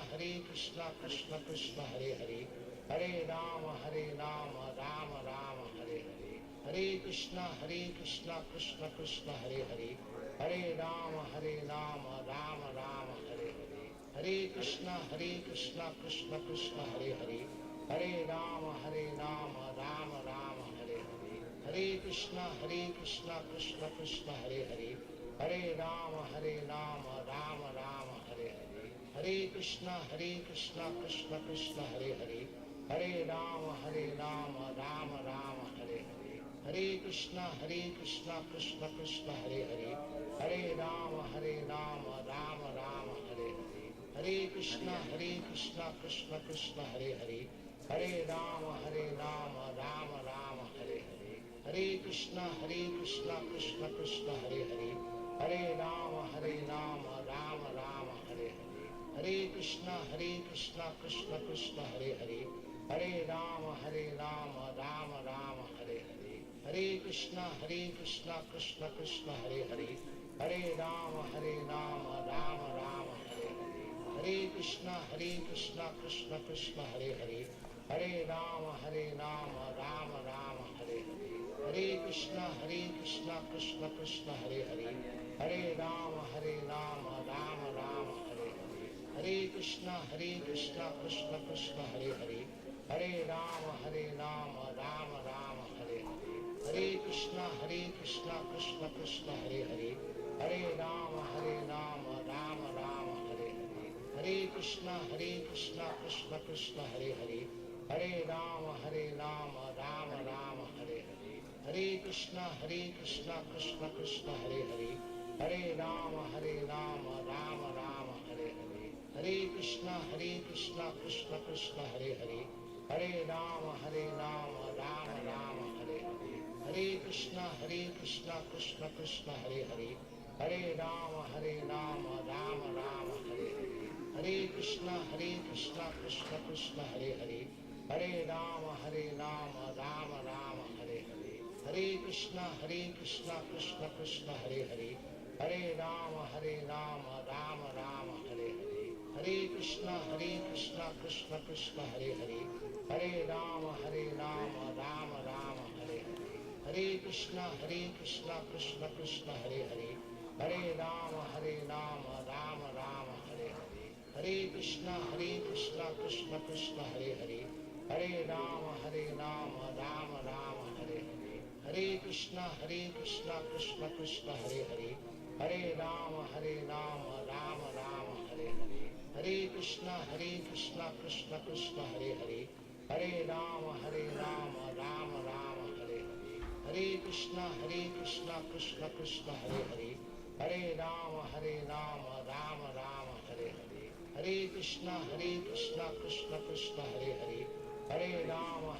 Krishna Krishna Hare Hare, Hare Rama Rama Rama Hare Hare, Hare Krishna Krishna Krishna Hare Hare, Hare Rama Rama Rama Hare Hare, Hare Krishna Krishna Krishna Hare Hare, Hare Rama Rama Rama Hare Hare, Hare Krishna Krishna Krishna Hare Hare, Hare Rama Rama Rama Hare Hare, Hare Krishna Krishna Krishna Hare Hare, Hare Rama Rama Rama Hare Hare, Hare Krishna Krishna Krishna Hare Hare, Hare Rama Rama Rama Hare Hare, Hare Krishna Krishna Krishna Hare Hare, Hare Rama Rama Rama Hare Hare, Hare Krishna Krishna Krishna Hare Hare, Hare Rama Rama Rama Hare Hare, Hare Krishna Krishna Krishna Hare Hare, Hare Rama Rama Rama Hare Hare, Hare Krishna Krishna Krishna Hare Hare, Hare Rama Rama Rama Hare Hare, Hare Krishna Krishna Krishna Hare Hare, Hare Rama Rama Rama Hare Hare, Hare Krishna Krishna Krishna Hare Hare, Hare Rama Rama Rama Hare Hare, Hare Krishna Krishna Krishna Hare Hare, Hare Rama Rama Rama Hare Hare, Hare Krishna Krishna Krishna Hare Hare, Hare Rama Rama Rama Hare Hare, Hare Krishna Krishna Krishna Hare Hare, Hare Rama Rama Rama Hare Hare, Hare Krishna Krishna Krishna Hare Hare, Hare Rama Rama Rama Hare Hare, Hare Krishna Krishna Krishna Hare Hare, Hare Rama Rama Rama Hare Hare, Hare Krishna Krishna Krishna Hare Hare, Hare Rama Rama Rama Hare Hare, Hare Krishna Krishna Krishna Hare Hare, Hare Rama Rama Rama Hare Hare, Hare Krishna Krishna Krishna Hare Hare, Hare Rama Rama Rama Hare Hare, Hare Krishna Krishna Krishna Hare Hare, Hare Rama Rama Rama Hare Hare, Hare Krishna Krishna Krishna Hare Hare, Hare Rama Rama Rama Hare Hare, Hare Krishna Krishna Krishna Hare Hare, Hare Rama Rama Rama Hare Hare, Hare Krishna Krishna Krishna Hare Hare, Hare Rama Rama Rama Hare Hare, Hare Krishna Krishna Krishna Hare Hare, Hare Rama Rama Rama Hare Hare, Hare Krishna Krishna Krishna Hare Hare, Hare Rama Rama Rama Hare Hare, Hare Krishna Krishna Krishna Hare Hare, Hare Rama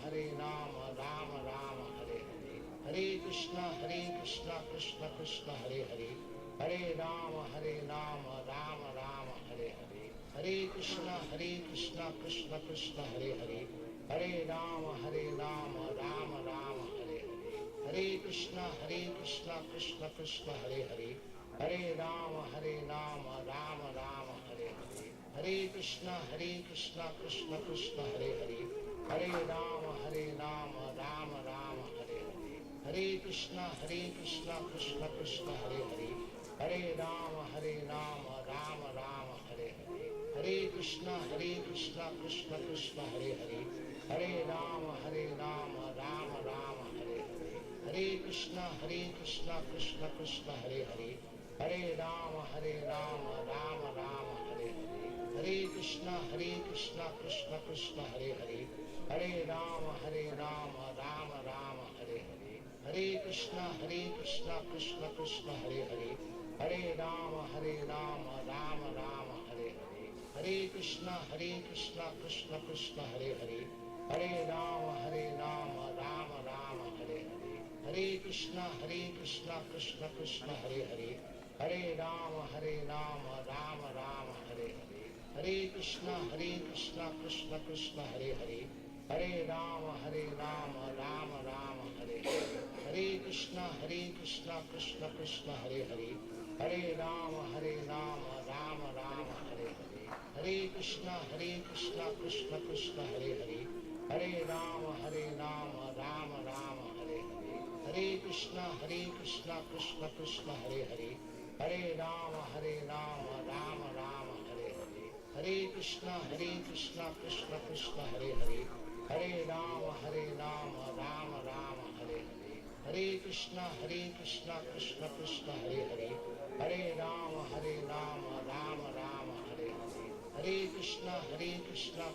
Rama Rama Hare Hare, Hare Krishna Krishna Krishna Hare Hare, Hare Rama Rama Rama Hare Hare, Hare Krishna Krishna Krishna Hare Hare, Hare Rama Rama Rama Hare Hare, Hare Krishna Krishna Krishna Hare Hare, Hare Rama Rama Rama Hare Hare, Hare Krishna Krishna Krishna Hare Hare, Hare Rama Rama Rama Hare Hare, Hare Krishna Krishna Krishna Hare Hare, Hare Rama Rama Rama Hare Hare, Hare Krishna Krishna Krishna Hare Hare, Hare Rama Rama Rama Hare Hare, Hare Krishna Krishna Krishna Hare Hare, Hare Rama Rama Rama Hare Hare, Hare Krishna Krishna Krishna Hare Hare, Hare Rama Rama Rama Hare Hare, Hare Krishna Krishna Krishna Hare Hare, Hare Rama Rama Rama Hare Hare Krishna Krishna Krishna Hare Hare Hare Rama Rama Rama Hare Hare Hare Krishna Krishna Krishna Hare Hare Hare Rama Rama Rama Hare Hare Hare Krishna Krishna Krishna Hare Hare Hare Rama Rama Rama Hare Hare Hare Krishna Krishna Krishna Hare Hare Hare Rama Rama Rama Hare Hare Hare Krishna Krishna Krishna Hare Hare Hare Rama Rama Rama Hare Hare Hare Krishna Krishna Krishna Hare Hare Hare Rama Rama Rama Hare Hare Hare Krishna Krishna Krishna Hare Hare Hare Rama Rama Rama Hare Hare Hare Krishna Krishna Krishna Hare Hare Hare Rama Rama Rama Hare Hare Hare Krishna Krishna Krishna Hare Hare Hare Rama Rama Rama Hare Hare Hare Krishna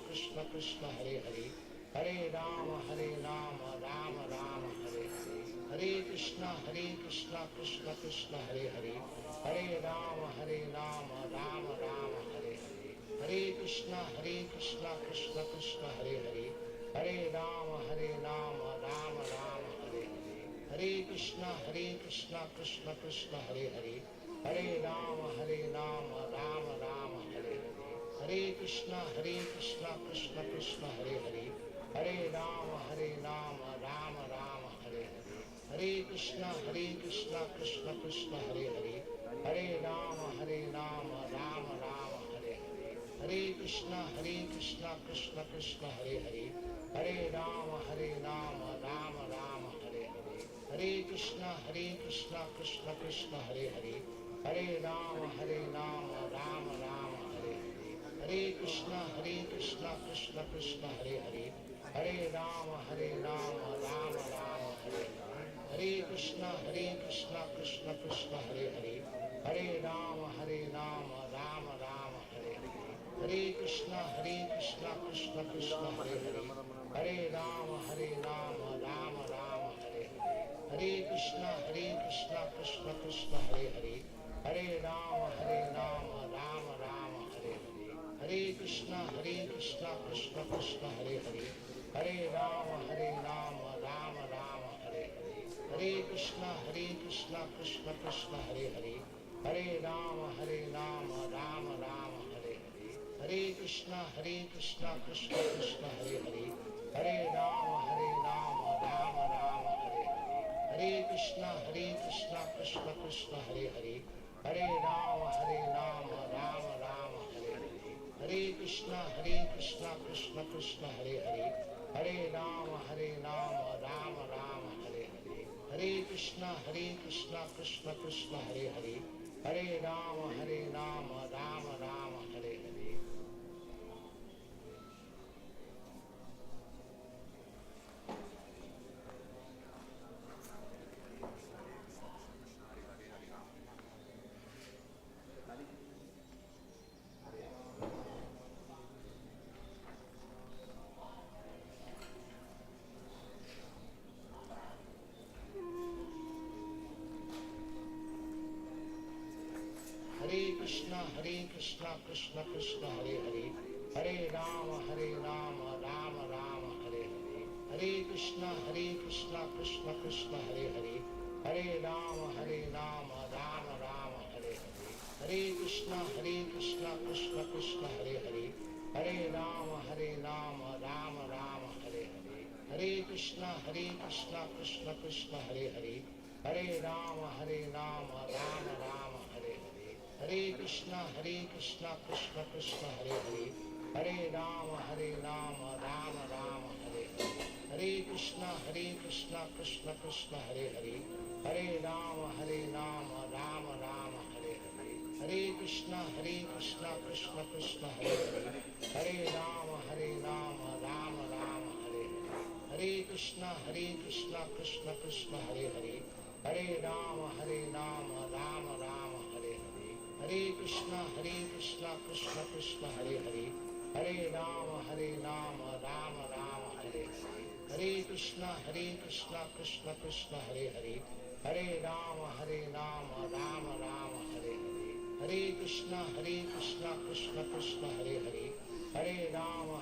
Krishna Krishna Hare Hare Hare Rama Rama Rama Hare Hare Hare Krishna Krishna Krishna Hare Hare Hare Rama Rama Rama Hare Hare Hare Krishna Krishna Krishna Hare Hare Hare Rama Rama Rama Hare Hare Hare Krishna Krishna Krishna Hare Hare Hare Rama Rama Rama Hare Hare Hare Krishna Krishna Krishna Hare Hare Hare Rama Rama Rama Hare Hare Hare Krishna Krishna Krishna Hare Hare Hare Rama Rama Rama Hare Hare Hare Krishna Krishna Krishna Hare Hare Hare Rama Rama Rama Hare Hare Hare Krishna Krishna Krishna Hare Hare Hare Rama Rama Rama Hare Hare Hare Krishna Krishna Krishna Hare Hare Hare Rama Rama Rama Hare Hare Hare Krishna Krishna Krishna Hare Hare Hare Rama Rama Rama Hare Hare Hare Krishna Krishna Krishna Hare Hare Hare Rama Rama Rama Hare Hare Hare Krishna Krishna Krishna Hare Hare Hare Rama Rama Rama Hare Hare Hare Krishna Krishna Krishna Hare Hare Hare Rama Rama Rama Hare Hare Hare Krishna Krishna Krishna Hare Hare Hare Rama Rama Rama Hare Hare Hare Krishna Krishna Krishna Hare Hare Hare Rama Rama Rama Hare Hare Hare Krishna Krishna Krishna Hare Hare Hare Rama Rama Rama Hare Hare Hare Krishna Krishna Krishna Hare Hare Hare Rama Rama Rama Hare Hare Krishna Krishna Krishna Hare Hare Hare Rama Rama Rama Hare Hare Hare Krishna Krishna Krishna Hare Hare Hare Rama Rama Rama Hare Hare Hare Krishna Krishna Krishna Hare Hare Hare Rama Rama Rama Hare Hare Hare Krishna Krishna Krishna Hare Hare Hare Rama Rama Rama Hare Hare Hare Krishna Krishna Krishna Hare Hare Hare Rama Rama Rama Hare Hare Hare Krishna Krishna Krishna Hare Hare Hare Rama Rama Rama Hare Hare Hare Krishna Krishna Krishna Hare Hare Hare Rama Rama Rama Hare Hare Hare Krishna Krishna Krishna Hare Hare Hare Rama Rama Rama Hare Hare Hare Krishna Krishna Krishna Hare Hare Hare Rama Rama Rama Hare Hare Hare Krishna Krishna Krishna Hare Hare Hare Rama Rama Rama Hare Hare Hare Krishna Krishna Krishna Hare Hare, Hare Rama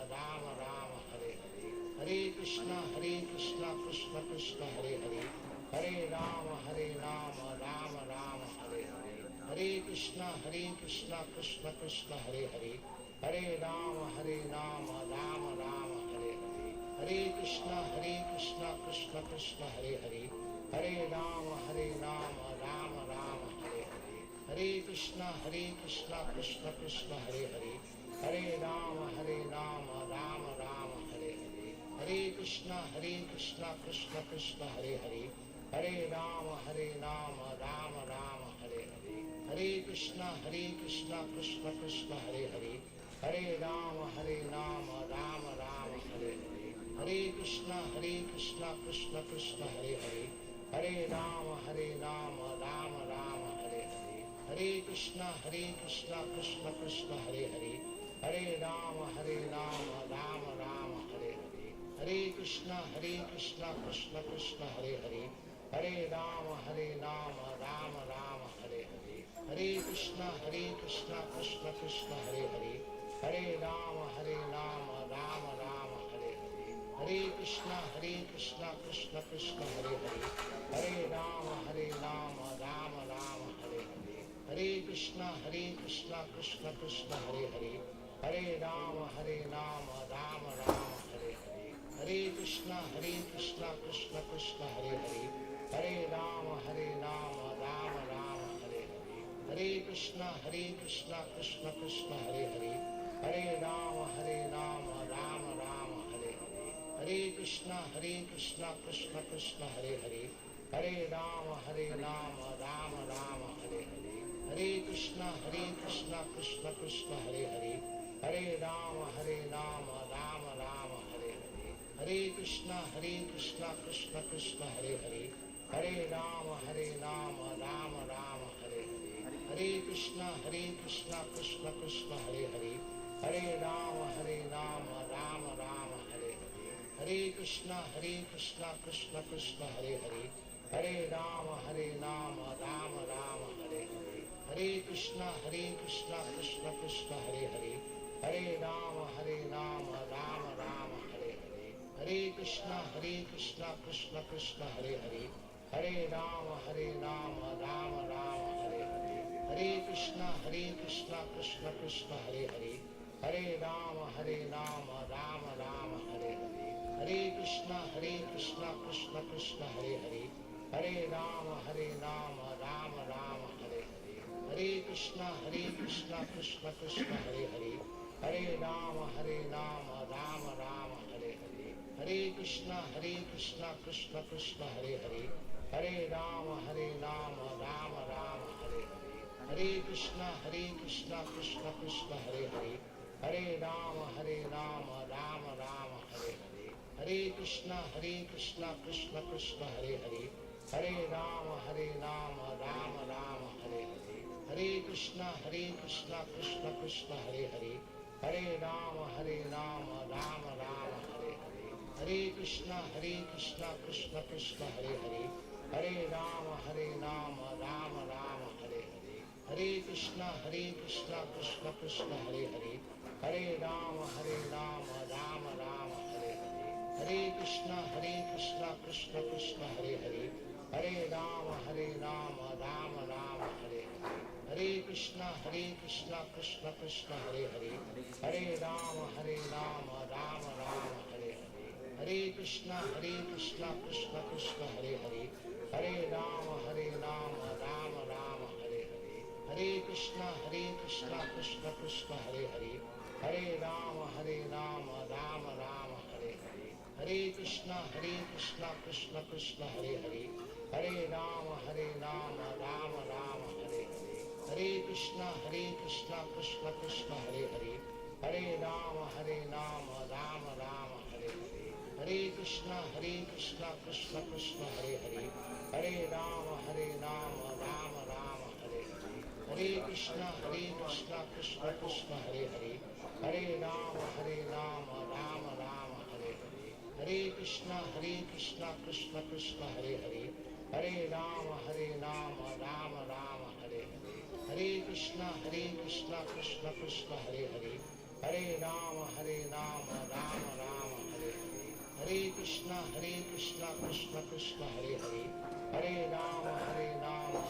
Rama Rama Hare Hare, Hare Krishna Krishna Krishna Hare Hare, Hare Rama Rama Rama Hare Hare, Hare Krishna Krishna Krishna Hare Hare, Hare Rama Rama Rama Hare Hare, Hare Krishna Krishna Krishna Hare Hare, Hare Rama Rama Rama Hare Hare, Hare Krishna Krishna Krishna Hare Hare, Hare Rama Rama Rama Hare Hare, Hare Krishna Krishna Krishna Hare Hare, Hare Rama Rama Rama Hare Hare, Hare Krishna Krishna Krishna Hare Hare, Hare Rama Rama Rama Hare Hare, Hare Krishna Krishna Krishna Hare Hare, Hare Rama Rama Rama Hare Hare, Hare Krishna Krishna Krishna Hare Hare, Hare Rama Rama Rama Hare Hare, Hare Krishna Krishna Krishna Hare Hare, Hare Rama Rama Rama Hare Hare, Hare Krishna Krishna Krishna Hare Hare, Hare Rama Rama Rama Hare Hare, Hare Krishna Krishna Krishna Hare Hare, Hare Rama Rama Rama Hare Hare, Hare Krishna Krishna Krishna Hare Hare, Hare Rama Rama Rama Hare Hare, Hare Krishna Krishna Krishna Hare Hare, Hare Rama Rama Rama Hare Hare, Hare Krishna Krishna Krishna Hare Hare, Hare Rama Rama Rama Hare Hare, Hare Krishna Krishna Krishna Hare Hare, Hare Rama Rama Rama Hare Hare, Hare Krishna Krishna Krishna Hare Hare, Hare Rama Rama Rama Hare Hare, Hare Krishna Krishna Krishna Hare Hare, Hare Rama Rama Rama Hare Hare, Hare Krishna Krishna Krishna Hare Hare, Hare Rama Rama Rama Hare Hare, Hare Krishna Krishna Krishna Hare Hare, Hare Rama Rama Rama Hare Hare, Hare Krishna Krishna Krishna Hare Hare, Hare Rama Rama Rama Hare Hare, Hare Krishna Krishna Krishna Hare Hare, Hare Rama Rama Rama Hare Hare, Hare Krishna Krishna Krishna Hare Hare, Hare Rama Rama Rama Hare Hare, Hare Krishna Krishna Krishna Hare Hare, Hare Rama Rama Rama Hare Hare, Hare Krishna Krishna Krishna Hare Hare, Hare Rama Rama Rama Hare Hare, Hare Krishna Krishna Krishna Hare Hare, Hare Rama Rama Rama Hare Hare, Hare Krishna Krishna Krishna Hare Hare, Hare Rama Rama Rama Hare Hare, Hare Krishna Krishna Krishna Hare Hare, Hare Rama Rama Rama Hare Hare, Hare Krishna Krishna Krishna Hare Hare, Hare Rama Rama Rama Hare Hare, Hare Krishna Krishna Krishna Hare Hare, Hare Rama Rama Rama Hare Hare, Hare Krishna Krishna Krishna Hare Hare, Hare Rama Rama Rama Hare Hare, Hare Krishna Krishna Krishna Hare Hare, Hare Rama Rama Rama Hare Hare, Hare Krishna Krishna Krishna Hare Hare, Hare Rama Rama Rama Hare Hare, Hare Krishna Krishna Krishna Hare Hare, Hare Rama Rama Rama Hare Hare, Hare Krishna Krishna Krishna Hare Hare, Hare Rama Rama Rama Hare Hare, Hare Krishna Krishna Krishna Hare Hare, Hare Rama Rama Rama Hare Hare, Hare Krishna Krishna Krishna Hare Hare, Hare Rama Rama Rama Hare Hare, Hare Krishna Krishna Krishna Hare Hare, Hare Rama Rama Rama Hare Hare, Hare Krishna Krishna Krishna Hare Hare, Hare Rama Rama Rama Hare Hare, Hare Krishna Krishna Krishna Hare Hare, Hare Rama Rama Rama Hare Hare, Hare Krishna Krishna Krishna Hare Hare, Hare Rama Rama Rama Hare Hare, Hare Krishna Krishna Krishna Hare Hare, Hare Rama Rama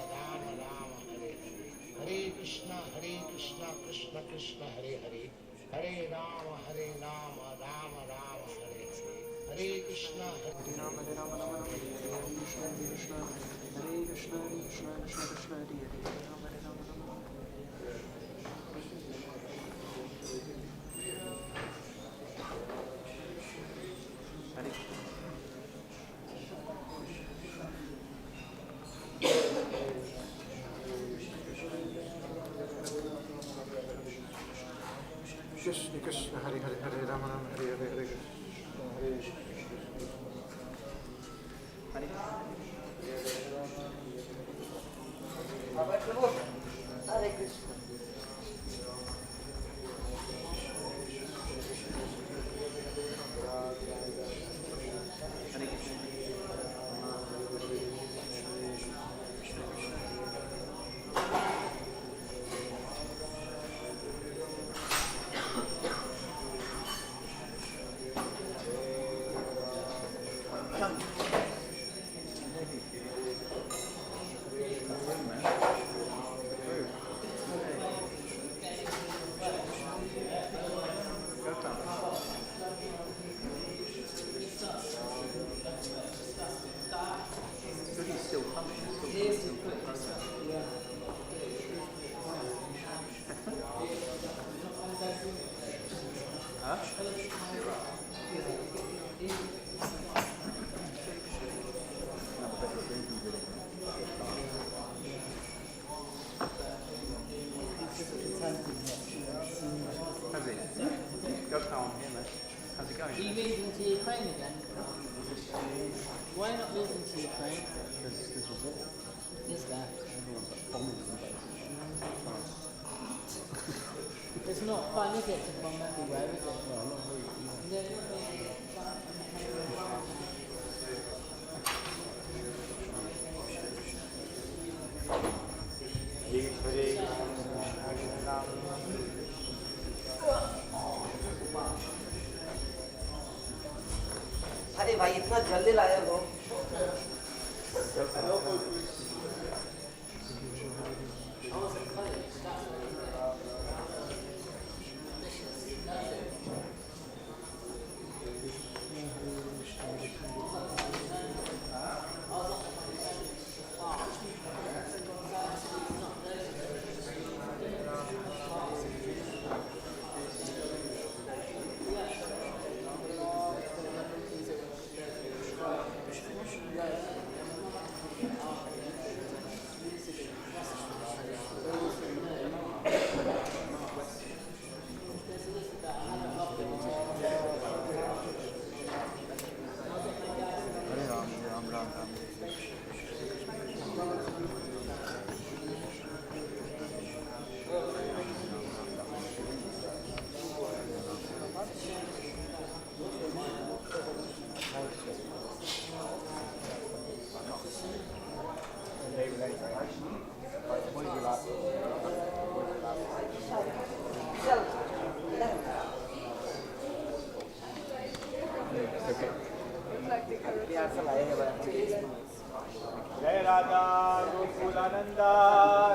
Rama Hare Hare, Hare Krishna Krishna Krishna Hare Hare, Hare Rama Rama Rama Hare Hare, Hare Krishna Hare Rama Rama Hare Krishna Krishna Hare Krishna Krishna Krishna Hare Hare, Rama Rama Rama. Krishna Krishna Hare Hare Hare Rama Rama Hare Hare Hare Krishna Hare Hare Krishna. Are you moving to Ukraine again? Why not moving to Ukraine? Because this was it. Is that? Everyone's like bombing them basically. It's not fun, is it, to bomb everywhere, is it? No, not really. अरे भाई इतना जल्दी लाया वो Jai Radha Gokulananda,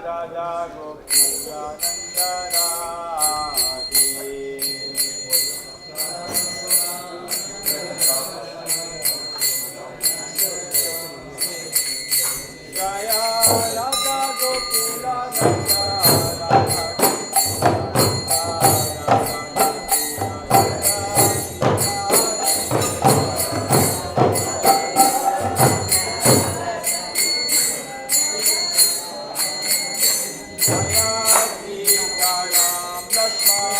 Radha Gokulananda Radhe. Jaya Radha Gokulananda, Radha Jaya Sita Ram Lakshmana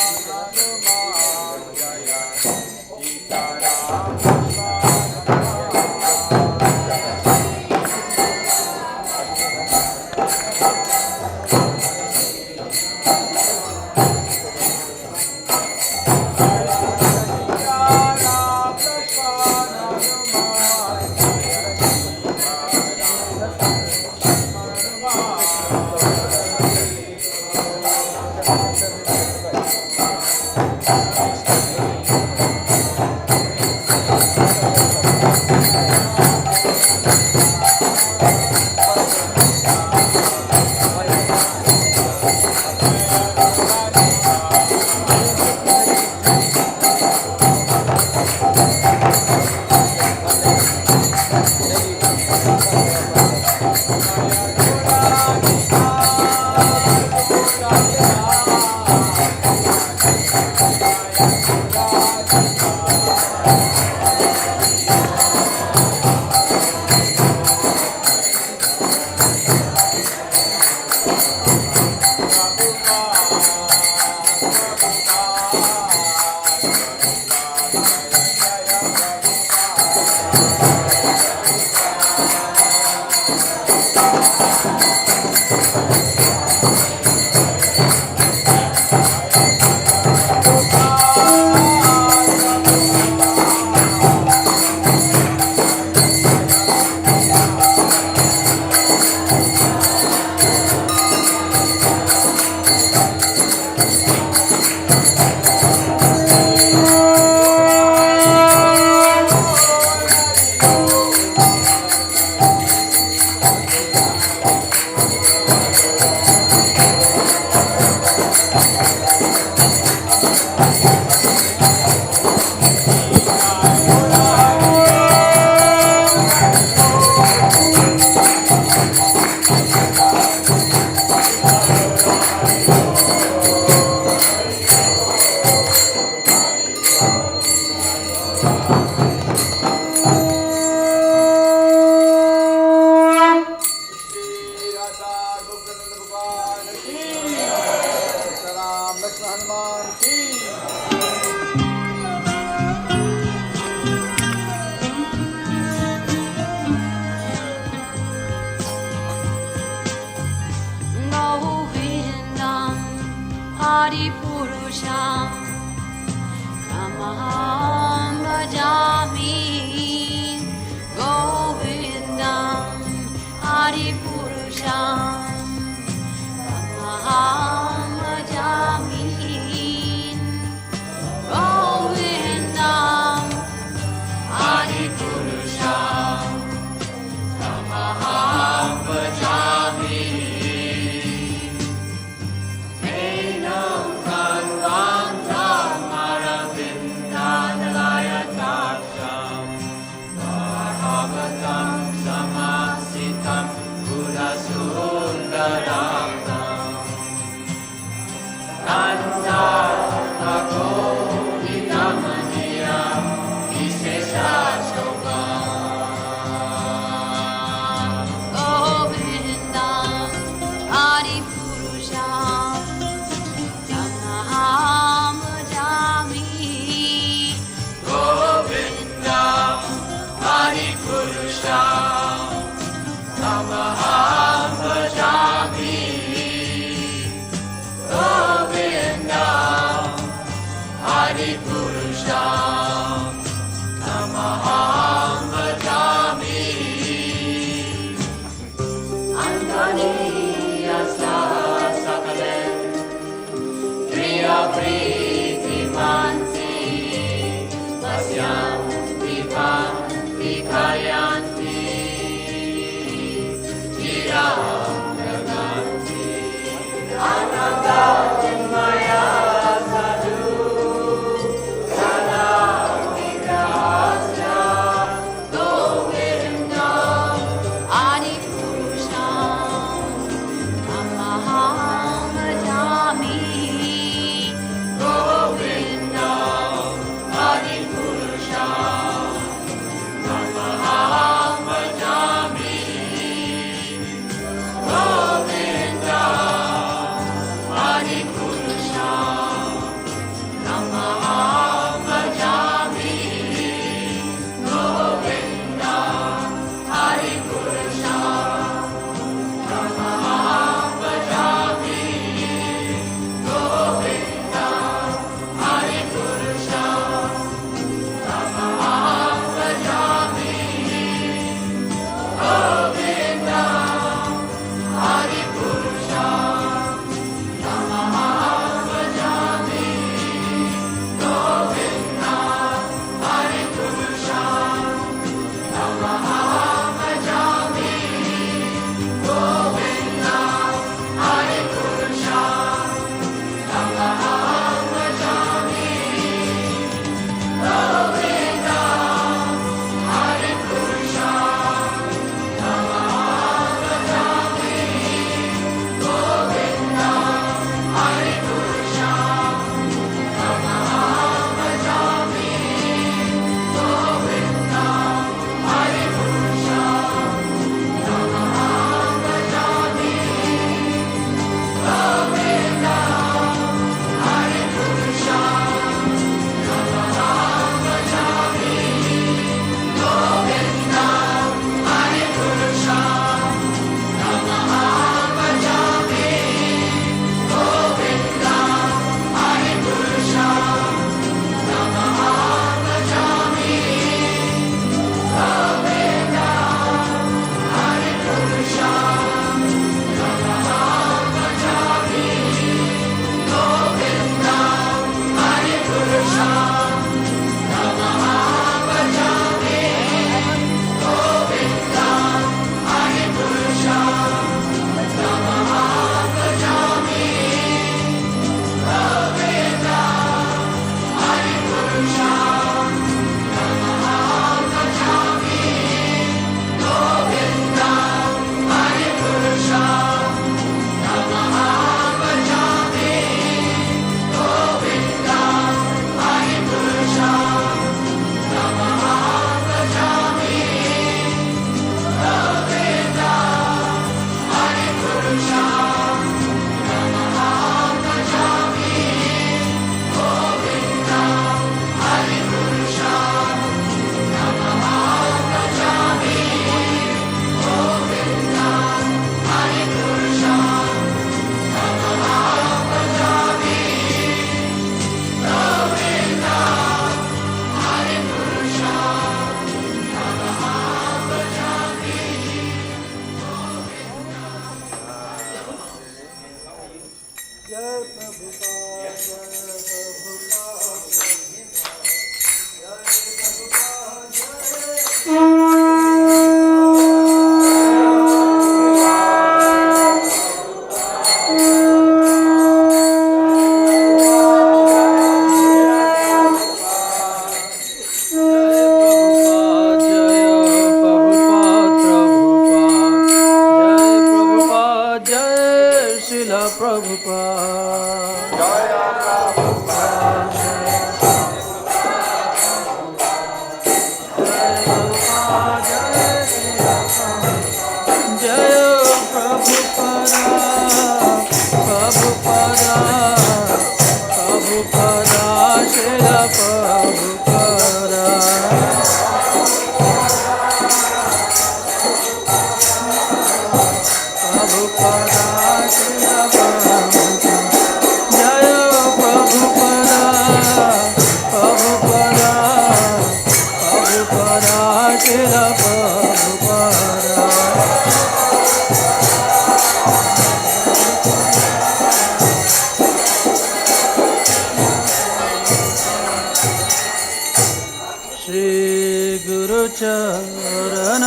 चरण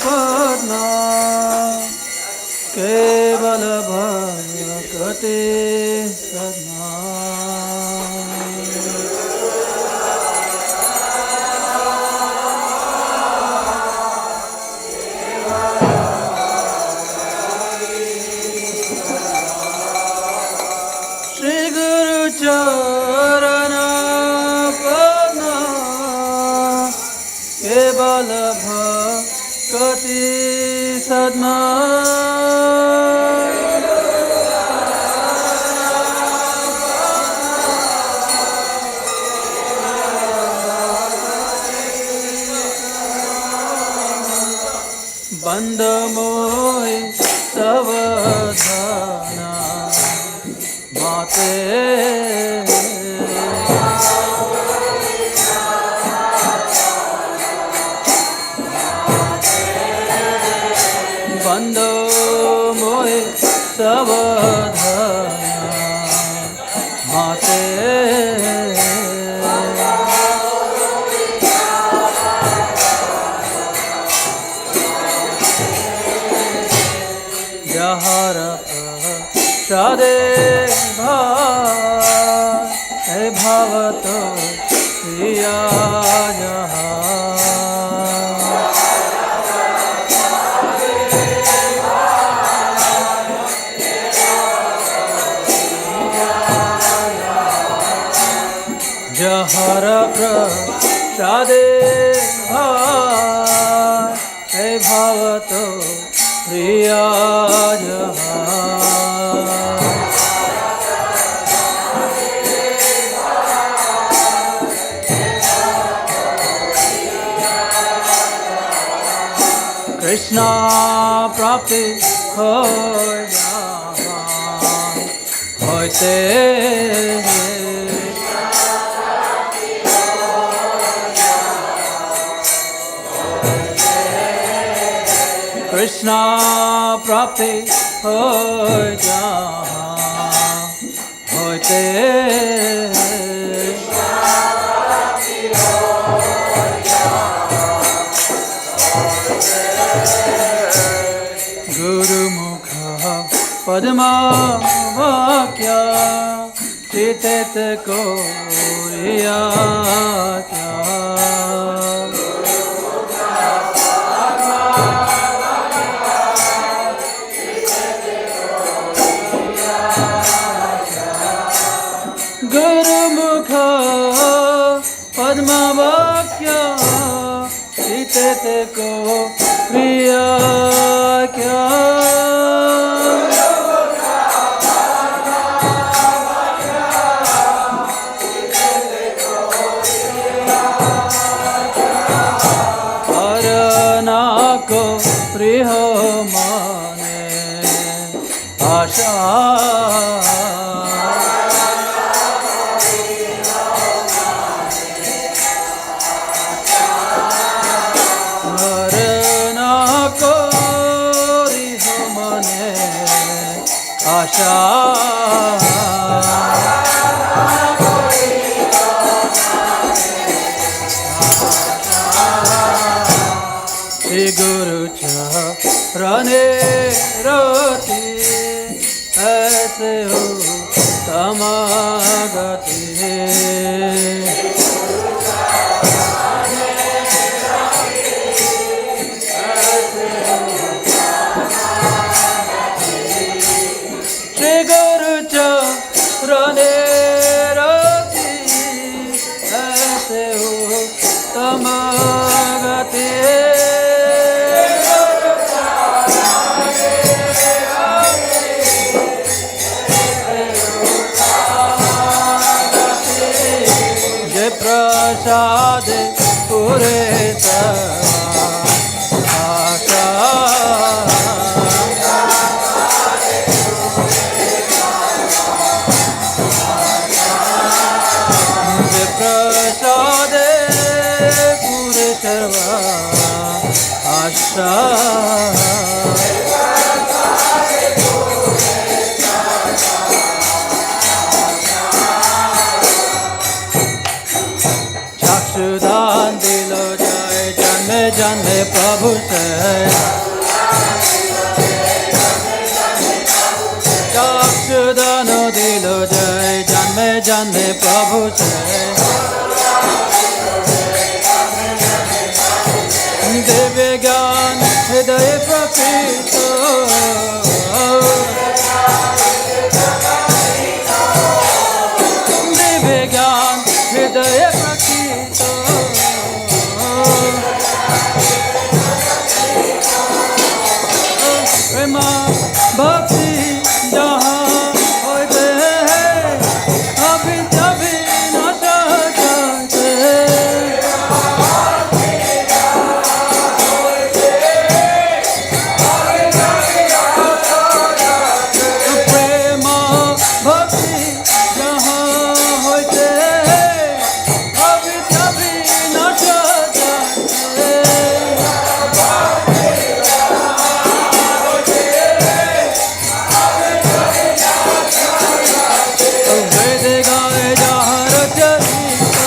पद्मा केवल भक्ति सदना श्री गुरु चरण पद्मा केवल भक्ति सदना बंद मोहि सावधाना माते बंदो मोहि सावधाना माते जहर प्रसादे भावत प्रिया जहर प्रसादे भावत प्रिया कृष्णा प्राप्ति होते कृष्णा प्राप्ति हो होते गुरुमुख पद्मा वाक्या चित को रिया क्या गुरुमुख पद्मा वाक्या चित को प्रिया क्या हरना को प्रिय माने आशा आशा श्री गुरु चरणे रति ऐसे हो समागति चरणे रति ऐसे हो समागति जय प्रसाद पूरे आशा प्रसादे रे सर्वा आशा चक्षुदान दिलो जय जन्मे जन्मे प्रभु से चक्षुदान दिलो जय जन्मे जन्मे प्रभु से दिव्य ज्ञान हृदय प्रकृत दिव्य ज्ञान हृदय प्रकृत प्रेम भक्ति जहाँ होते हैं अभी तभी न जाते प्रेम भक्ति जहाँ होते हैं अभी तभी न जाते वेद गाए जहाँ रचयिता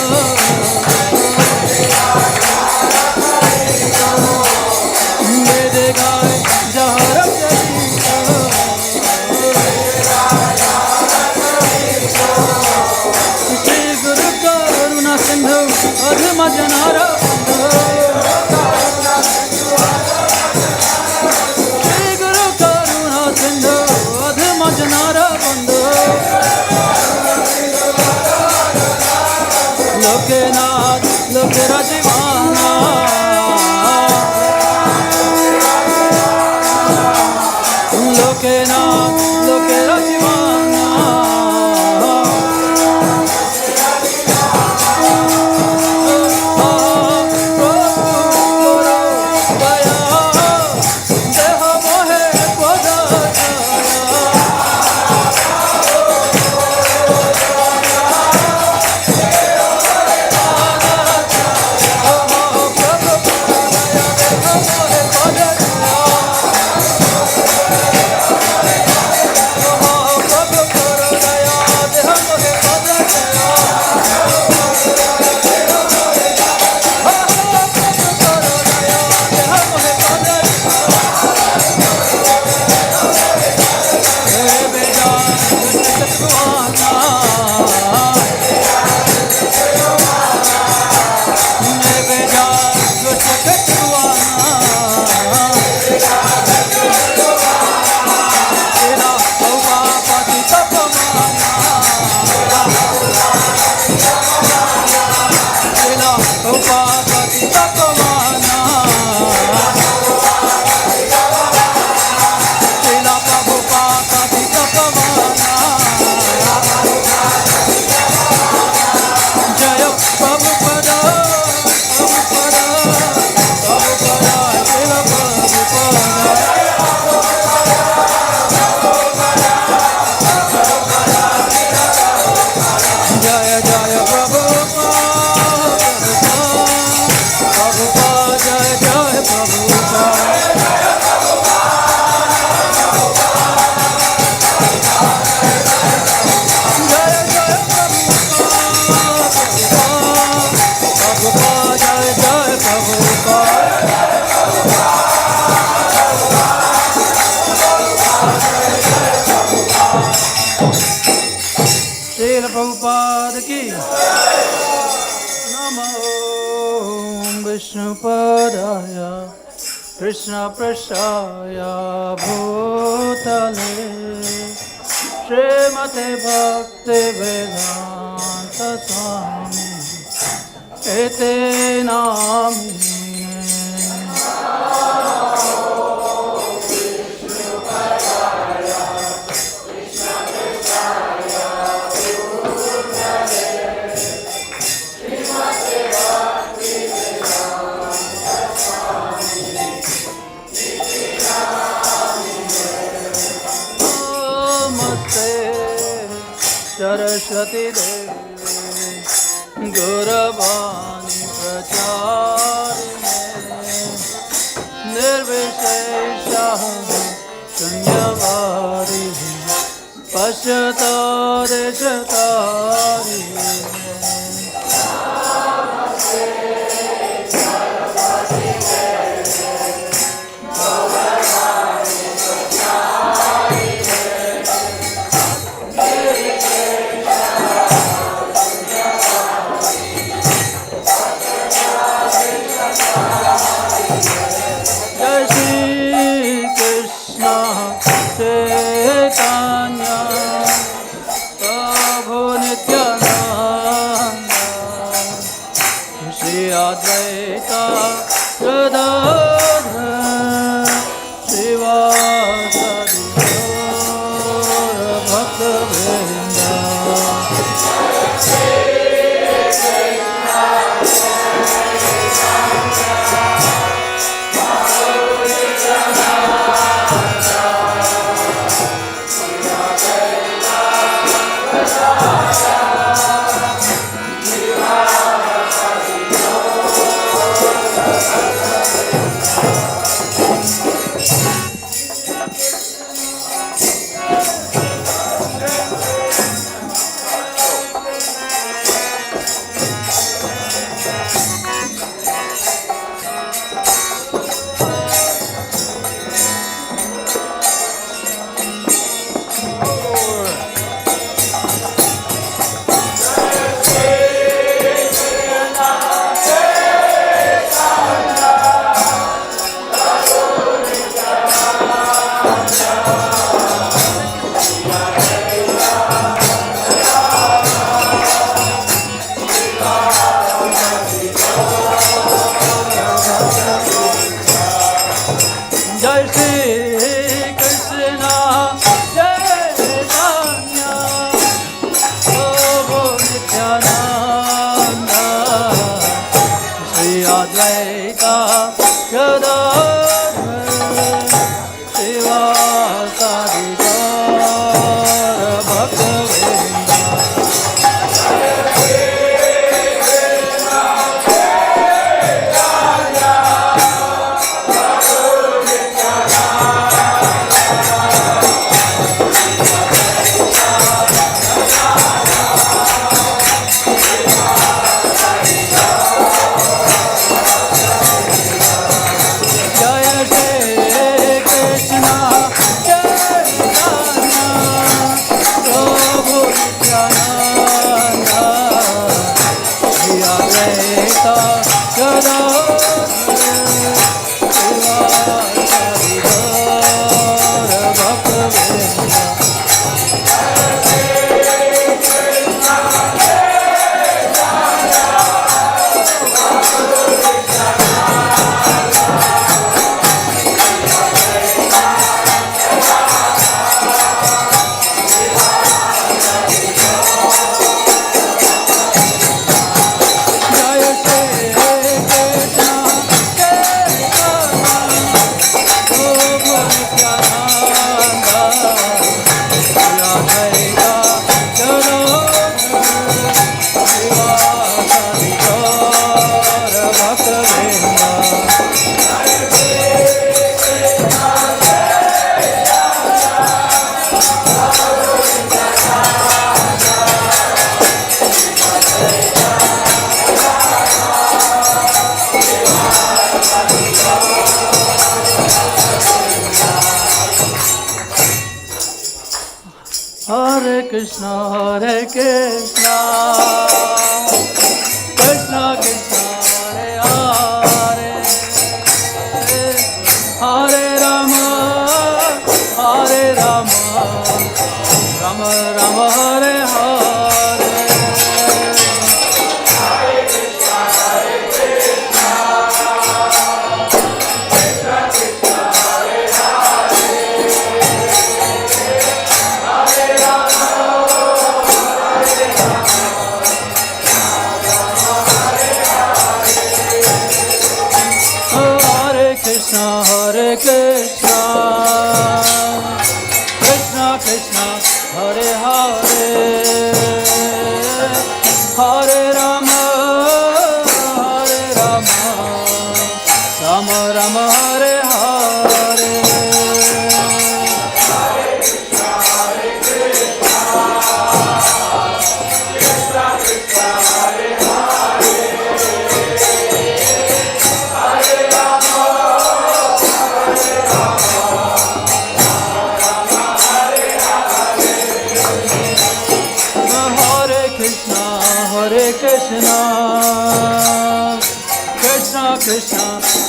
वेद गाए जहाँ रचयिता श्री गुरु करुणा सिंधु अधम जनार श्री गुरु करुणा सिंधु अधम जनार बंधु लोकेनाथ लोके राजीवाना लोकेनाथ लोके राजीवाना दया देह मोहे पद Prabhupada ki Namo Vishnupadaya Krishna Prashaya Bhutale Srimate Bhaktivedanta Swami Ete Namine Saraswati Devi Gauravani Prachari Hare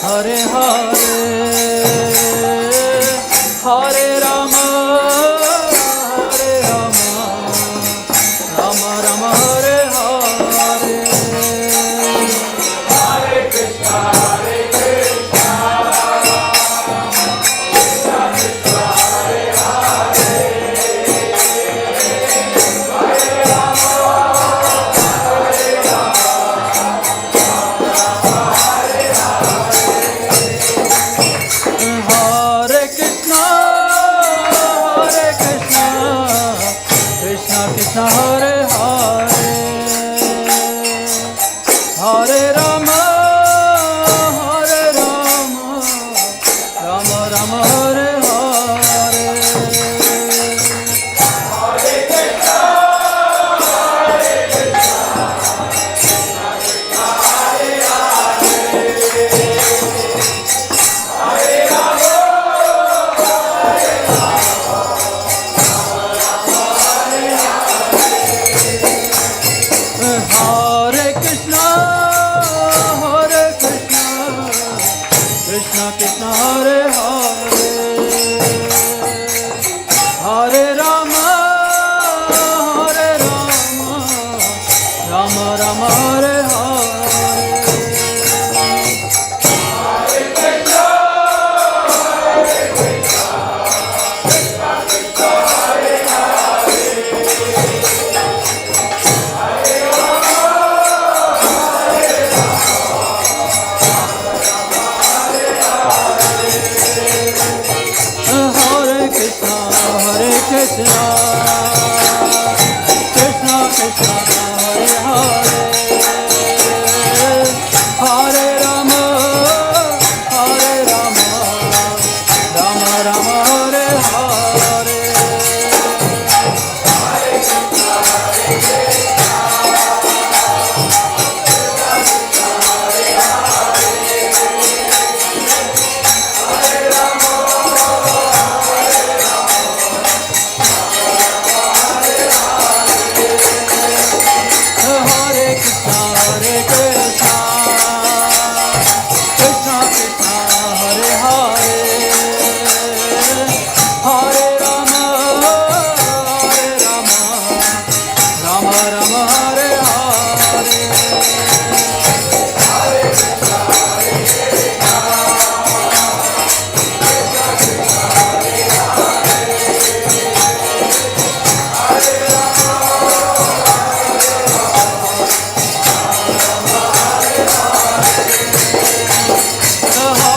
Hare Hare, Hare Rama, Hare Rama, Rama Rama, Hare Hare. Hare Krishna, Hare Krishna, Krishna Krishna, Hare Hare, Hare Rama, Hare Rama, Rama Hare Hare. Hare Krishna, Krishna Krishna, Hare Hare, Hare Rama, Rama Rama, Hare Hare. Hare Krishna, Krishna Krishna, Hare Hare, Hare Rama, Hare Rama, Rama Hare Hare. Hare Krishna, Krishna Krishna, Hare Hare, Hare Rama, Rama Rama, Hare Hare.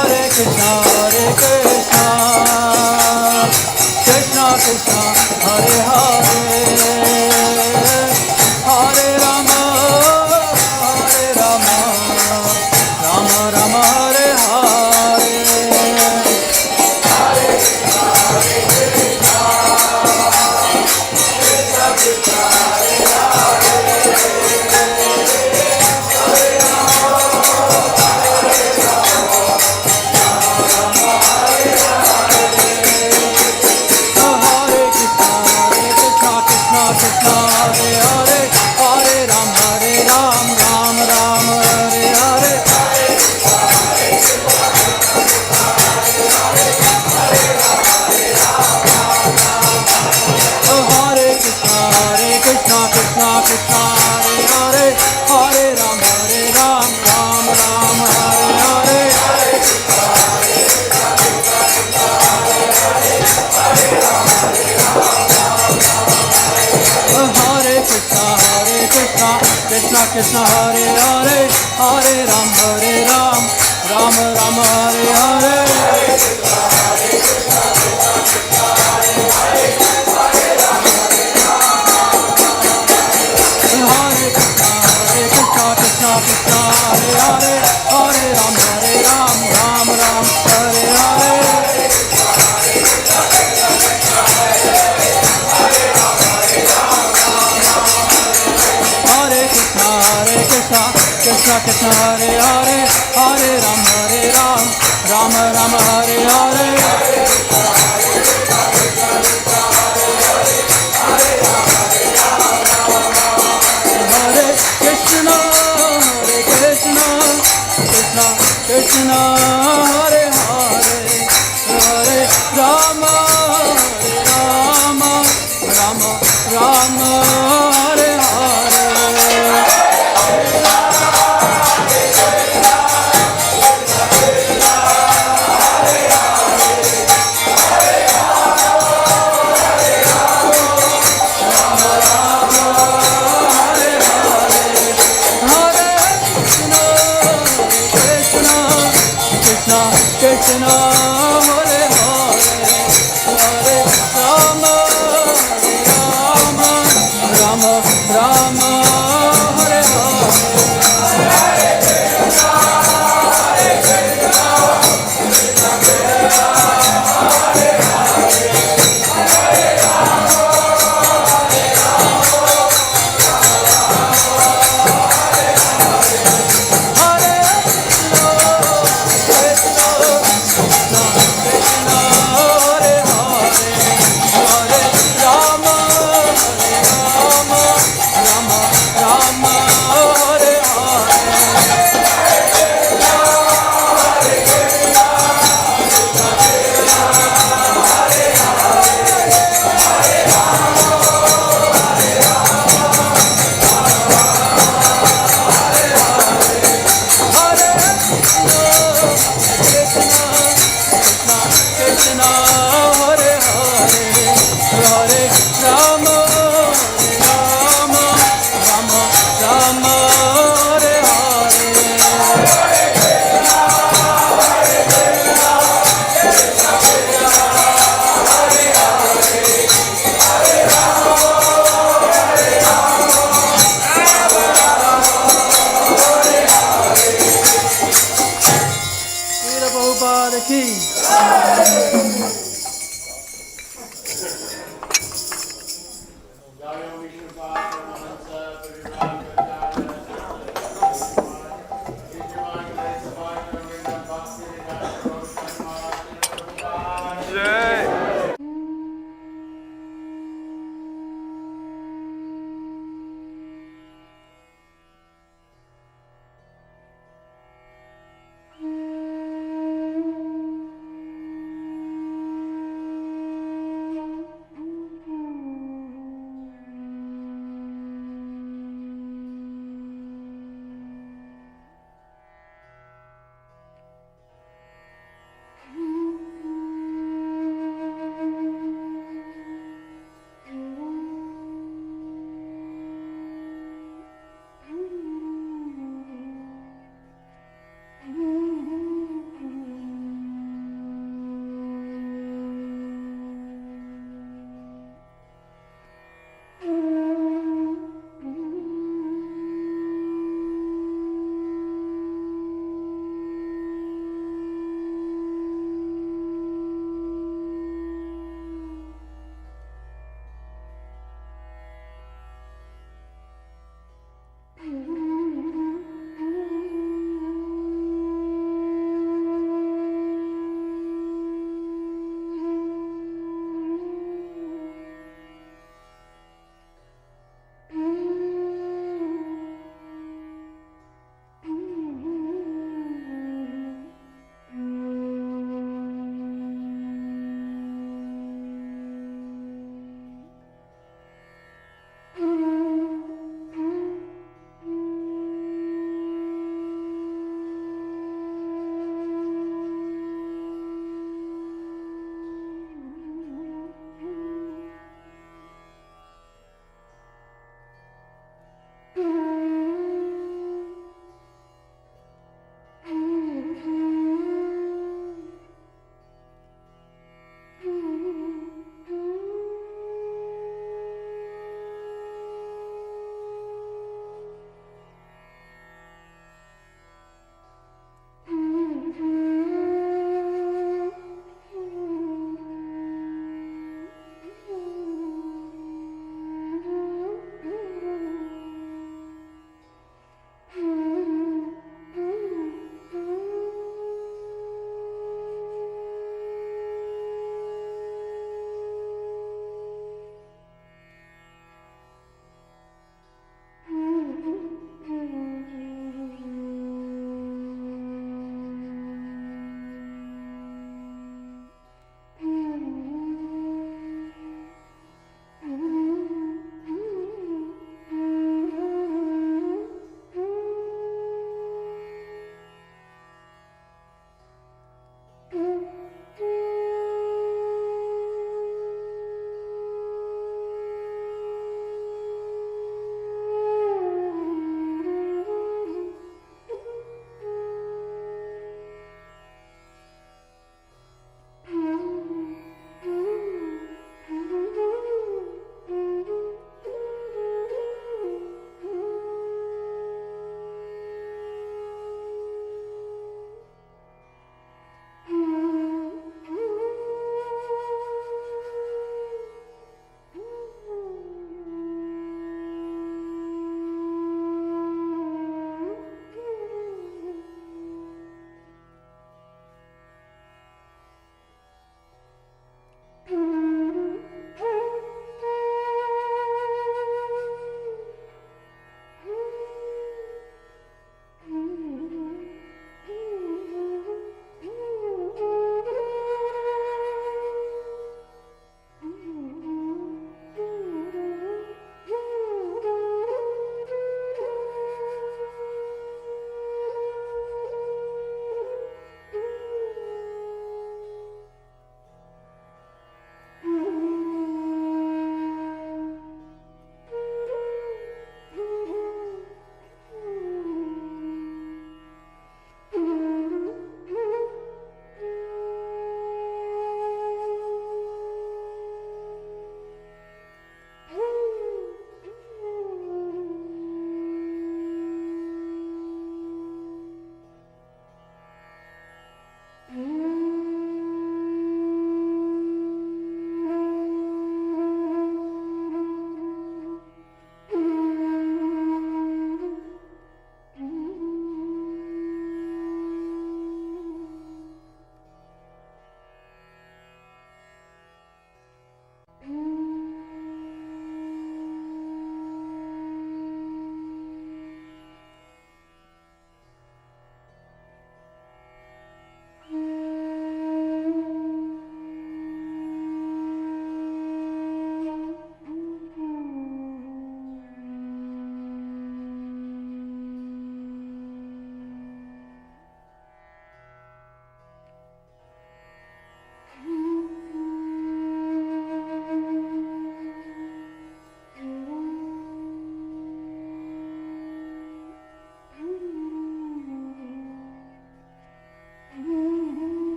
Hare Krishna, Krishna Krishna, Hare Hare, Hare Rama, Hare Rama, Rama Hare Hare. Hare Krishna, Krishna Krishna, Hare Hare, Hare Rama, Rama Rama, Hare Hare. Hare Krishna, Krishna Krishna, Hare Hare, Hare Rama, Rama Rama, Hare Hare. Hare Krishna, Hare Krishna, Krishna Krishna, Hare Hare, Hare Rama, Rama Rama, Hare Hare. Hare Krishna, Krishna Krishna, Hare Hare, Hare Rama, Hare Krishna, Krishna Krishna, Hare Hare, Hare Ram, Ram Ram, Hare Hare. Hare Krishna, Krishna Krishna, Hare Hare, Hare Ram, Ram Ram, Hare Hare. Hare Krishna, Krishna Krishna, Hare Hare, Hare Ram, Ram Ram, Hare Hare. Hare Krishna, Krishna Krishna, Hare Hare, Hare Ram, Ram Ram, Hare Hare. Hare Krishna, Krishna Krishna, Hare Hare, Hare Ram, Ram Ram, Hare Hare. Hare Krishna, Krishna Hare Hare, Hare Rama, Rama, Rama Rama, Hare Hare. Krishna Hare Hare, Hare Rama, Rama, Rama Rama, Hare Prabhupada ki.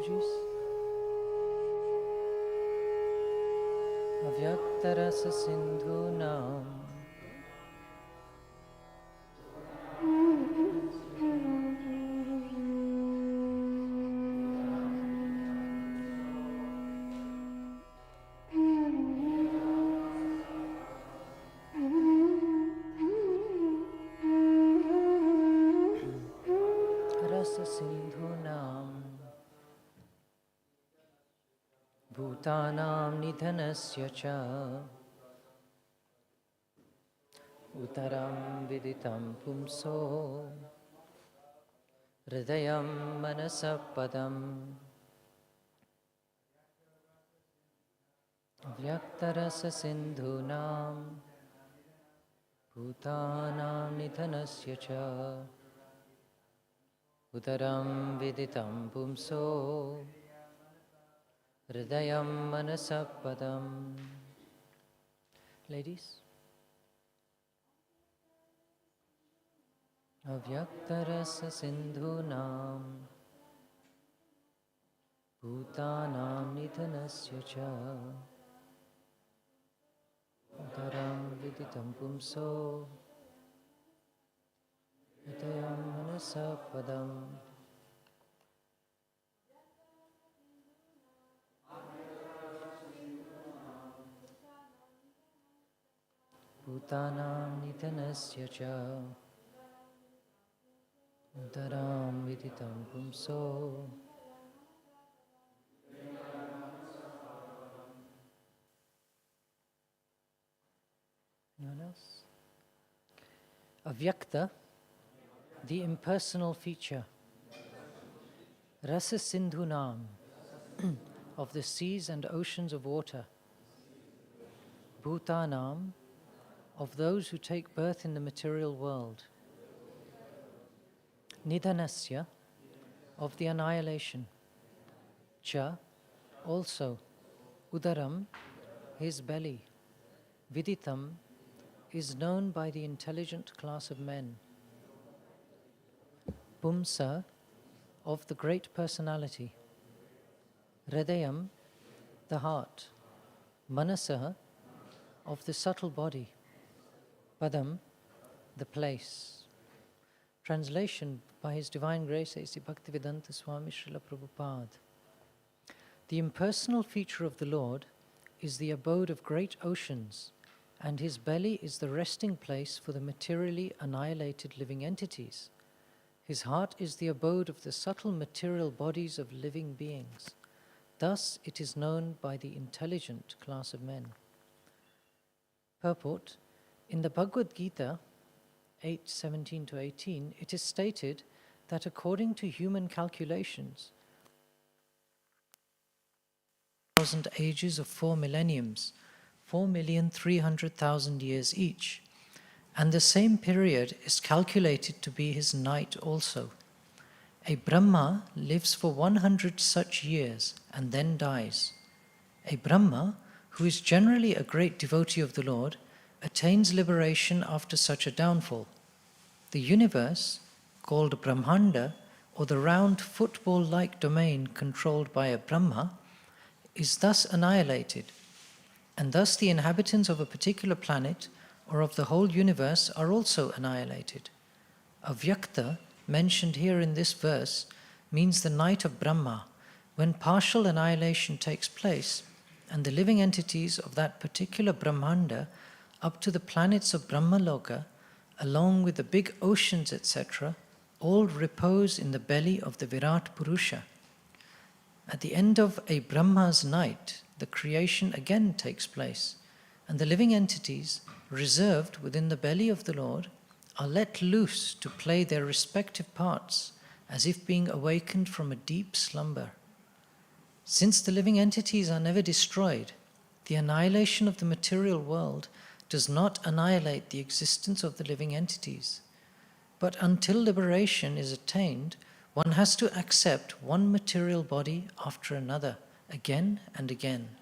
refugees. Avyaktarasa sindhunam rasa sindhunam bhutanam nidhanasya cha uttaram viditam pumso hridayam manasapadam avyaktarasa sindhunam bhutanam nidhanasya cha uttaram viditam pumso hridayam manasapadam. Ladies. Avyaktarasa sindhunam bhutanam nidhanasya cha uttaram viditam pumso hridayam manasapadam. Bhutanam nidhanasya cha uttaram viditam pumso. Anyone else? Avyakta, the impersonal feature. Rasa sindhunam, of the seas and oceans of water. Bhutanam, of those who take birth in the material world. Nidhanasya, of the annihilation. Cha, also. Udaram, his belly. Viditam, is known by the intelligent class of men. Pumsa, of the great personality. Hridayam, the heart. Manasa, of the subtle body. Padam, the place. Translation by His Divine Grace A.C. Bhaktivedanta Swami Srila Prabhupada. The impersonal feature of the Lord is the abode of great oceans, and His belly is the resting place for the materially annihilated living entities. His heart is the abode of the subtle material bodies of living beings. Thus it is known by the intelligent class of men. Purport: in the Bhagavad Gita 8:17-18, it is stated that according to human calculations, 1,000 ages of 4 millenniums, 4,300,000 years each, and the same period is calculated to be his night also. A Brahma lives for 100 such years and then dies. A Brahma, who is generally a great devotee of the Lord, attains liberation after such a downfall. The universe, called Brahmanda, or the round football-like domain controlled by a Brahma, is thus annihilated, and thus the inhabitants of a particular planet or of the whole universe are also annihilated. Avyakta, mentioned here in this verse, means the night of Brahma, when partial annihilation takes place, and the living entities of that particular Brahmanda up to the planets of Brahmaloka, along with the big oceans, etc., all repose in the belly of the Virat Purusha. At the end of a Brahma's night, the creation again takes place, and the living entities, reserved within the belly of the Lord, are let loose to play their respective parts, as if being awakened from a deep slumber. Since the living entities are never destroyed, the annihilation of the material world does not annihilate the existence of the living entities. But until liberation is attained, one has to accept one material body after another, again and again.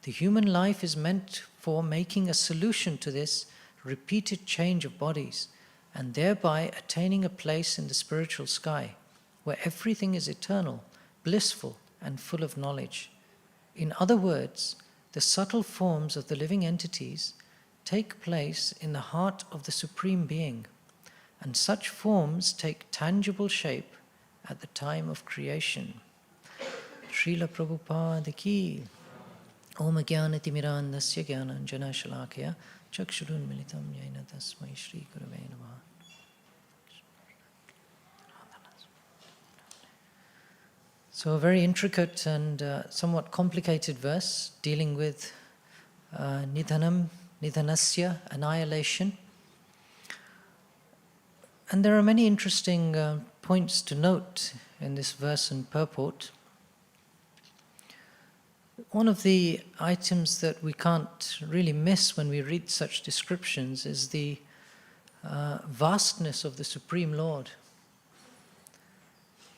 The human life is meant for making a solution to this repeated change of bodies, and thereby attaining a place in the spiritual sky, where everything is eternal, blissful, and full of knowledge. In other words, the subtle forms of the living entities take place in the heart of the Supreme Being, and such forms take tangible shape at the time of creation. Srila Prabhupada ki. Om Jnanatimirandasya Jnananjana Shalakaya Chakshurun Militam Yena Tasmai Shri Gurave Namaha. So a very intricate and somewhat complicated verse dealing with Nidhanam, Nidhanasya, annihilation. And there are many interesting points to note in this verse and purport. One of the items that we can't really miss when we read such descriptions is the vastness of the Supreme Lord.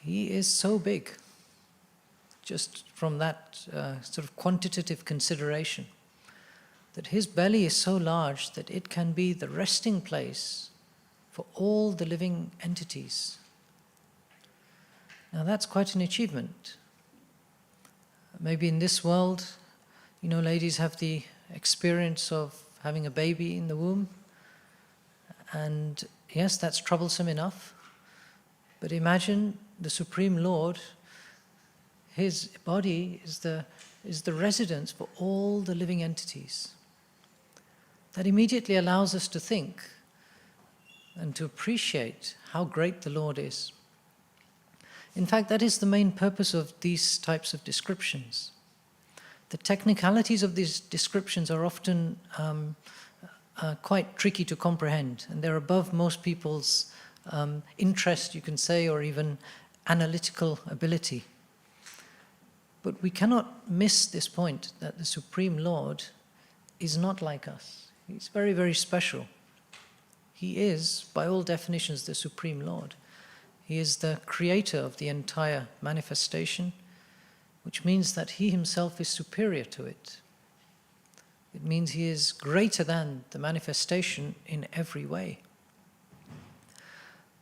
He is so big, just from that sort of quantitative consideration, that his belly is so large that it can be the resting place for all the living entities. Now that's quite an achievement. Maybe in this world, ladies have the experience of having a baby in the womb, and yes, that's troublesome enough. But imagine the Supreme Lord, his body is the residence for all the living entities. That immediately allows us to think and to appreciate how great the Lord is. In fact, that is the main purpose of these types of descriptions. The technicalities of these descriptions are often quite tricky to comprehend, and they're above most people's interest, you can say, or even analytical ability. But we cannot miss this point that the Supreme Lord is not like us. He's very, very special. He is, by all definitions, the Supreme Lord. He is the creator of the entire manifestation, which means that he himself is superior to it. It means he is greater than the manifestation in every way.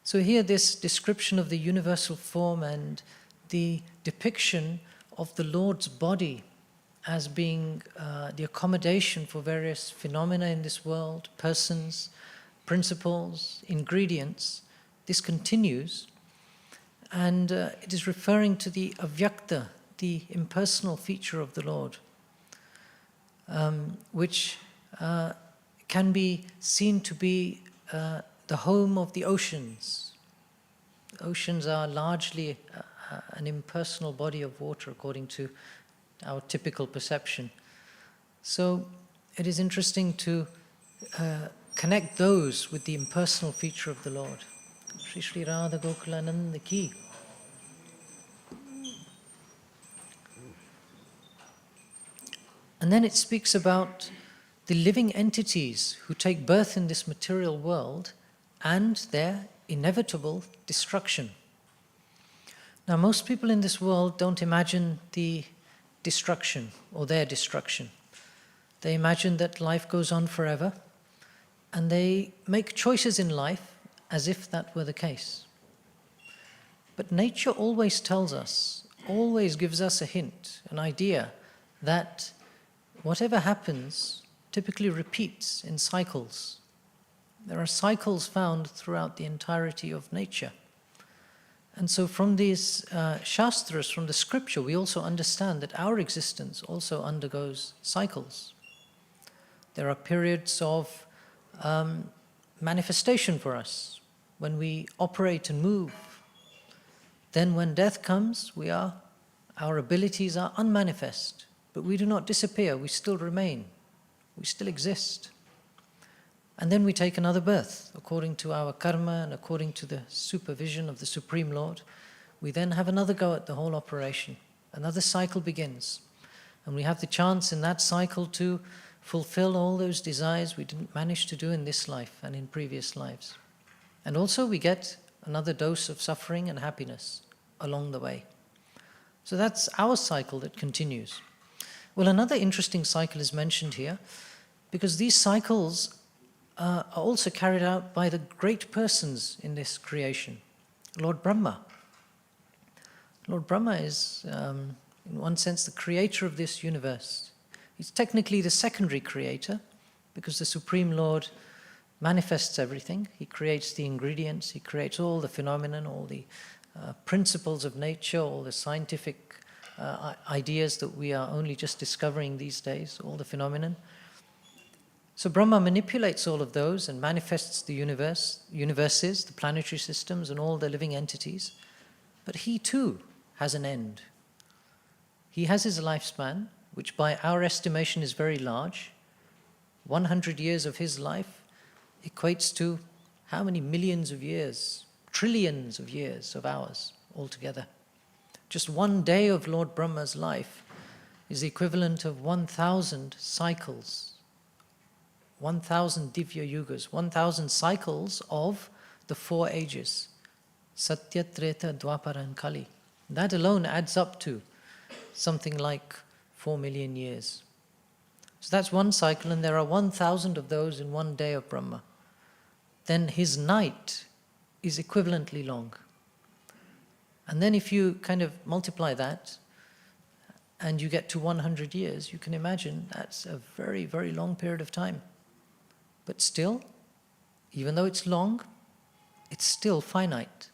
So here this description of the universal form and the depiction of the Lord's body as being the accommodation for various phenomena in this world, persons, principles, ingredients, this continues. And it is referring to the avyakta, the impersonal feature of the Lord, which can be seen to be the home of the oceans. The oceans are largely an impersonal body of water according to our typical perception. So it is interesting to connect those with the impersonal feature of the Lord. Shri Shri Radha Gokulananda ki. And then it speaks about the living entities who take birth in this material world and their inevitable destruction. Now, most people in this world don't imagine the destruction or their destruction. They imagine that life goes on forever, and they make choices in life as if that were the case. But nature always tells us, always gives us a hint, an idea, that whatever happens typically repeats in cycles. There are cycles found throughout the entirety of nature. And so from these shastras, from the scripture, we also understand that our existence also undergoes cycles. There are periods of manifestation for us, when we operate and move. Then when death comes, our abilities are unmanifest, but we do not disappear, we still remain, we still exist. And then we take another birth, according to our karma and according to the supervision of the Supreme Lord. We then have another go at the whole operation. Another cycle begins. And we have the chance in that cycle to fulfill all those desires we didn't manage to do in this life and in previous lives. And also we get another dose of suffering and happiness along the way. So that's our cycle that continues. Well, another interesting cycle is mentioned here, because these cycles are also carried out by the great persons in this creation. Lord Brahma. Lord Brahma is in one sense, the creator of this universe. He's technically the secondary creator, because the Supreme Lord manifests everything. He creates the ingredients, he creates all the phenomenon, all the principles of nature, all the scientific ideas that we are only just discovering these days, all the phenomenon. So Brahma manipulates all of those and manifests the universes, the planetary systems, and all the living entities. But he too has an end. He has his lifespan, which by our estimation is very large. 100 years of his life equates to how many millions of years, trillions of years of ours altogether. Just one day of Lord Brahma's life is the equivalent of 1,000 cycles, 1,000 Divya Yugas, 1,000 cycles of the 4 ages, Satya, Treta, Dwapara and Kali. That alone adds up to something like 4 million years. So that's one cycle, and there are 1,000 of those in one day of Brahma. Then his night is equivalently long. And then if you kind of multiply that, and you get to 100 years, you can imagine that's a very, very long period of time. But still, even though it's long, it's still finite.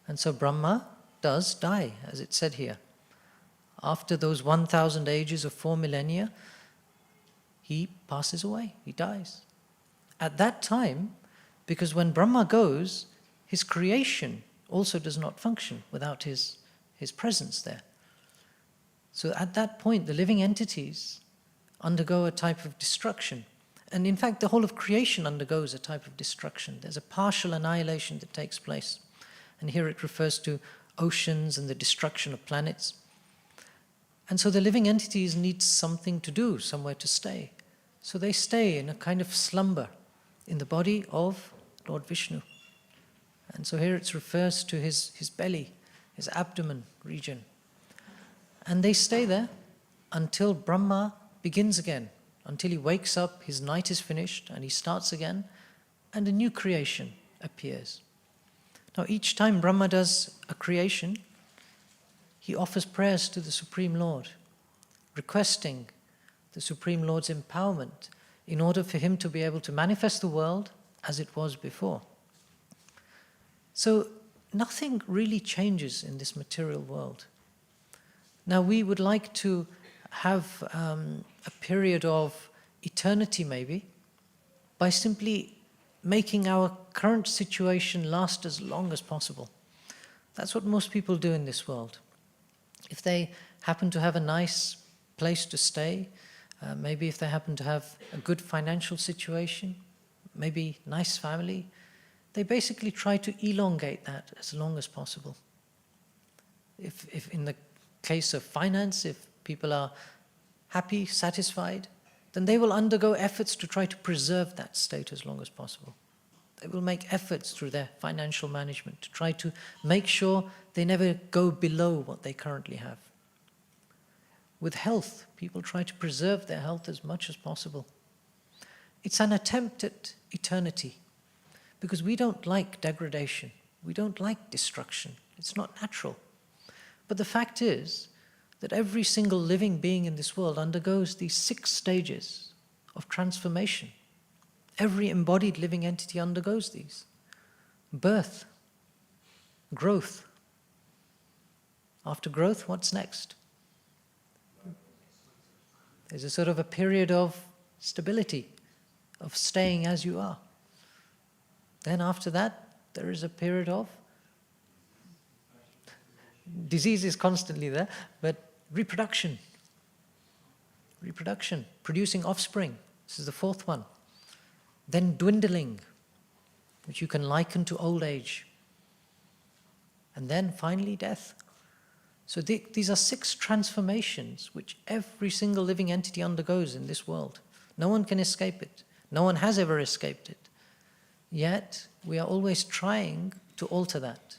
And so Brahma does die, as it said here. After those 1,000 ages of 4 millennia, he passes away, he dies. At that time, because when Brahma goes, his creation also does not function without his presence there. So at that point, the living entities undergo a type of destruction. And in fact, the whole of creation undergoes a type of destruction. There's a partial annihilation that takes place. And here it refers to oceans and the destruction of planets. And so the living entities need something to do, somewhere to stay. So they stay in a kind of slumber in the body of Lord Vishnu. And so here it refers to his belly, his abdomen region. And they stay there until Brahma begins again, until he wakes up, his night is finished, and he starts again, and a new creation appears. Now, each time Brahma does a creation, he offers prayers to the Supreme Lord, requesting the Supreme Lord's empowerment in order for him to be able to manifest the world as it was before. So nothing really changes in this material world. Now, we would like to have a period of eternity, maybe, by simply making our current situation last as long as possible. That's what most people do in this world. If they happen to have a nice place to stay, maybe if they happen to have a good financial situation, maybe nice family, they basically try to elongate that as long as possible. If in the case of finance, if people are happy, satisfied, then they will undergo efforts to try to preserve that state as long as possible. They will make efforts through their financial management to try to make sure they never go below what they currently have. With health, people try to preserve their health as much as possible. It's an attempt at eternity, because we don't like degradation. We don't like destruction. It's not natural. But the fact is that every single living being in this world undergoes these 6 stages of transformation. Every embodied living entity undergoes these. Birth, growth. After growth, what's next? There's a sort of a period of stability, of staying as you are. Then after that, there is a period of disease is constantly there, but reproduction, producing offspring. This is the 4th one. Then dwindling, which you can liken to old age. And then finally death. So these are 6 transformations which every single living entity undergoes in this world. No one can escape it. No one has ever escaped it. Yet we are always trying to alter that.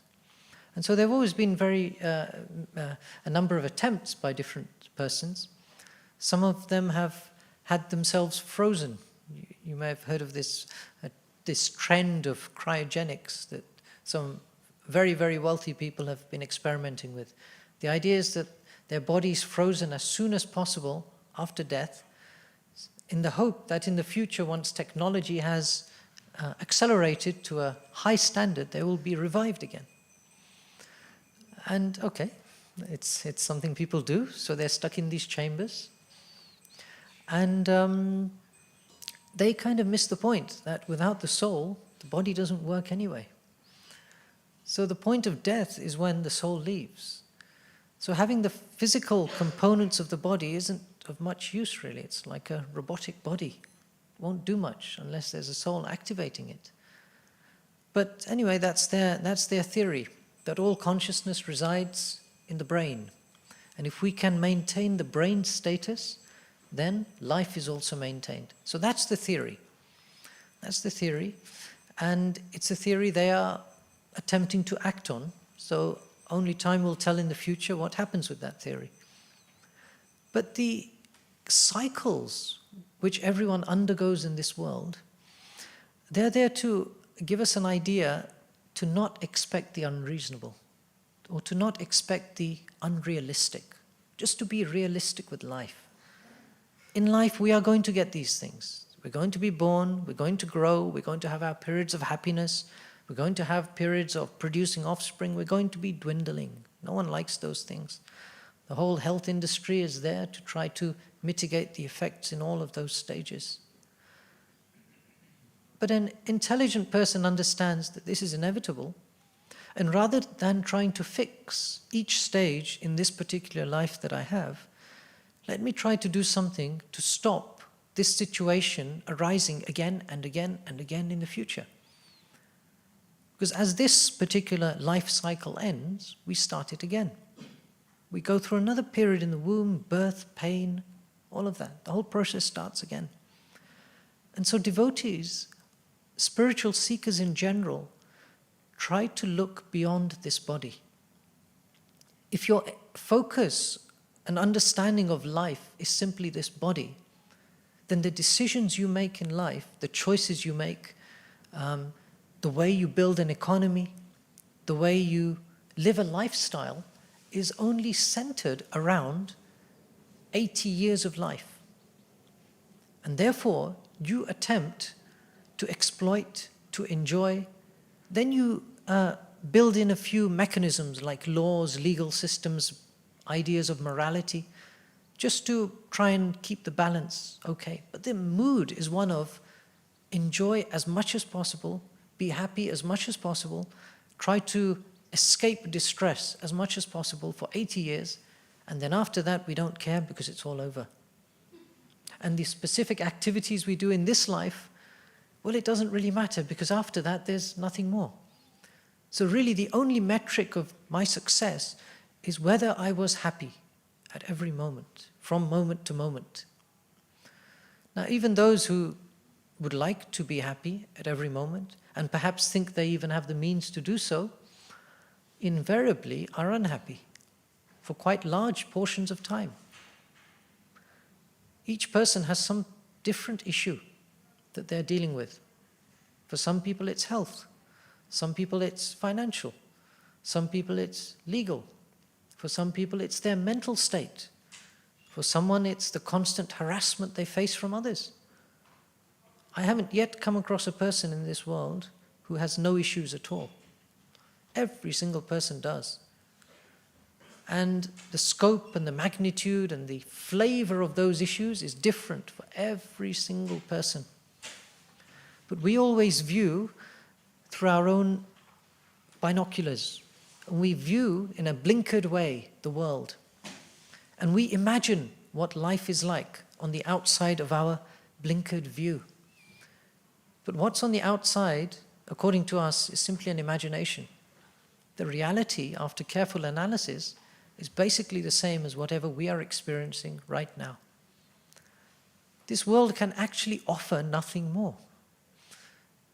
And so there have always been a number of attempts by different persons. Some of them have had themselves frozen. You may have heard of this trend of cryogenics that some very, very wealthy people have been experimenting with. The idea is that their bodies frozen as soon as possible after death, in the hope that in the future, once technology has accelerated to a high standard, they will be revived again. And okay, it's something people do, so they're stuck in these chambers. And they kind of miss the point that without the soul, the body doesn't work anyway. So the point of death is when the soul leaves. So having the physical components of the body isn't of much use, really. It's like a robotic body. It won't do much unless there's a soul activating it. But anyway, that's their theory, that all consciousness resides in the brain. And if we can maintain the brain status, then life is also maintained. So that's the theory. That's the theory. And it's a theory they are attempting to act on. So only time will tell in the future what happens with that theory. But the cycles which everyone undergoes in this world, they're there to give us an idea to not expect the unreasonable, or to not expect the unrealistic, just to be realistic with life. In life, we are going to get these things. We're going to be born, we're going to grow, we're going to have our periods of happiness, we're going to have periods of producing offspring, we're going to be dwindling. No one likes those things. The whole health industry is there to try to mitigate the effects in all of those stages. But an intelligent person understands that this is inevitable, and rather than trying to fix each stage in this particular life that I have, let me try to do something to stop this situation arising again and again and again in the future. Because as this particular life cycle ends, we start it again. We go through another period in the womb, birth, pain, all of that. The whole process starts again. And so devotees, spiritual seekers in general, try to look beyond this body. If your focus and understanding of life is simply this body, then the decisions you make in life, the choices you make, the way you build an economy, the way you live a lifestyle, is only centered around 80 years of life. And therefore, you attempt to exploit, to enjoy, then you build in a few mechanisms like laws, legal systems, ideas of morality, just to try and keep the balance okay. But the mood is one of enjoy as much as possible, be happy as much as possible, try to escape distress as much as possible for 80 years, and then after that we don't care because it's all over. And the specific activities we do in this life, well, it doesn't really matter because after that there's nothing more. So really the only metric of my success is whether I was happy at every moment, from moment to moment. Now, even those who would like to be happy at every moment, and perhaps think they even have the means to do so, invariably are unhappy for quite large portions of time. Each person has some different issue that they're dealing with. For some people it's health, some people it's financial, some people it's legal, for some people it's their mental state, for someone it's the constant harassment they face from others. I haven't yet come across a person in this world who has no issues at all. Every single person does. And the scope and the magnitude and the flavor of those issues is different for every single person. But we always view through our own binoculars. And we view in a blinkered way the world. And we imagine what life is like on the outside of our blinkered view. But what's on the outside, according to us, is simply an imagination. The reality, after careful analysis, is basically the same as whatever we are experiencing right now. This world can actually offer nothing more.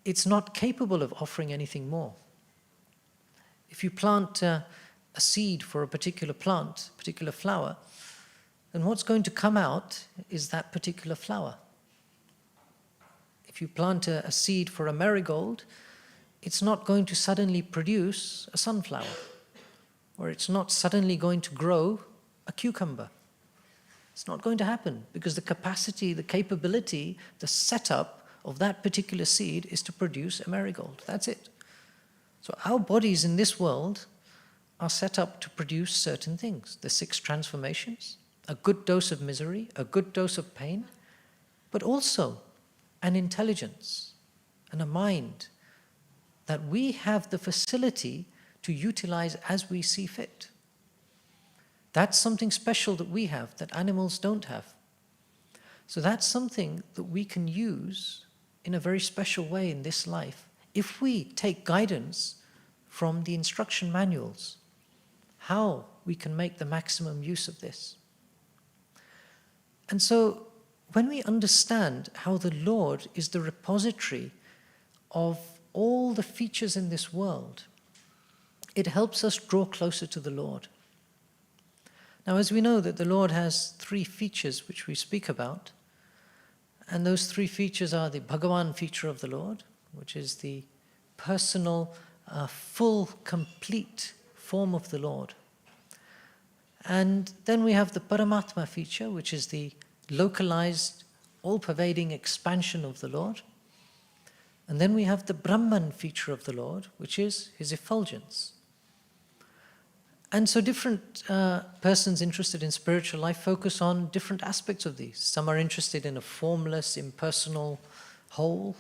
It's not capable of offering anything more. If you plant a seed for a particular plant, a particular flower, then what's going to come out is that particular flower. If you plant a seed for a marigold, it's not going to suddenly produce a sunflower, or it's not suddenly going to grow a cucumber. It's not going to happen because the capacity, the capability, the setup of that particular seed is to produce a marigold. That's it. So our bodies in this world are set up to produce certain things. The 6 transformations, a good dose of misery, a good dose of pain, but also an intelligence and a mind that we have the facility to utilize as we see fit. That's something special that we have that animals don't have. So that's something that we can use in a very special way in this life if we take guidance from the instruction manuals, how we can make the maximum use of this. And so when we understand how the Lord is the repository of all the features in this world, it helps us draw closer to the Lord. Now, as we know that the Lord has 3 features which we speak about, and those 3 features are the Bhagavan feature of the Lord, which is the personal, full, complete form of the Lord. And then we have the Paramatma feature, which is the localized, all-pervading expansion of the Lord. And then we have the Brahman feature of the Lord, which is his effulgence. And so different persons interested in spiritual life focus on different aspects of these. Some are interested in a formless, impersonal whole.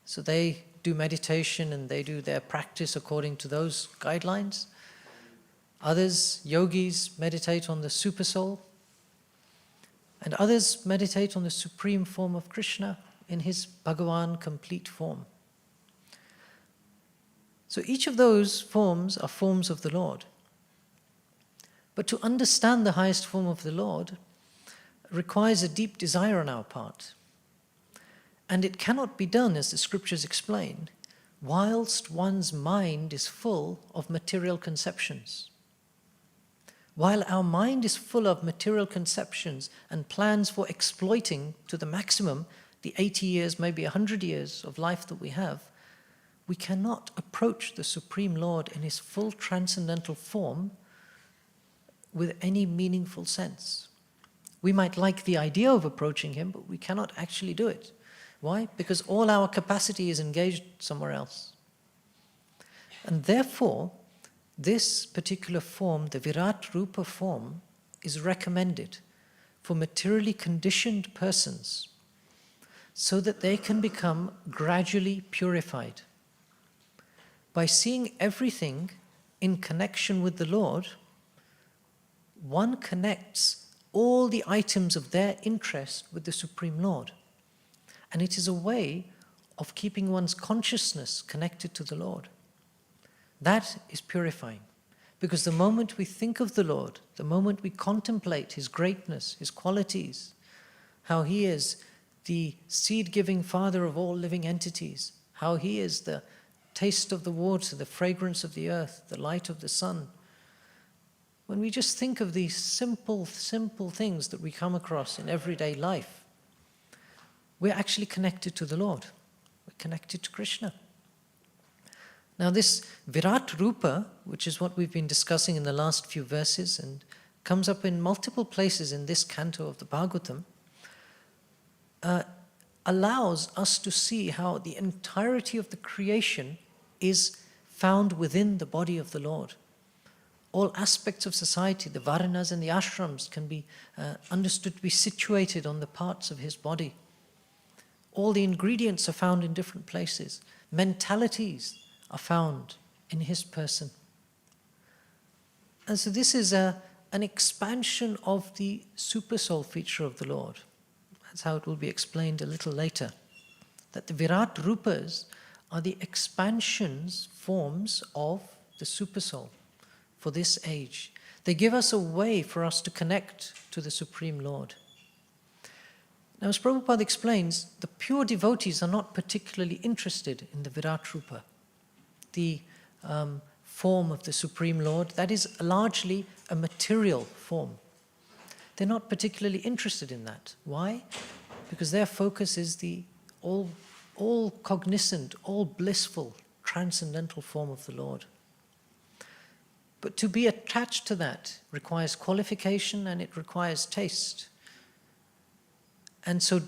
So they do meditation and they do their practice according to those guidelines. Others, yogis, meditate on the supersoul. And others meditate on the supreme form of Krishna in his Bhagavan complete form. So each of those forms are forms of the Lord. But to understand the highest form of the Lord requires a deep desire on our part. And it cannot be done, as the scriptures explain, whilst one's mind is full of material conceptions. While our mind is full of material conceptions and plans for exploiting to the maximum the 80 years, maybe 100 years of life that we have, we cannot approach the Supreme Lord in his full transcendental form with any meaningful sense. We might like the idea of approaching him, but we cannot actually do it. Why? Because all our capacity is engaged somewhere else. And therefore, this particular form, the Virat Rupa form, is recommended for materially conditioned persons so that they can become gradually purified. By seeing everything in connection with the Lord, one connects all the items of their interest with the Supreme Lord. And it is a way of keeping one's consciousness connected to the Lord. That is purifying. Because the moment we think of the Lord, the moment we contemplate his greatness, his qualities, how he is the seed-giving father of all living entities, how he is the taste of the water, the fragrance of the earth, the light of the sun. When we just think of these simple things that we come across in everyday life, we're actually connected to the Lord. We're connected to Krishna. Now this Virat Rupa, which is what we've been discussing in the last few verses and comes up in multiple places in this canto of the Bhagavatam, allows us to see how the entirety of the creation is found within the body of the Lord. All aspects of society, the Varanas and the ashrams, can be understood to be situated on the parts of his body. All the ingredients are found in different places. Mentalities are found in his person. And so this is an expansion of the supersoul feature of the Lord. That's how it will be explained a little later. That the Virat Rupas are the expansions, forms of the supersoul for this age. They give us a way for us to connect to the Supreme Lord. Now, as Prabhupada explains, the pure devotees are not particularly interested in the Virat Rupa, the form of the Supreme Lord. That is largely a material form. They're not particularly interested in that. Why? Because their focus is the all cognizant, all blissful, transcendental form of the Lord. But to be attached to that requires qualification and it requires taste. And so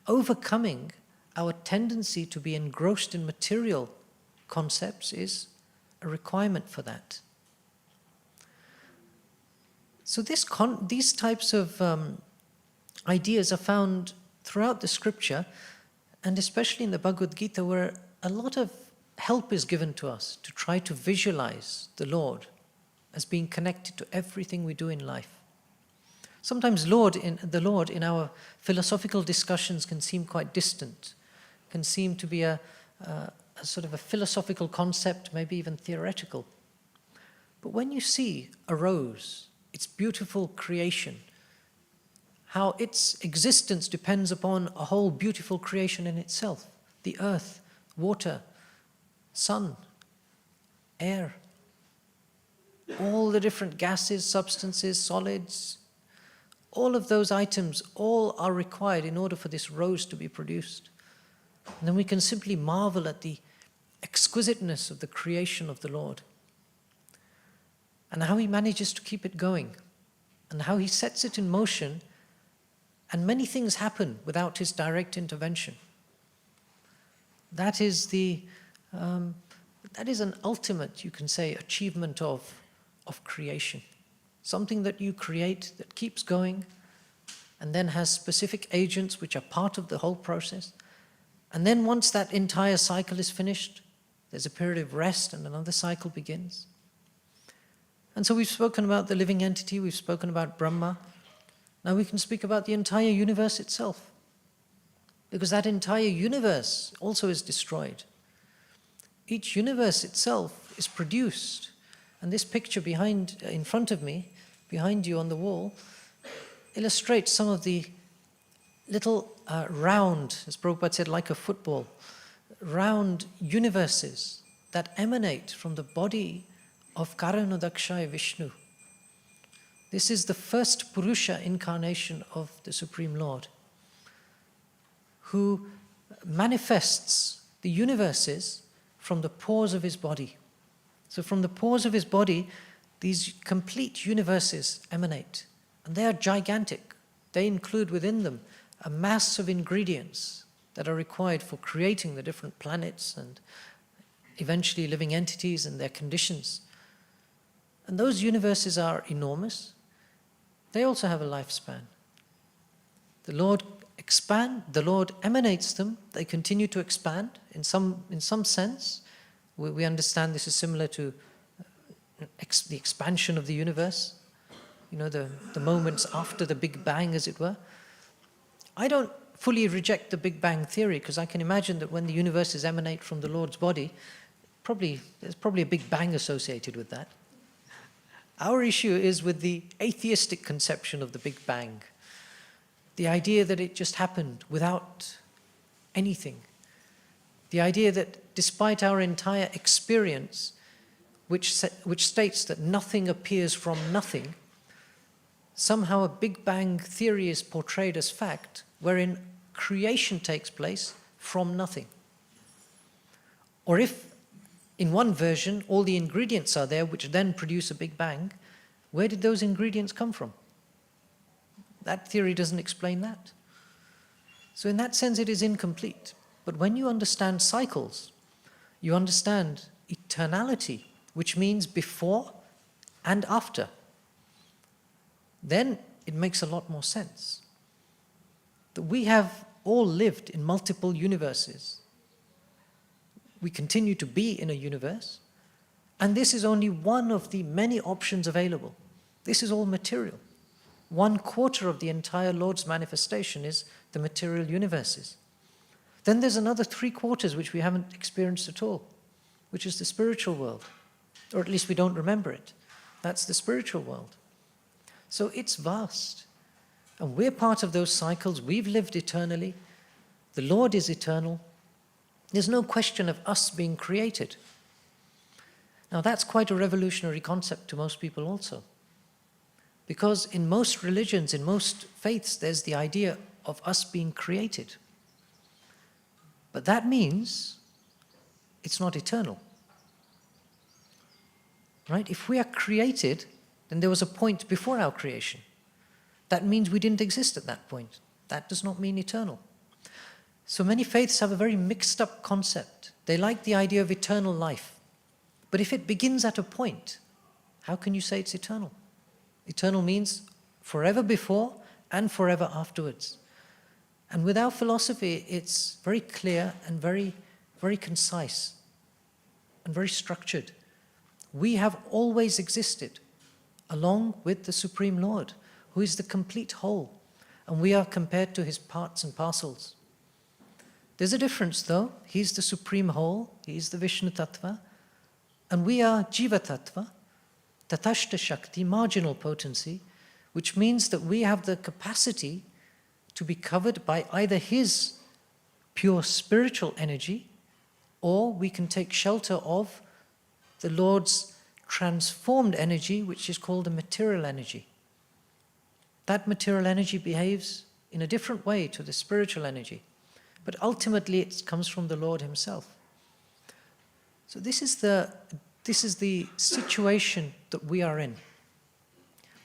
overcoming our tendency to be engrossed in material concepts is a requirement for that. So these types of ideas are found throughout the scripture, and especially in the Bhagavad Gita, where a lot of help is given to us to try to visualize the Lord as being connected to everything we do in life. Sometimes the Lord in our philosophical discussions can seem quite distant, can seem to be a sort of a philosophical concept, maybe even theoretical. But when you see a rose, its beautiful creation, how its existence depends upon a whole beautiful creation in itself, the earth, water, sun, air, all the different gases, substances, solids, all of those items, all are required in order for this rose to be produced. And then we can simply marvel at the exquisiteness of the creation of the Lord and how he manages to keep it going and how he sets it in motion, and many things happen without his direct intervention. That is an ultimate, you can say, achievement of creation. Something that you create that keeps going and then has specific agents which are part of the whole process. And then once that entire cycle is finished, there's a period of rest and another cycle begins. And so we've spoken about the living entity, we've spoken about Brahma. Now we can speak about the entire universe itself, because that entire universe also is destroyed. Each universe itself is produced. And this picture in front of me, behind you on the wall, illustrates some of the little round, as Prabhupada said, like a football, round universes that emanate from the body of Karanodakshaya Vishnu. This is the first Purusha incarnation of the Supreme Lord, who manifests the universes from the pores of his body. So from the pores of his body, these complete universes emanate. And they are gigantic. They include within them a mass of ingredients that are required for creating the different planets and eventually living entities and their conditions. And those universes are enormous. They also have a lifespan. The Lord emanates them. They continue to expand in some sense. We understand this is similar to the expansion of the universe, the moments after the Big Bang, as it were. I don't fully reject the Big Bang theory, because I can imagine that when the universes emanate from the Lord's body, there's probably a Big Bang associated with that. Our issue is with the atheistic conception of the Big Bang, the idea that it just happened without anything. The idea that despite our entire experience, which states that nothing appears from nothing, somehow a Big Bang theory is portrayed as fact, wherein creation takes place from nothing. Or if, in one version, all the ingredients are there, which then produce a Big Bang, where did those ingredients come from? That theory doesn't explain that. So in that sense, it is incomplete. But when you understand cycles, you understand eternality, which means before and after. Then it makes a lot more sense. That we have all lived in multiple universes. We continue to be in a universe, and this is only one of the many options available. This is all material. 1/4 of the entire Lord's manifestation is the material universes. Then there's another 3/4 which we haven't experienced at all, which is the spiritual world. Or at least we don't remember it. That's the spiritual world. So it's vast. And we're part of those cycles. We've lived eternally. The Lord is eternal. There's no question of us being created. Now that's quite a revolutionary concept to most people also. Because in most religions, in most faiths, there's the idea of us being created. But that means it's not eternal. Right? If we are created, then there was a point before our creation. That means we didn't exist at that point. That does not mean eternal. So many faiths have a very mixed up concept. They like the idea of eternal life. But if it begins at a point, how can you say it's eternal? Eternal means forever before and forever afterwards. And with our philosophy, it's very clear and very, very concise and very structured. We have always existed along with the Supreme Lord, who is the complete whole, and we are compared to his parts and parcels. There's a difference though. He's the Supreme Whole, he's the Vishnu Tattva, and we are Jiva Tattva, Tatashta Shakti, marginal potency, which means that we have the capacity to be covered by either his pure spiritual energy, or we can take shelter of the Lord's transformed energy, which is called a material energy. That material energy behaves in a different way to the spiritual energy, but ultimately it comes from the Lord himself. So this is the situation that we are in.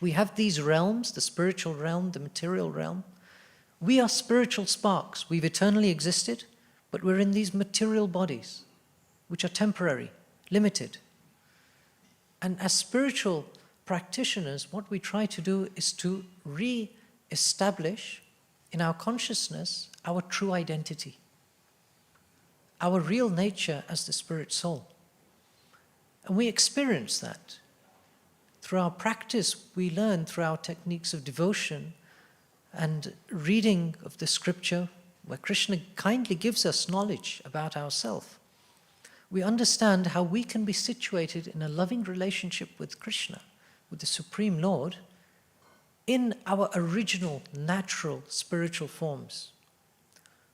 We have these realms, the spiritual realm, the material realm. We are spiritual sparks. We've eternally existed, but we're in these material bodies, which are temporary, limited. And as spiritual practitioners, what we try to do is to re-establish in our consciousness our true identity, our real nature as the spirit soul. And we experience that. Through our practice, we learn through our techniques of devotion and reading of the scripture, where Krishna kindly gives us knowledge about ourselves. We understand how we can be situated in a loving relationship with Krishna, with the Supreme Lord, in our original, natural, spiritual forms.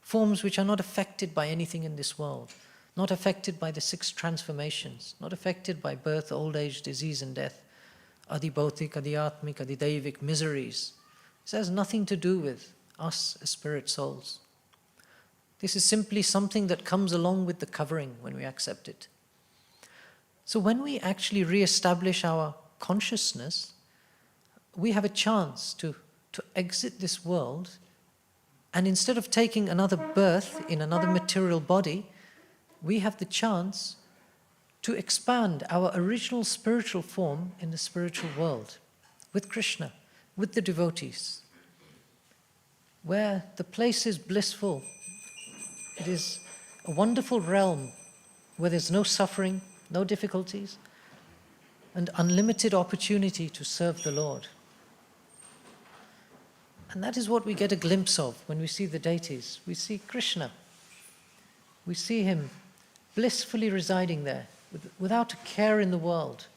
Forms which are not affected by anything in this world, not affected by the 6 transformations, not affected by birth, old age, disease and death, adibhautik, adhyatmik, adidaivik miseries. This has nothing to do with us as spirit souls. This is simply something that comes along with the covering when we accept it. So when we actually re-establish our consciousness, we have a chance to exit this world, and instead of taking another birth in another material body, we have the chance to expand our original spiritual form in the spiritual world with Krishna, with the devotees, where the place is blissful. It is a wonderful realm where there's no suffering, no difficulties, and unlimited opportunity to serve the Lord. And that is what we get a glimpse of when we see the deities. We see Krishna. We see him blissfully residing there, without a care in the world,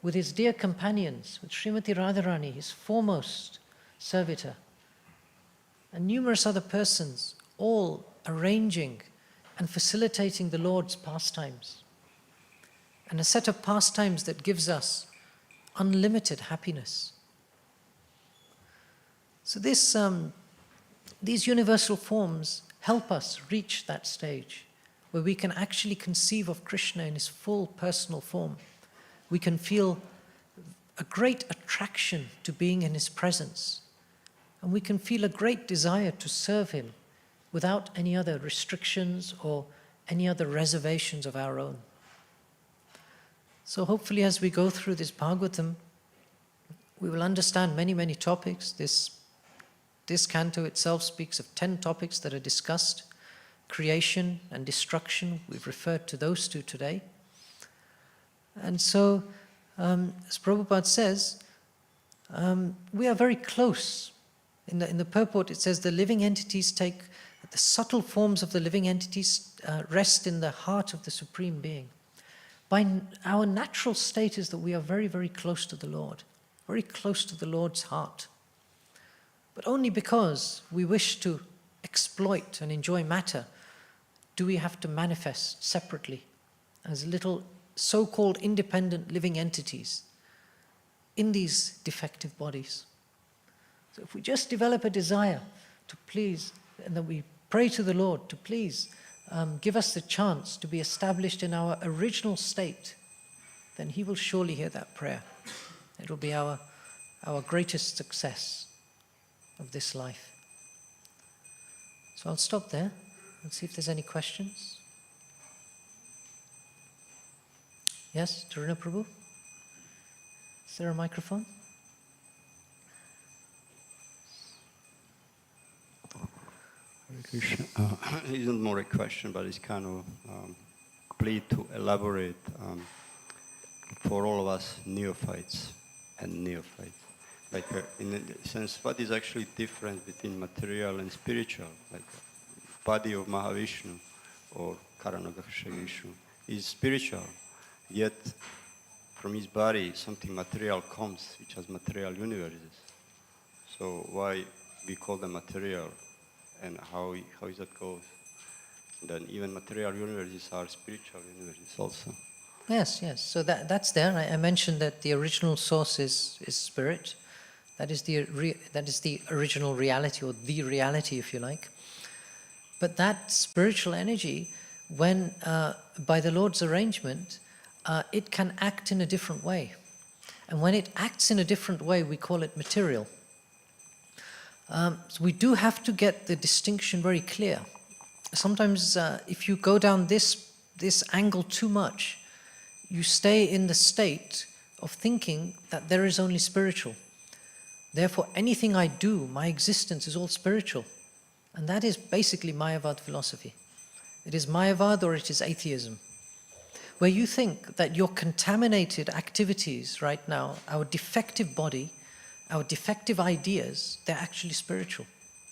with his dear companions, with Srimati Radharani, his foremost servitor, and numerous other persons, all arranging and facilitating the Lord's pastimes. And a set of pastimes that gives us unlimited happiness. So these universal forms help us reach that stage where we can actually conceive of Krishna in his full personal form. We can feel a great attraction to being in his presence. And we can feel a great desire to serve him without any other restrictions or any other reservations of our own. So hopefully as we go through this Bhagavatam, we will understand many, many topics. This canto itself speaks of 10 topics that are discussed. Creation and destruction, we've referred to those 2 today. And so, as Prabhupada says, we are very close. In the purport it says the living entities the subtle forms of the living entities rest in the heart of the Supreme Being. By our natural state is that we are very, very close to the Lord, very close to the Lord's heart. But only because we wish to exploit and enjoy matter do we have to manifest separately as little so-called independent living entities in these defective bodies. So if we just develop a desire to please, and that we pray to the Lord to please give us the chance to be established in our original state, then He will surely hear that prayer. It will be our greatest success of this life. So I'll stop there and see if there's any questions. Yes, Taruna Prabhu? Is there a microphone? Hare Krishna. It isn't more a question, but it's kind of plea to elaborate for all of us neophytes and neophytes. Like in a sense, what is actually different between material and spiritual? Like body of Mahavishnu or Karanagaksha Vishnu is spiritual, yet from his body something material comes, which has material universes. So why we call them material, and how is that goes? And then even material universes are spiritual universes also. Yes. So that's there. I mentioned that the original source is spirit. That is the original reality, or the reality, if you like. But that spiritual energy, when by the Lord's arrangement, it can act in a different way. And when it acts in a different way, we call it material. So we do have to get the distinction very clear. Sometimes if you go down this angle too much, you stay in the state of thinking that there is only spiritual. Therefore, anything I do, my existence is all spiritual. And that is basically Mayavad philosophy. It is Mayavad or it is atheism. Where you think that your contaminated activities right now, our defective body, our defective ideas, they're actually spiritual.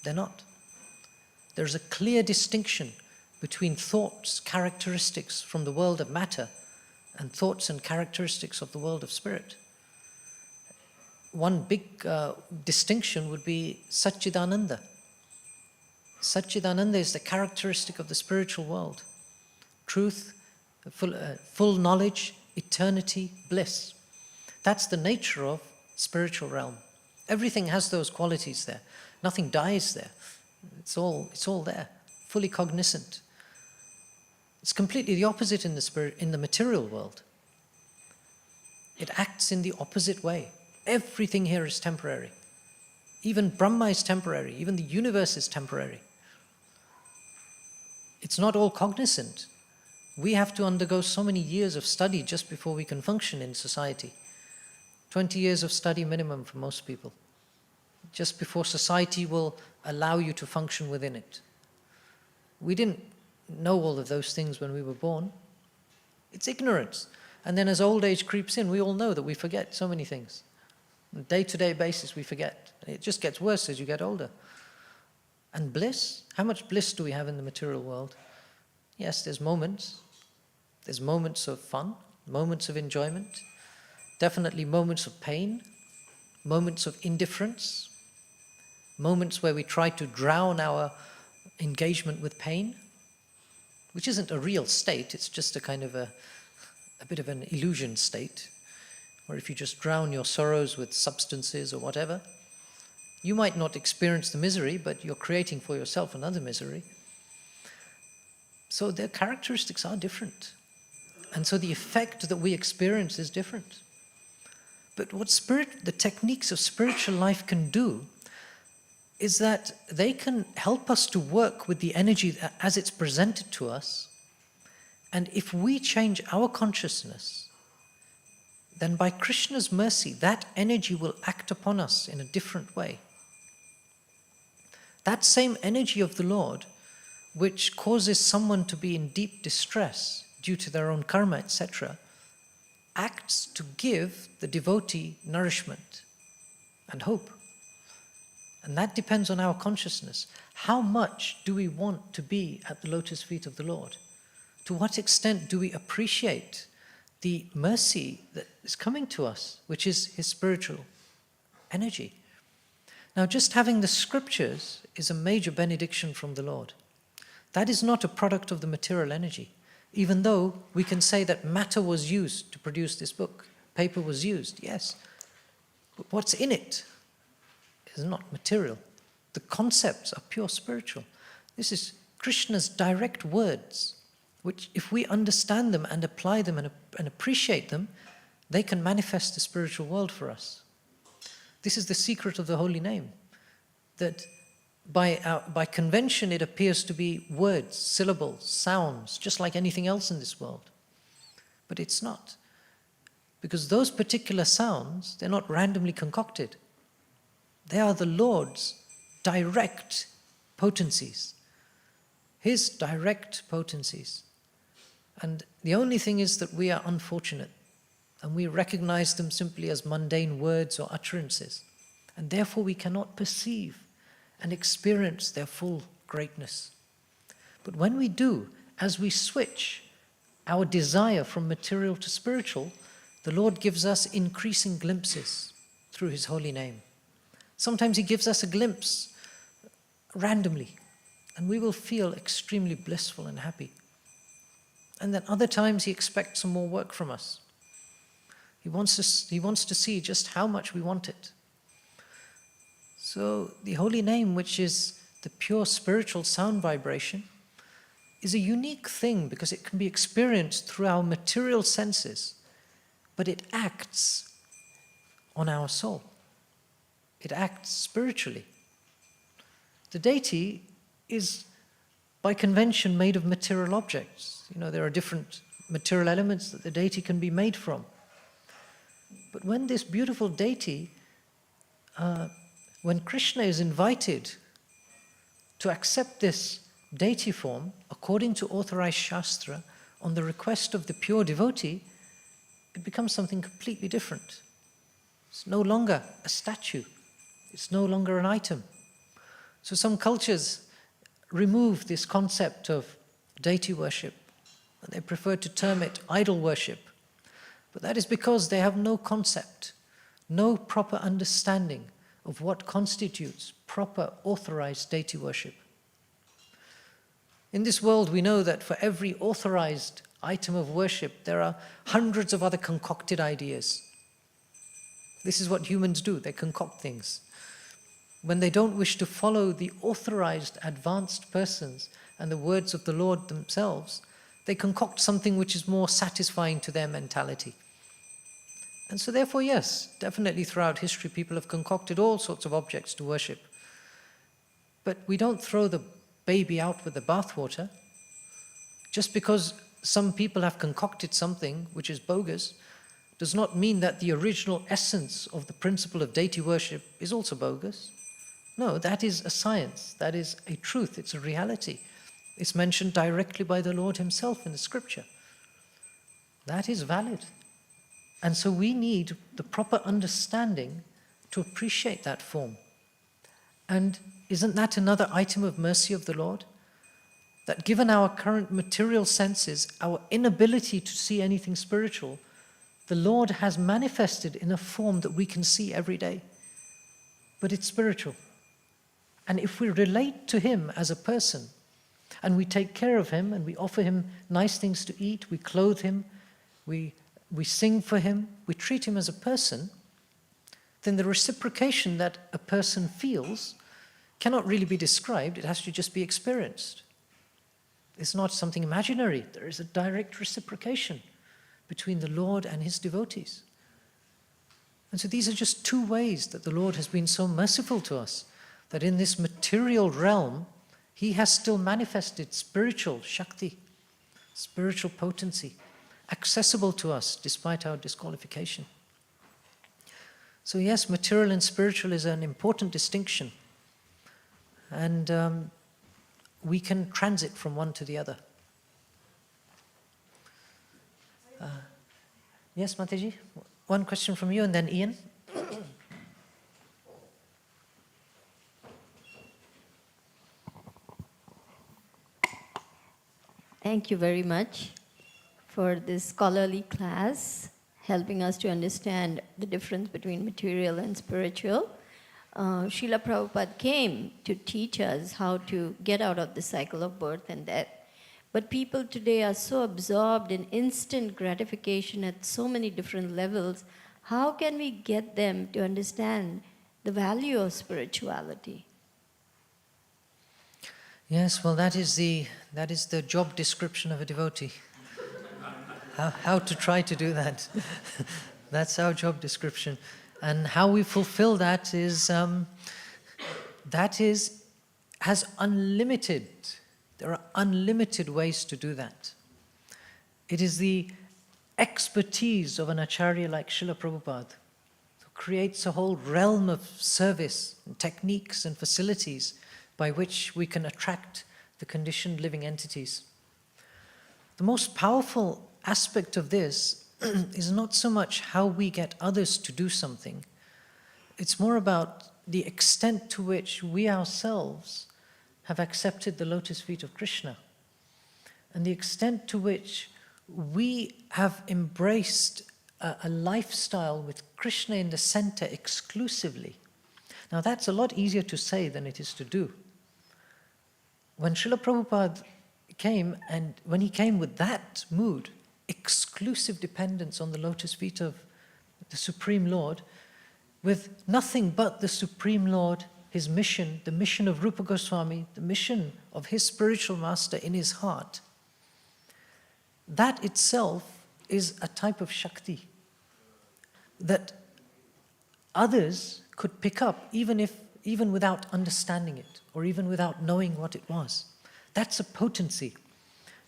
They're not. There's a clear distinction between thoughts, characteristics from the world of matter, and thoughts and characteristics of the world of spirit. One big distinction would be Satchidananda. Satchidananda is the characteristic of the spiritual world. Truth, full knowledge, eternity, bliss. That's the nature of spiritual realm. Everything has those qualities there. Nothing dies there. It's all there, fully cognizant. It's completely the opposite in the material world. It acts in the opposite way. Everything here is temporary. Even Brahma is temporary. Even the universe is temporary. It's not all cognizant. We have to undergo so many years of study just before we can function in society. 20 years of study minimum for most people. Just before society will allow you to function within it. We didn't know all of those things when we were born. It's ignorance. And then as old age creeps in, we all know that we forget so many things. On a day-to-day basis, we forget. It just gets worse as you get older. And bliss? How much bliss do we have in the material world? Yes, there's moments. There's moments of fun, moments of enjoyment, definitely moments of pain, moments of indifference, moments where we try to drown our engagement with pain, which isn't a real state, it's just a kind of a bit of an illusion state, or if you just drown your sorrows with substances or whatever, you might not experience the misery, but you're creating for yourself another misery. So their characteristics are different. And so the effect that we experience is different. But what the techniques of spiritual life can do is that they can help us to work with the energy as it's presented to us. And if we change our consciousness, then by Krishna's mercy, that energy will act upon us in a different way. That same energy of the Lord, which causes someone to be in deep distress due to their own karma, etc., acts to give the devotee nourishment and hope. And that depends on our consciousness. How much do we want to be at the lotus feet of the Lord? To what extent do we appreciate the mercy that is coming to us, which is His spiritual energy? Now, just having the scriptures is a major benediction from the Lord. That is not a product of the material energy, even though we can say that matter was used to produce this book. Paper was used, yes. But what's in it is not material. The concepts are pure spiritual. This is Krishna's direct words, which if we understand them and apply them and appreciate them, they can manifest the spiritual world for us. This is the secret of the holy name, that by convention it appears to be words, syllables, sounds, just like anything else in this world. But it's not. Because those particular sounds, they're not randomly concocted. They are the Lord's direct potencies. His direct potencies. And the only thing is that we are unfortunate, and we recognize them simply as mundane words or utterances, and therefore we cannot perceive and experience their full greatness. But when we do, as we switch our desire from material to spiritual, the Lord gives us increasing glimpses through His holy name. Sometimes He gives us a glimpse randomly, and we will feel extremely blissful and happy. And then other times He expects some more work from us. He wants to see just how much we want it. So the holy name, which is the pure spiritual sound vibration, is a unique thing because it can be experienced through our material senses, but it acts on our soul. It acts spiritually. The deity is, by convention, made of material objects. There are different material elements that the deity can be made from. But when this beautiful deity, when Krishna is invited to accept this deity form, according to authorized Shastra, on the request of the pure devotee, it becomes something completely different. It's no longer a statue. It's no longer an item. So some cultures remove this concept of deity worship, and they prefer to term it idol worship. But that is because they have no concept, no proper understanding of what constitutes proper authorized deity worship. In this world, we know that for every authorized item of worship, there are hundreds of other concocted ideas. This is what humans do, they concoct things. When they don't wish to follow the authorized, advanced persons and the words of the Lord themselves, they concoct something which is more satisfying to their mentality. And so therefore, yes, definitely throughout history, people have concocted all sorts of objects to worship. But we don't throw the baby out with the bathwater. Just because some people have concocted something which is bogus does not mean that the original essence of the principle of deity worship is also bogus. No, that is a science, that is a truth, it's a reality. It's mentioned directly by the Lord Himself in the scripture. That is valid. And so we need the proper understanding to appreciate that form. And isn't that another item of mercy of the Lord? That given our current material senses, our inability to see anything spiritual, the Lord has manifested in a form that we can see every day. But it's spiritual. And if we relate to Him as a person, and we take care of Him, and we offer Him nice things to eat, we clothe Him, we sing for Him, we treat Him as a person, then the reciprocation that a person feels cannot really be described, it has to just be experienced. It's not something imaginary, there is a direct reciprocation between the Lord and His devotees. And so these are just two ways that the Lord has been so merciful to us, that in this material realm, He has still manifested spiritual Shakti, spiritual potency, accessible to us despite our disqualification. So yes, material and spiritual is an important distinction. And we can transit from one to the other. Yes, Mataji? One question from you and then Ian. Thank you very much for this scholarly class, helping us to understand the difference between material and spiritual. Srila Prabhupada came to teach us how to get out of the cycle of birth and death. But people today are so absorbed in instant gratification at so many different levels. How can we get them to understand the value of spirituality? Yes, well, that is the job description of a devotee. How to try to do that. That's our job description. And how we fulfill that has unlimited, there are unlimited ways to do that. It is the expertise of an acharya like Srila Prabhupada who creates a whole realm of service and techniques and facilities by which we can attract the conditioned living entities. The most powerful aspect of this is not so much how we get others to do something. It's more about the extent to which we ourselves have accepted the lotus feet of Krishna, and the extent to which we have embraced a lifestyle with Krishna in the center exclusively. Now that's a lot easier to say than it is to do. When Srila Prabhupada came, and when he came with that mood, exclusive dependence on the lotus feet of the Supreme Lord, with nothing but the Supreme Lord, his mission, the mission of Rupa Goswami, the mission of his spiritual master in his heart, that itself is a type of Shakti that others could pick up even without understanding it, or even without knowing what it was. That's a potency.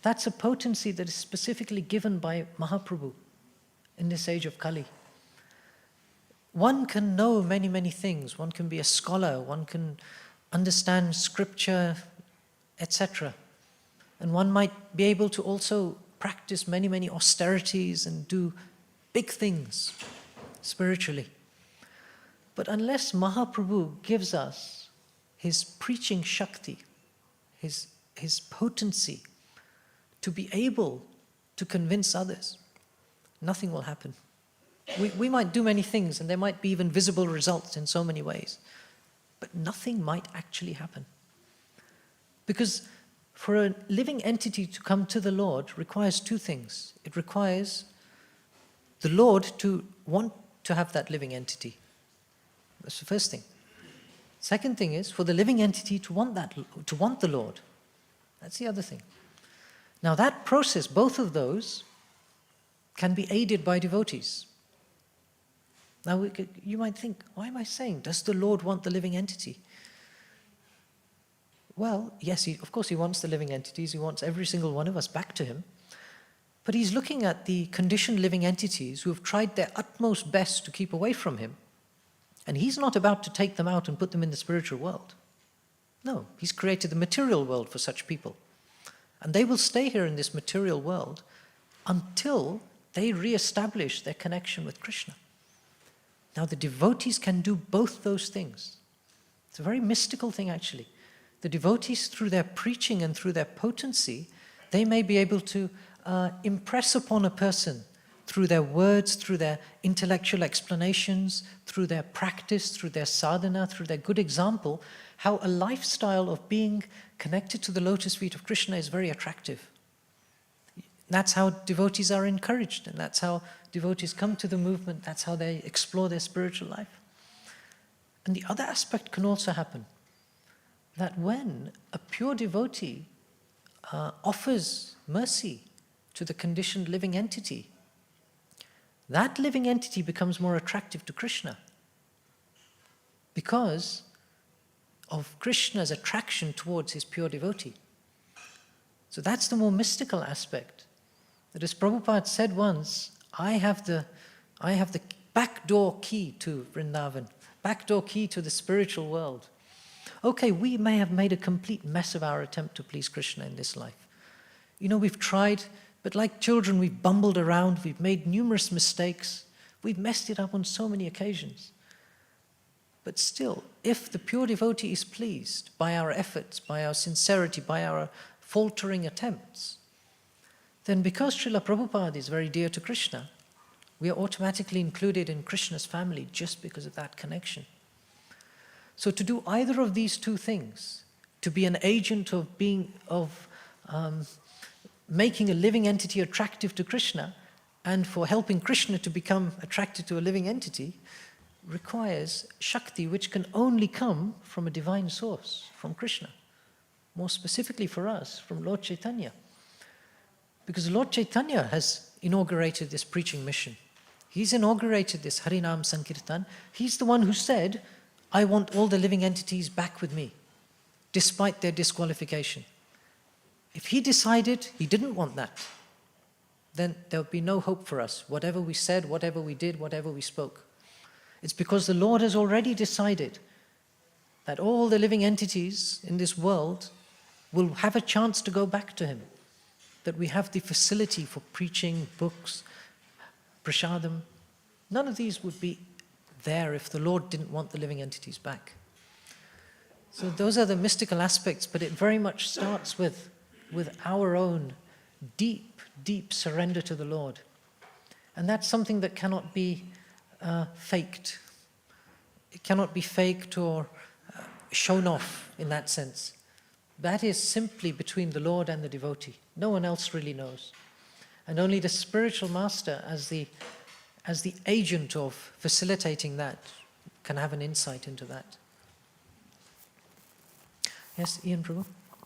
That's a potency that is specifically given by Mahaprabhu in this age of Kali. One can know many, many things. One can be a scholar, one can understand scripture, etc. And one might be able to also practice many, many austerities and do big things spiritually. But unless Mahaprabhu gives us his preaching Shakti, his potency to be able to convince others, nothing will happen. We might do many things, and there might be even visible results in so many ways, but nothing might actually happen. Because for a living entity to come to the Lord requires two things. It requires the Lord to want to have that living entity. That's the first thing. Second thing is for the living entity to want the Lord. That's the other thing. Now that process, both of those, can be aided by devotees. Now you might think, why am I saying, does the Lord want the living entity? Well, yes, of course he wants the living entities, he wants every single one of us back to him, but he's looking at the conditioned living entities who have tried their utmost best to keep away from him, and he's not about to take them out and put them in the spiritual world. No, he's created the material world for such people, and they will stay here in this material world until they re-establish their connection with Krishna. Now the devotees can do both those things. It's a very mystical thing actually. The devotees, through their preaching and through their potency, they may be able to impress upon a person through their words, through their intellectual explanations, through their practice, through their sadhana, through their good example, how a lifestyle of being connected to the lotus feet of Krishna is very attractive. That's how devotees are encouraged, and that's how devotees come to the movement, that's how they explore their spiritual life. And the other aspect can also happen, that when a pure devotee offers mercy to the conditioned living entity, that living entity becomes more attractive to Krishna because of Krishna's attraction towards his pure devotee. So that's the more mystical aspect. That as Prabhupada said once, I have the backdoor key to Vrindavan, backdoor key to the spiritual world. Okay, we may have made a complete mess of our attempt to please Krishna in this life. You know, we've tried, but like children, we've bumbled around, we've made numerous mistakes, we've messed it up on so many occasions. But still, if the pure devotee is pleased by our efforts, by our sincerity, by our faltering attempts, then because Srila Prabhupada is very dear to Krishna, we are automatically included in Krishna's family just because of that connection. So to do either of these two things, to be an agent of making a living entity attractive to Krishna, and for helping Krishna to become attracted to a living entity, requires Shakti, which can only come from a divine source, from Krishna. More specifically for us, from Lord Chaitanya. Because Lord Chaitanya has inaugurated this preaching mission. He's inaugurated this Harinam Sankirtan. He's the one who said, I want all the living entities back with me, despite their disqualification. If he decided he didn't want that, then there would be no hope for us, whatever we said, whatever we did, whatever we spoke. It's because the Lord has already decided that all the living entities in this world will have a chance to go back to him, that we have the facility for preaching, books, prashadam. None of these would be there if the Lord didn't want the living entities back. So those are the mystical aspects, but it very much starts with our own deep, deep surrender to the Lord. And that's something that cannot be faked. It cannot be faked or shown off in that sense. That is simply between the Lord and the devotee. No one else really knows. And only the spiritual master, as the agent of facilitating that, can have an insight into that. Yes, Ian Prabhu?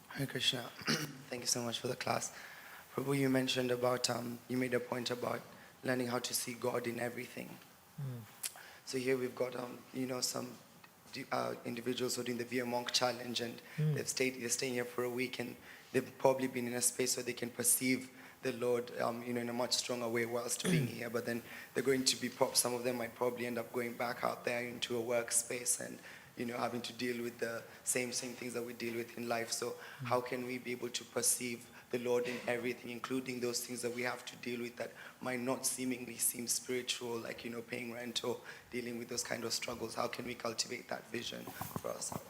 Hare Krishna. Thank you so much for the class. Prabhu, you mentioned about, you made a point about learning how to see God in everything. So here we've got, some individuals who are doing the Be a Monk Challenge, and they're staying here for a week, and they've probably been in a space where they can perceive the Lord, in a much stronger way whilst being here. But then they're going to be, some of them might probably end up going back out there into a workspace and, having to deal with the same things that we deal with in life. So how can we be able to perceive the Lord in everything, including those things that we have to deal with that might not seemingly seem spiritual, like, paying rent or dealing with those kind of struggles? How can we cultivate that vision for ourselves?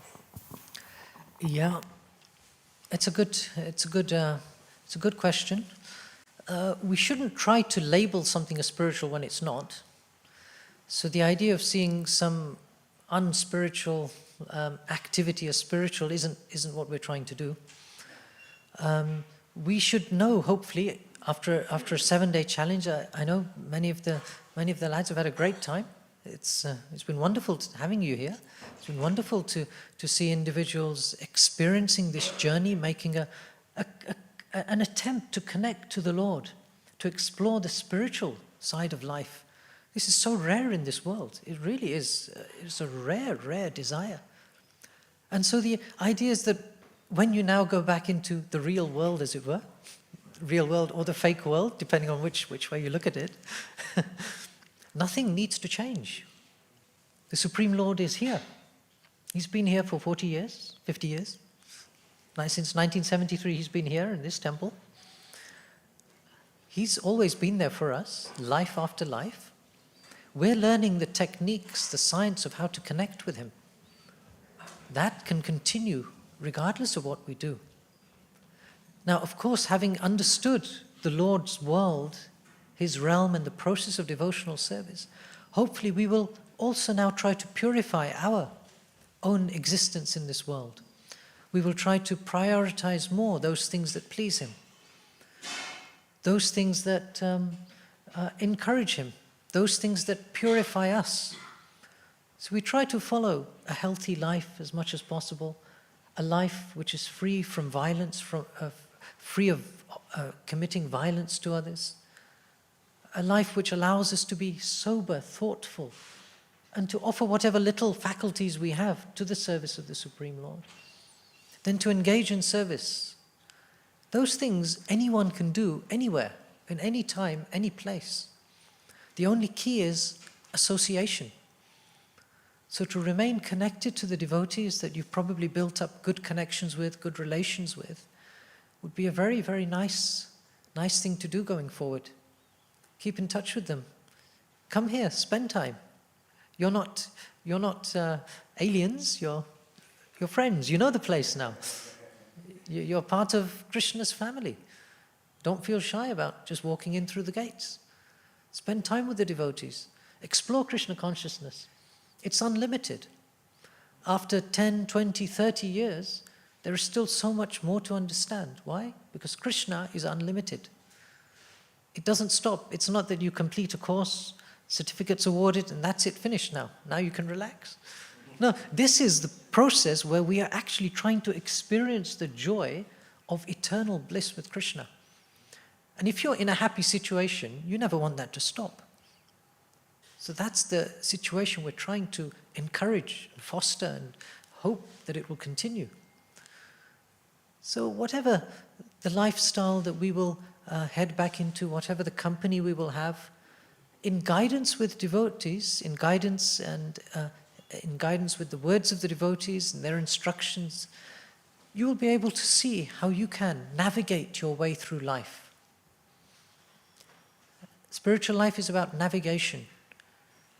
Yeah, it's a good question. We shouldn't try to label something as spiritual when it's not. So the idea of seeing some unspiritual activity as spiritual isn't what we're trying to do. We should know, hopefully, after a 7-day challenge. I know many of the lads have had a great time. It's been wonderful having you here. It's been wonderful to see individuals experiencing this journey, making an attempt to connect to the Lord, to explore the spiritual side of life. This is so rare in this world. It really is. It's a rare desire. And so the idea is that when you now go back into the real world, as it were, real world or the fake world, depending on which way you look at it, nothing needs to change. The Supreme Lord is here. He's been here for 40 years, 50 years. Since 1973, he's been here in this temple. He's always been there for us, life after life. We're learning the techniques, the science of how to connect with him. That can continue regardless of what we do. Now, of course, having understood the Lord's world, his realm, and the process of devotional service, hopefully we will also now try to purify our own existence in this world. We will try to prioritize more those things that please him, those things that encourage him, those things that purify us. So we try to follow a healthy life as much as possible, a life which is free from violence, free of committing violence to others, a life which allows us to be sober, thoughtful, and to offer whatever little faculties we have to the service of the Supreme Lord. Then to engage in service. Those things anyone can do anywhere, in any time, any place. The only key is association. So to remain connected to the devotees that you've probably built up good connections with, good relations with, would be a very, very nice thing to do going forward. Keep in touch with them. Come here, spend time. You're not aliens, you're friends. You know the place now. You're part of Krishna's family. Don't feel shy about just walking in through the gates. Spend time with the devotees. Explore Krishna consciousness. It's unlimited. After 10, 20, 30 years, there is still so much more to understand. Why? Because Krishna is unlimited. It doesn't stop. It's not that you complete a course, certificates awarded, and that's it, finished now. Now you can relax. No, this is the process where we are actually trying to experience the joy of eternal bliss with Krishna. And if you're in a happy situation, you never want that to stop. So that's the situation we're trying to encourage, and foster, and hope that it will continue. So whatever the lifestyle that we will head back into, whatever the company we will have, in guidance with devotees, in guidance with the words of the devotees and their instructions, you will be able to see how you can navigate your way through life. Spiritual life is about navigation.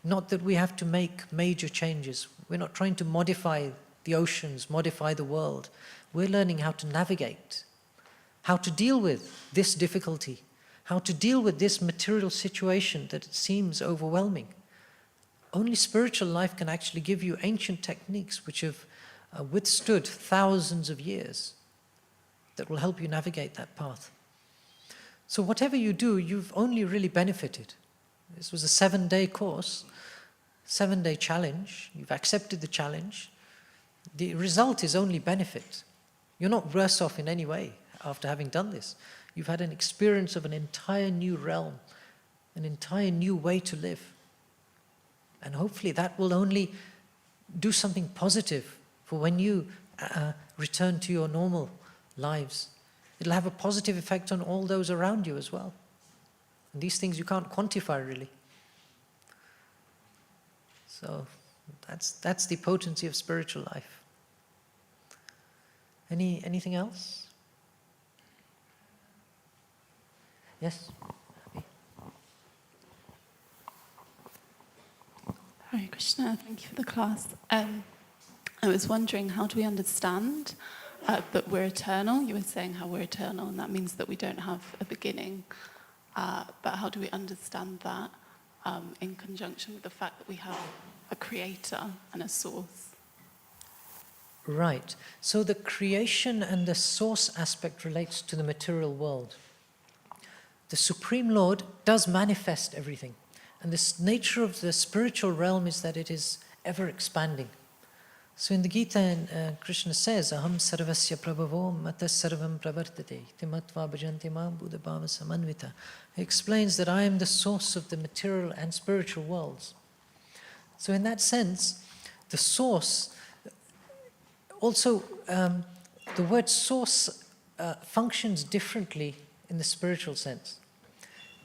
Not that we have to make major changes. We're not trying to modify the oceans, modify the world. We're learning how to navigate, how to deal with this difficulty, how to deal with this material situation that seems overwhelming. Only spiritual life can actually give you ancient techniques which have withstood thousands of years that will help you navigate that path. So whatever you do, you've only really benefited. This was a 7-day course, 7-day challenge. You've accepted the challenge. The result is only benefit. You're not worse off in any way after having done this. You've had an experience of an entire new realm, an entire new way to live. And hopefully that will only do something positive for when you return to your normal lives. It'll have a positive effect on all those around you as well. And these things you can't quantify really. So that's the potency of spiritual life. Anything else? Yes? Hare Krishna, thank you for the class. I was wondering, how do we understand that we're eternal? You were saying how we're eternal, and that means that we don't have a beginning. But how do we understand that in conjunction with the fact that we have a creator and a source? Right. So the creation and the source aspect relates to the material world. The Supreme Lord does manifest everything. And the nature of the spiritual realm is that it is ever expanding. So in the Gita, Krishna says, Aham sarvasya prabhavo matas sarvam pravartate timatva bhajanti mam buddhabhava samanvita. He explains that I am the source of the material and spiritual worlds. So in that sense, the source, also the word source functions differently in the spiritual sense.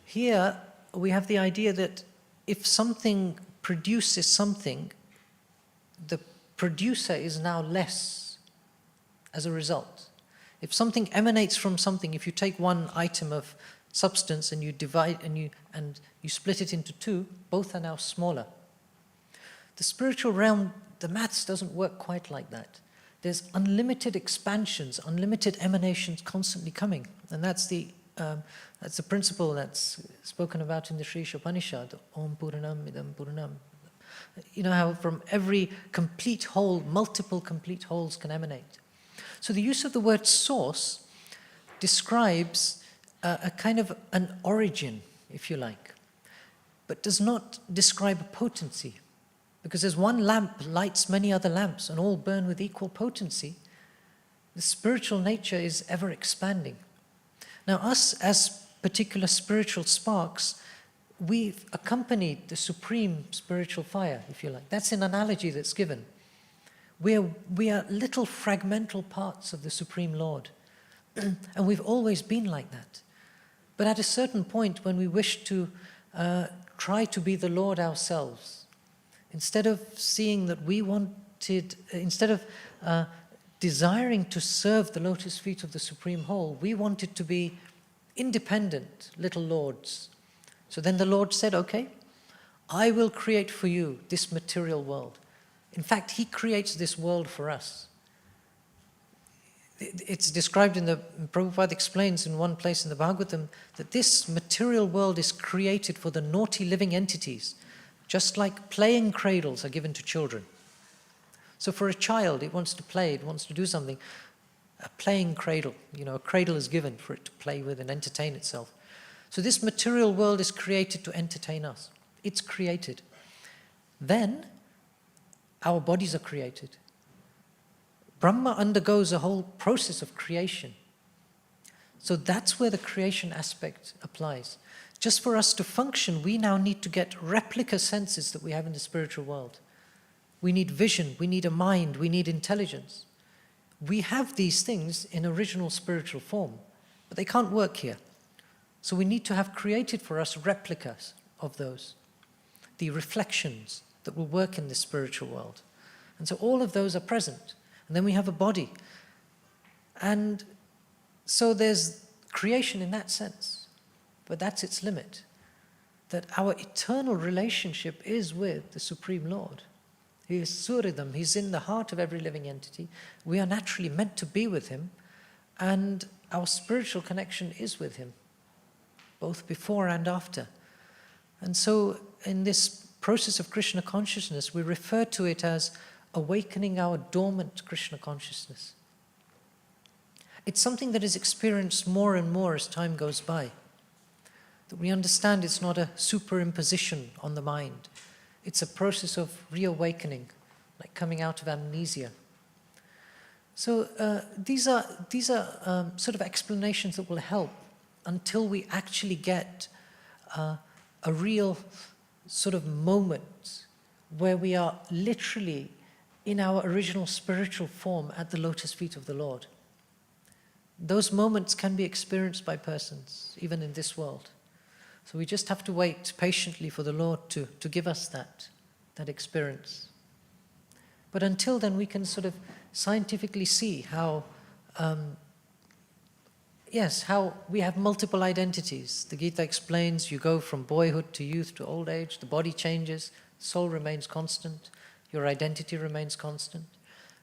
Here we have the idea that if something produces something, the producer is now less as a result. If something emanates from something, if you take one item of substance and you divide and you split it into two, both are now smaller. The spiritual realm, the maths doesn't work quite like that. There's unlimited expansions, unlimited emanations constantly coming, and that's the principle that's spoken about in the Sri Upanishad. Om Puranam Idam Puranam. You know how from every complete whole, multiple complete wholes can emanate. So the use of the word source describes a kind of an origin, if you like, but does not describe a potency. Because as one lamp lights many other lamps and all burn with equal potency, the spiritual nature is ever expanding. Now us as particular spiritual sparks, we've accompanied the supreme spiritual fire, if you like. That's an analogy that's given. We are little fragmental parts of the Supreme Lord. And we've always been like that. But at a certain point when we wish to try to be the Lord ourselves, instead of seeing that instead of desiring to serve the lotus feet of the Supreme Whole, we wanted to be independent little lords. So then the Lord said, okay, I will create for you this material world. In fact, He creates this world for us. It's described Prabhupada explains in one place in the Bhagavatam that this material world is created for the naughty living entities, just like playing cradles are given to children. So for a child, it wants to play, it wants to do something. A playing cradle, a cradle is given for it to play with and entertain itself. So this material world is created to entertain us. It's created. Then our bodies are created. Brahma undergoes a whole process of creation. So that's where the creation aspect applies. Just for us to function, we now need to get replica senses that we have in the spiritual world. We need vision, we need a mind, we need intelligence. We have these things in original spiritual form, but they can't work here. So we need to have created for us replicas of those, the reflections that will work in this spiritual world. And so all of those are present. And then we have a body. And so there's creation in that sense, but that's its limit. That our eternal relationship is with the Supreme Lord. He is Suridam, he's in the heart of every living entity. We are naturally meant to be with him, and our spiritual connection is with him, both before and after. And so in this process of Krishna consciousness, we refer to it as awakening our dormant Krishna consciousness. It's something that is experienced more and more as time goes by. That we understand it's not a superimposition on the mind. It's a process of reawakening, like coming out of amnesia. So these are sort of explanations that will help until we actually get a real sort of moment where we are literally in our original spiritual form at the lotus feet of the Lord. Those moments can be experienced by persons, even in this world. So we just have to wait patiently for the Lord to give us that experience. But until then, we can sort of scientifically see how, how we have multiple identities. The Gita explains you go from boyhood to youth to old age, the body changes, soul remains constant, your identity remains constant.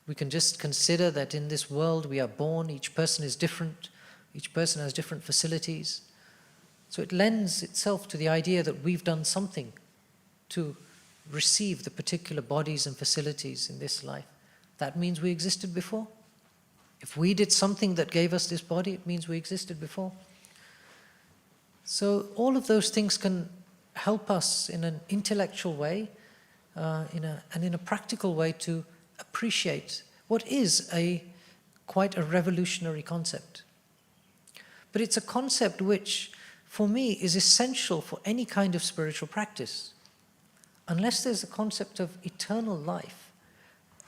We can just consider that in this world we are born, each person is different, each person has different facilities. So it lends itself to the idea that we've done something to receive the particular bodies and facilities in this life. That means we existed before. If we did something that gave us this body, it means we existed before. So all of those things can help us in an intellectual way, and in a practical way to appreciate what is quite a revolutionary concept. But it's a concept which, for me, is essential for any kind of spiritual practice. Unless there's a concept of eternal life,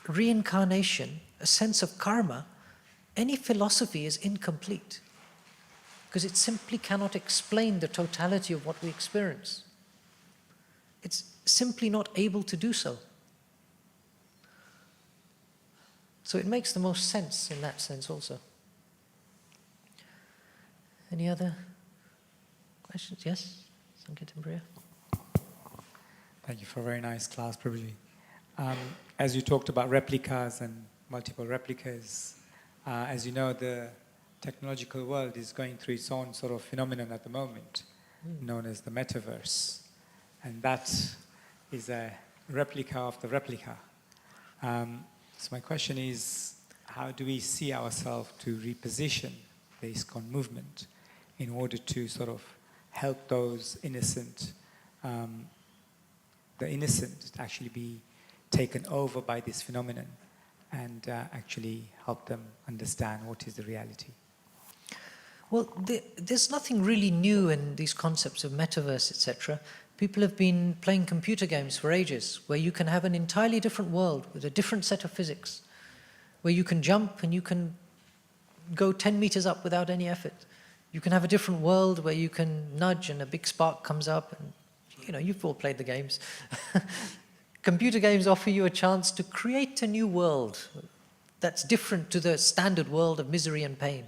reincarnation, a sense of karma, any philosophy is incomplete, because it simply cannot explain the totality of what we experience. It's simply not able to do so. So it makes the most sense in that sense also. Any other questions? Yes? Sanket and Priya? Thank you for a very nice class, Prabhuji. As you talked about replicas and multiple replicas, as you know, the technological world is going through its own sort of phenomenon at the moment, known as the metaverse. And that is a replica of the replica. So my question is, how do we see ourselves to reposition the ISKCON movement in order to sort of help those innocent, the innocent to actually be taken over by this phenomenon and actually help them understand what is the reality? Well, there's nothing really new in these concepts of metaverse, etc. People have been playing computer games for ages, where you can have an entirely different world with a different set of physics, where you can jump and you can go 10 meters up without any effort. You can have a different world where you can nudge and a big spark comes up, and you've all played the games. Computer games offer you a chance to create a new world that's different to the standard world of misery and pain.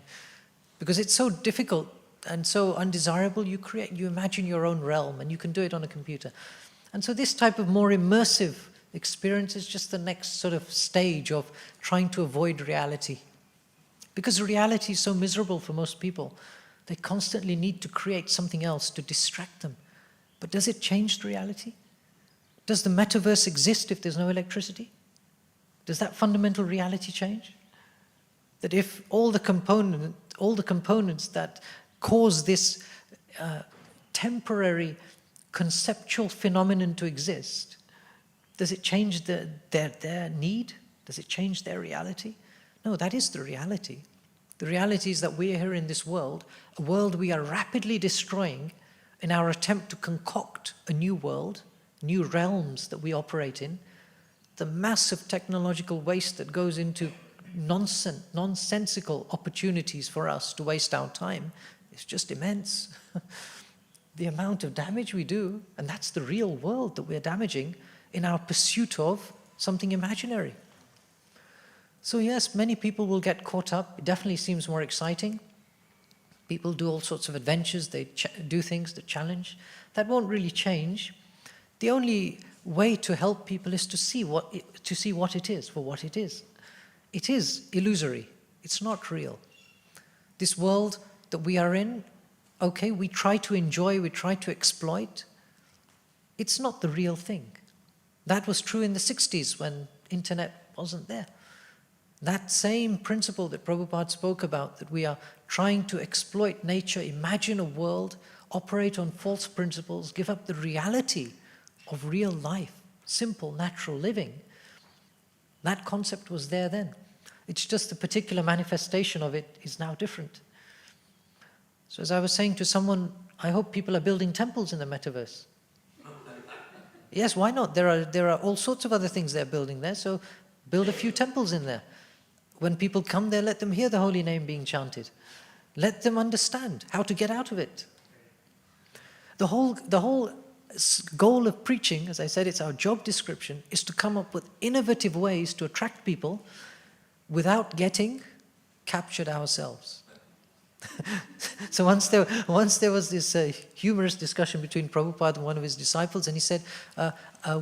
Because it's so difficult and so undesirable, you imagine your own realm, and you can do it on a computer. And so this type of more immersive experience is just the next sort of stage of trying to avoid reality. Because reality is so miserable for most people, they constantly need to create something else to distract them. But does it change the reality? Does the metaverse exist if there's no electricity? Does that fundamental reality change? That if all the components that cause this temporary conceptual phenomenon to exist, does it change their need? Does it change their reality? No, that is the reality. The reality is that we are here in this world, a world we are rapidly destroying, in our attempt to concoct a new world, new realms that we operate in, the massive technological waste that goes into nonsensical opportunities for us to waste our time is just immense. The amount of damage we do, and that's the real world that we're damaging in our pursuit of something imaginary. So yes, many people will get caught up. It definitely seems more exciting. People do all sorts of adventures, they do things that challenge. That won't really change. The only way to help people is to see what it is for what it is. It is illusory. It's not real. This world that we are in, okay, we try to enjoy, we try to exploit. It's not the real thing. That was true in the 60s when internet wasn't there. That same principle that Prabhupada spoke about, that we are trying to exploit nature, imagine a world, operate on false principles, give up the reality of real life, simple, natural living. That concept was there then. It's just the particular manifestation of it is now different. So as I was saying to someone, I hope people are building temples in the metaverse. Yes, why not? There are all sorts of other things they're building there, so build a few temples in there. When people come there, let them hear the holy name being chanted. Let them understand how to get out of it. The whole goal of preaching, as I said, it's our job description, is to come up with innovative ways to attract people without getting captured ourselves. So once there was this humorous discussion between Prabhupada and one of his disciples, and he said,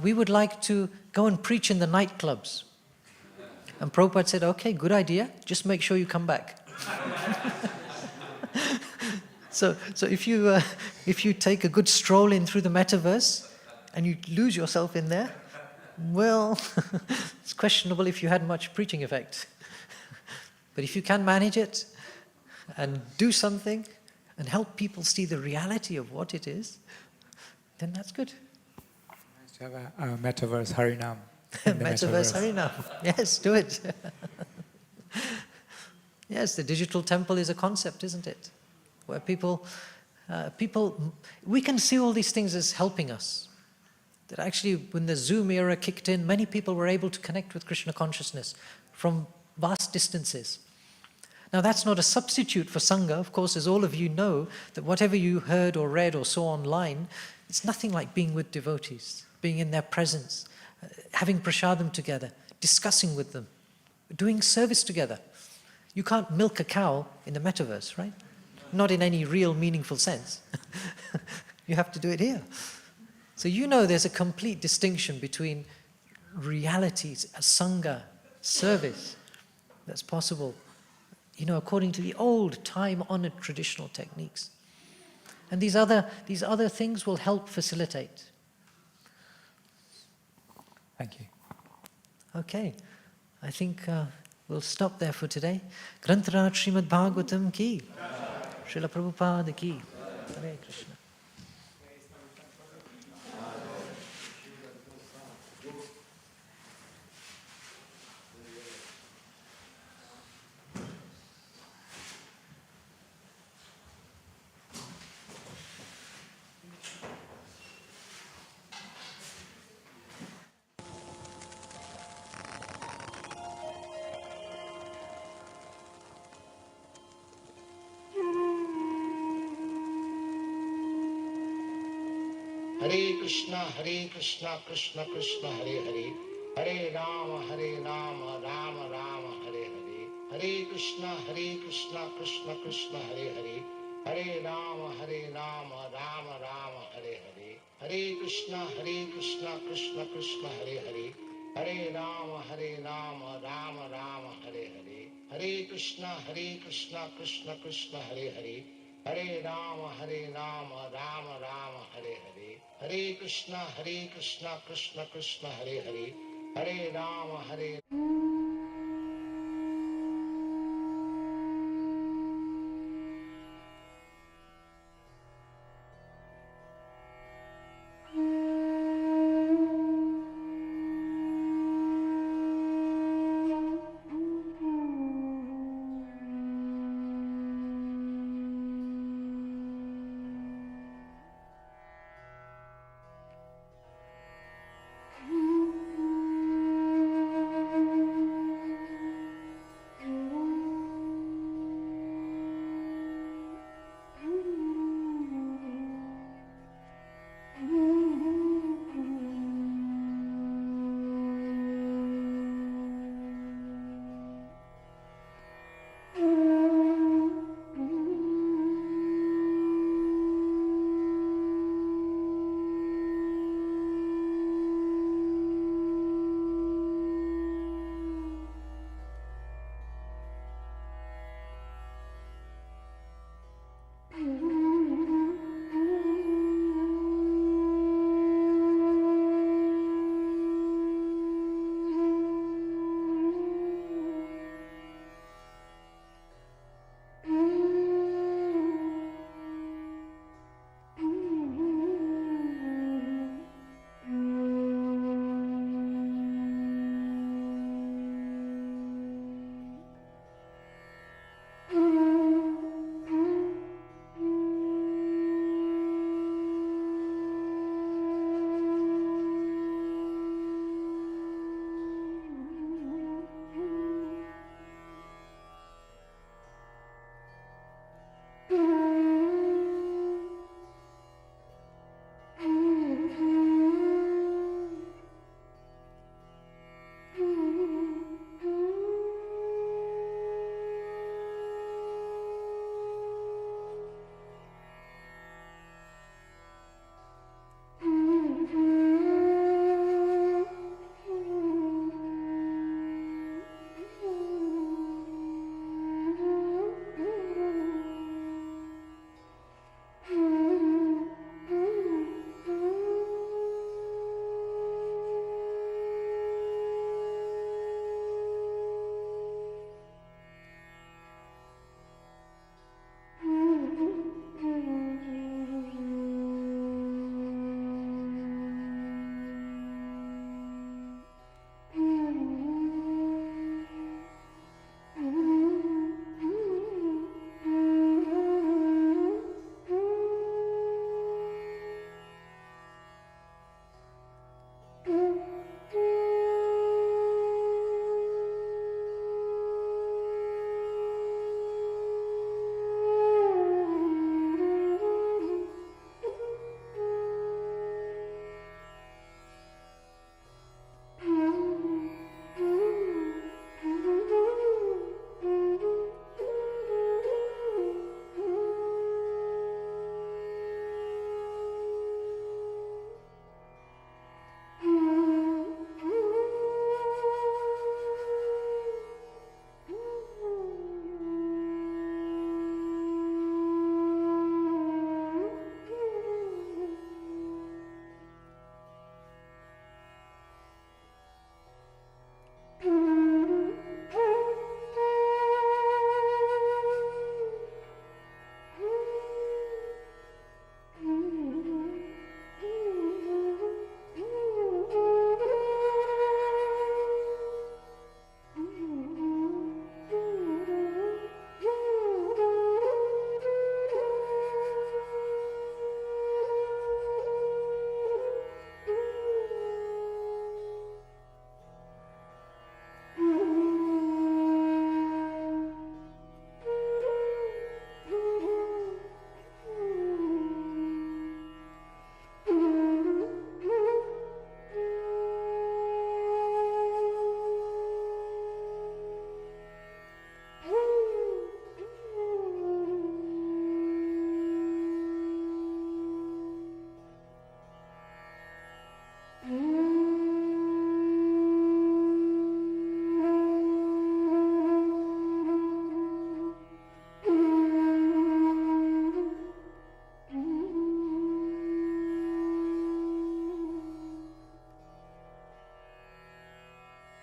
we would like to go and preach in the nightclubs. And Prabhupada said, okay, good idea, just make sure you come back. So if you take a good stroll in through the metaverse and you lose yourself in there, well, it's questionable if you had much preaching effect. But if you can manage it and do something and help people see the reality of what it is, then that's good. Nice to have a metaverse Harinam. Metaverse Harinam. Yes, do it. Yes, the digital temple is a concept, isn't it? Where people, we can see all these things as helping us. That actually, when the Zoom era kicked in, many people were able to connect with Krishna consciousness from vast distances. Now, that's not a substitute for Sangha. Of course, as all of you know, that whatever you heard or read or saw online, it's nothing like being with devotees, being in their presence, having prasadam together, discussing with them, doing service together. You can't milk a cow in the metaverse, right? Not in any real meaningful sense. You have to do it here. So you know there's a complete distinction between realities, a Sangha, service, that's possible, according to the old time-honored traditional techniques. And these other things will help facilitate. Thank you. Okay, I think we'll stop there for today. Grantaraj Srimad Bhagavatam ki, Srila Prabhupada ki. Hare Krishna. Hare Krishna, Krishna Krishna, Hare Hare. Hare Rama, Rama Rama, Hare Hare. Hare Krishna, Krishna Krishna, Hare Hare. Hare Rama, Rama Rama, Hare Hare. Hare Krishna, Krishna Krishna, Hare Hare. Hare Rama, Rama Rama, Hare Hare. Hare Krishna, Krishna Krishna, Hare Hare. Hare Rama, Rama Rama, Hare Hare. Hare Krishna, Krishna Krishna, Hare Hare. Hare Rama,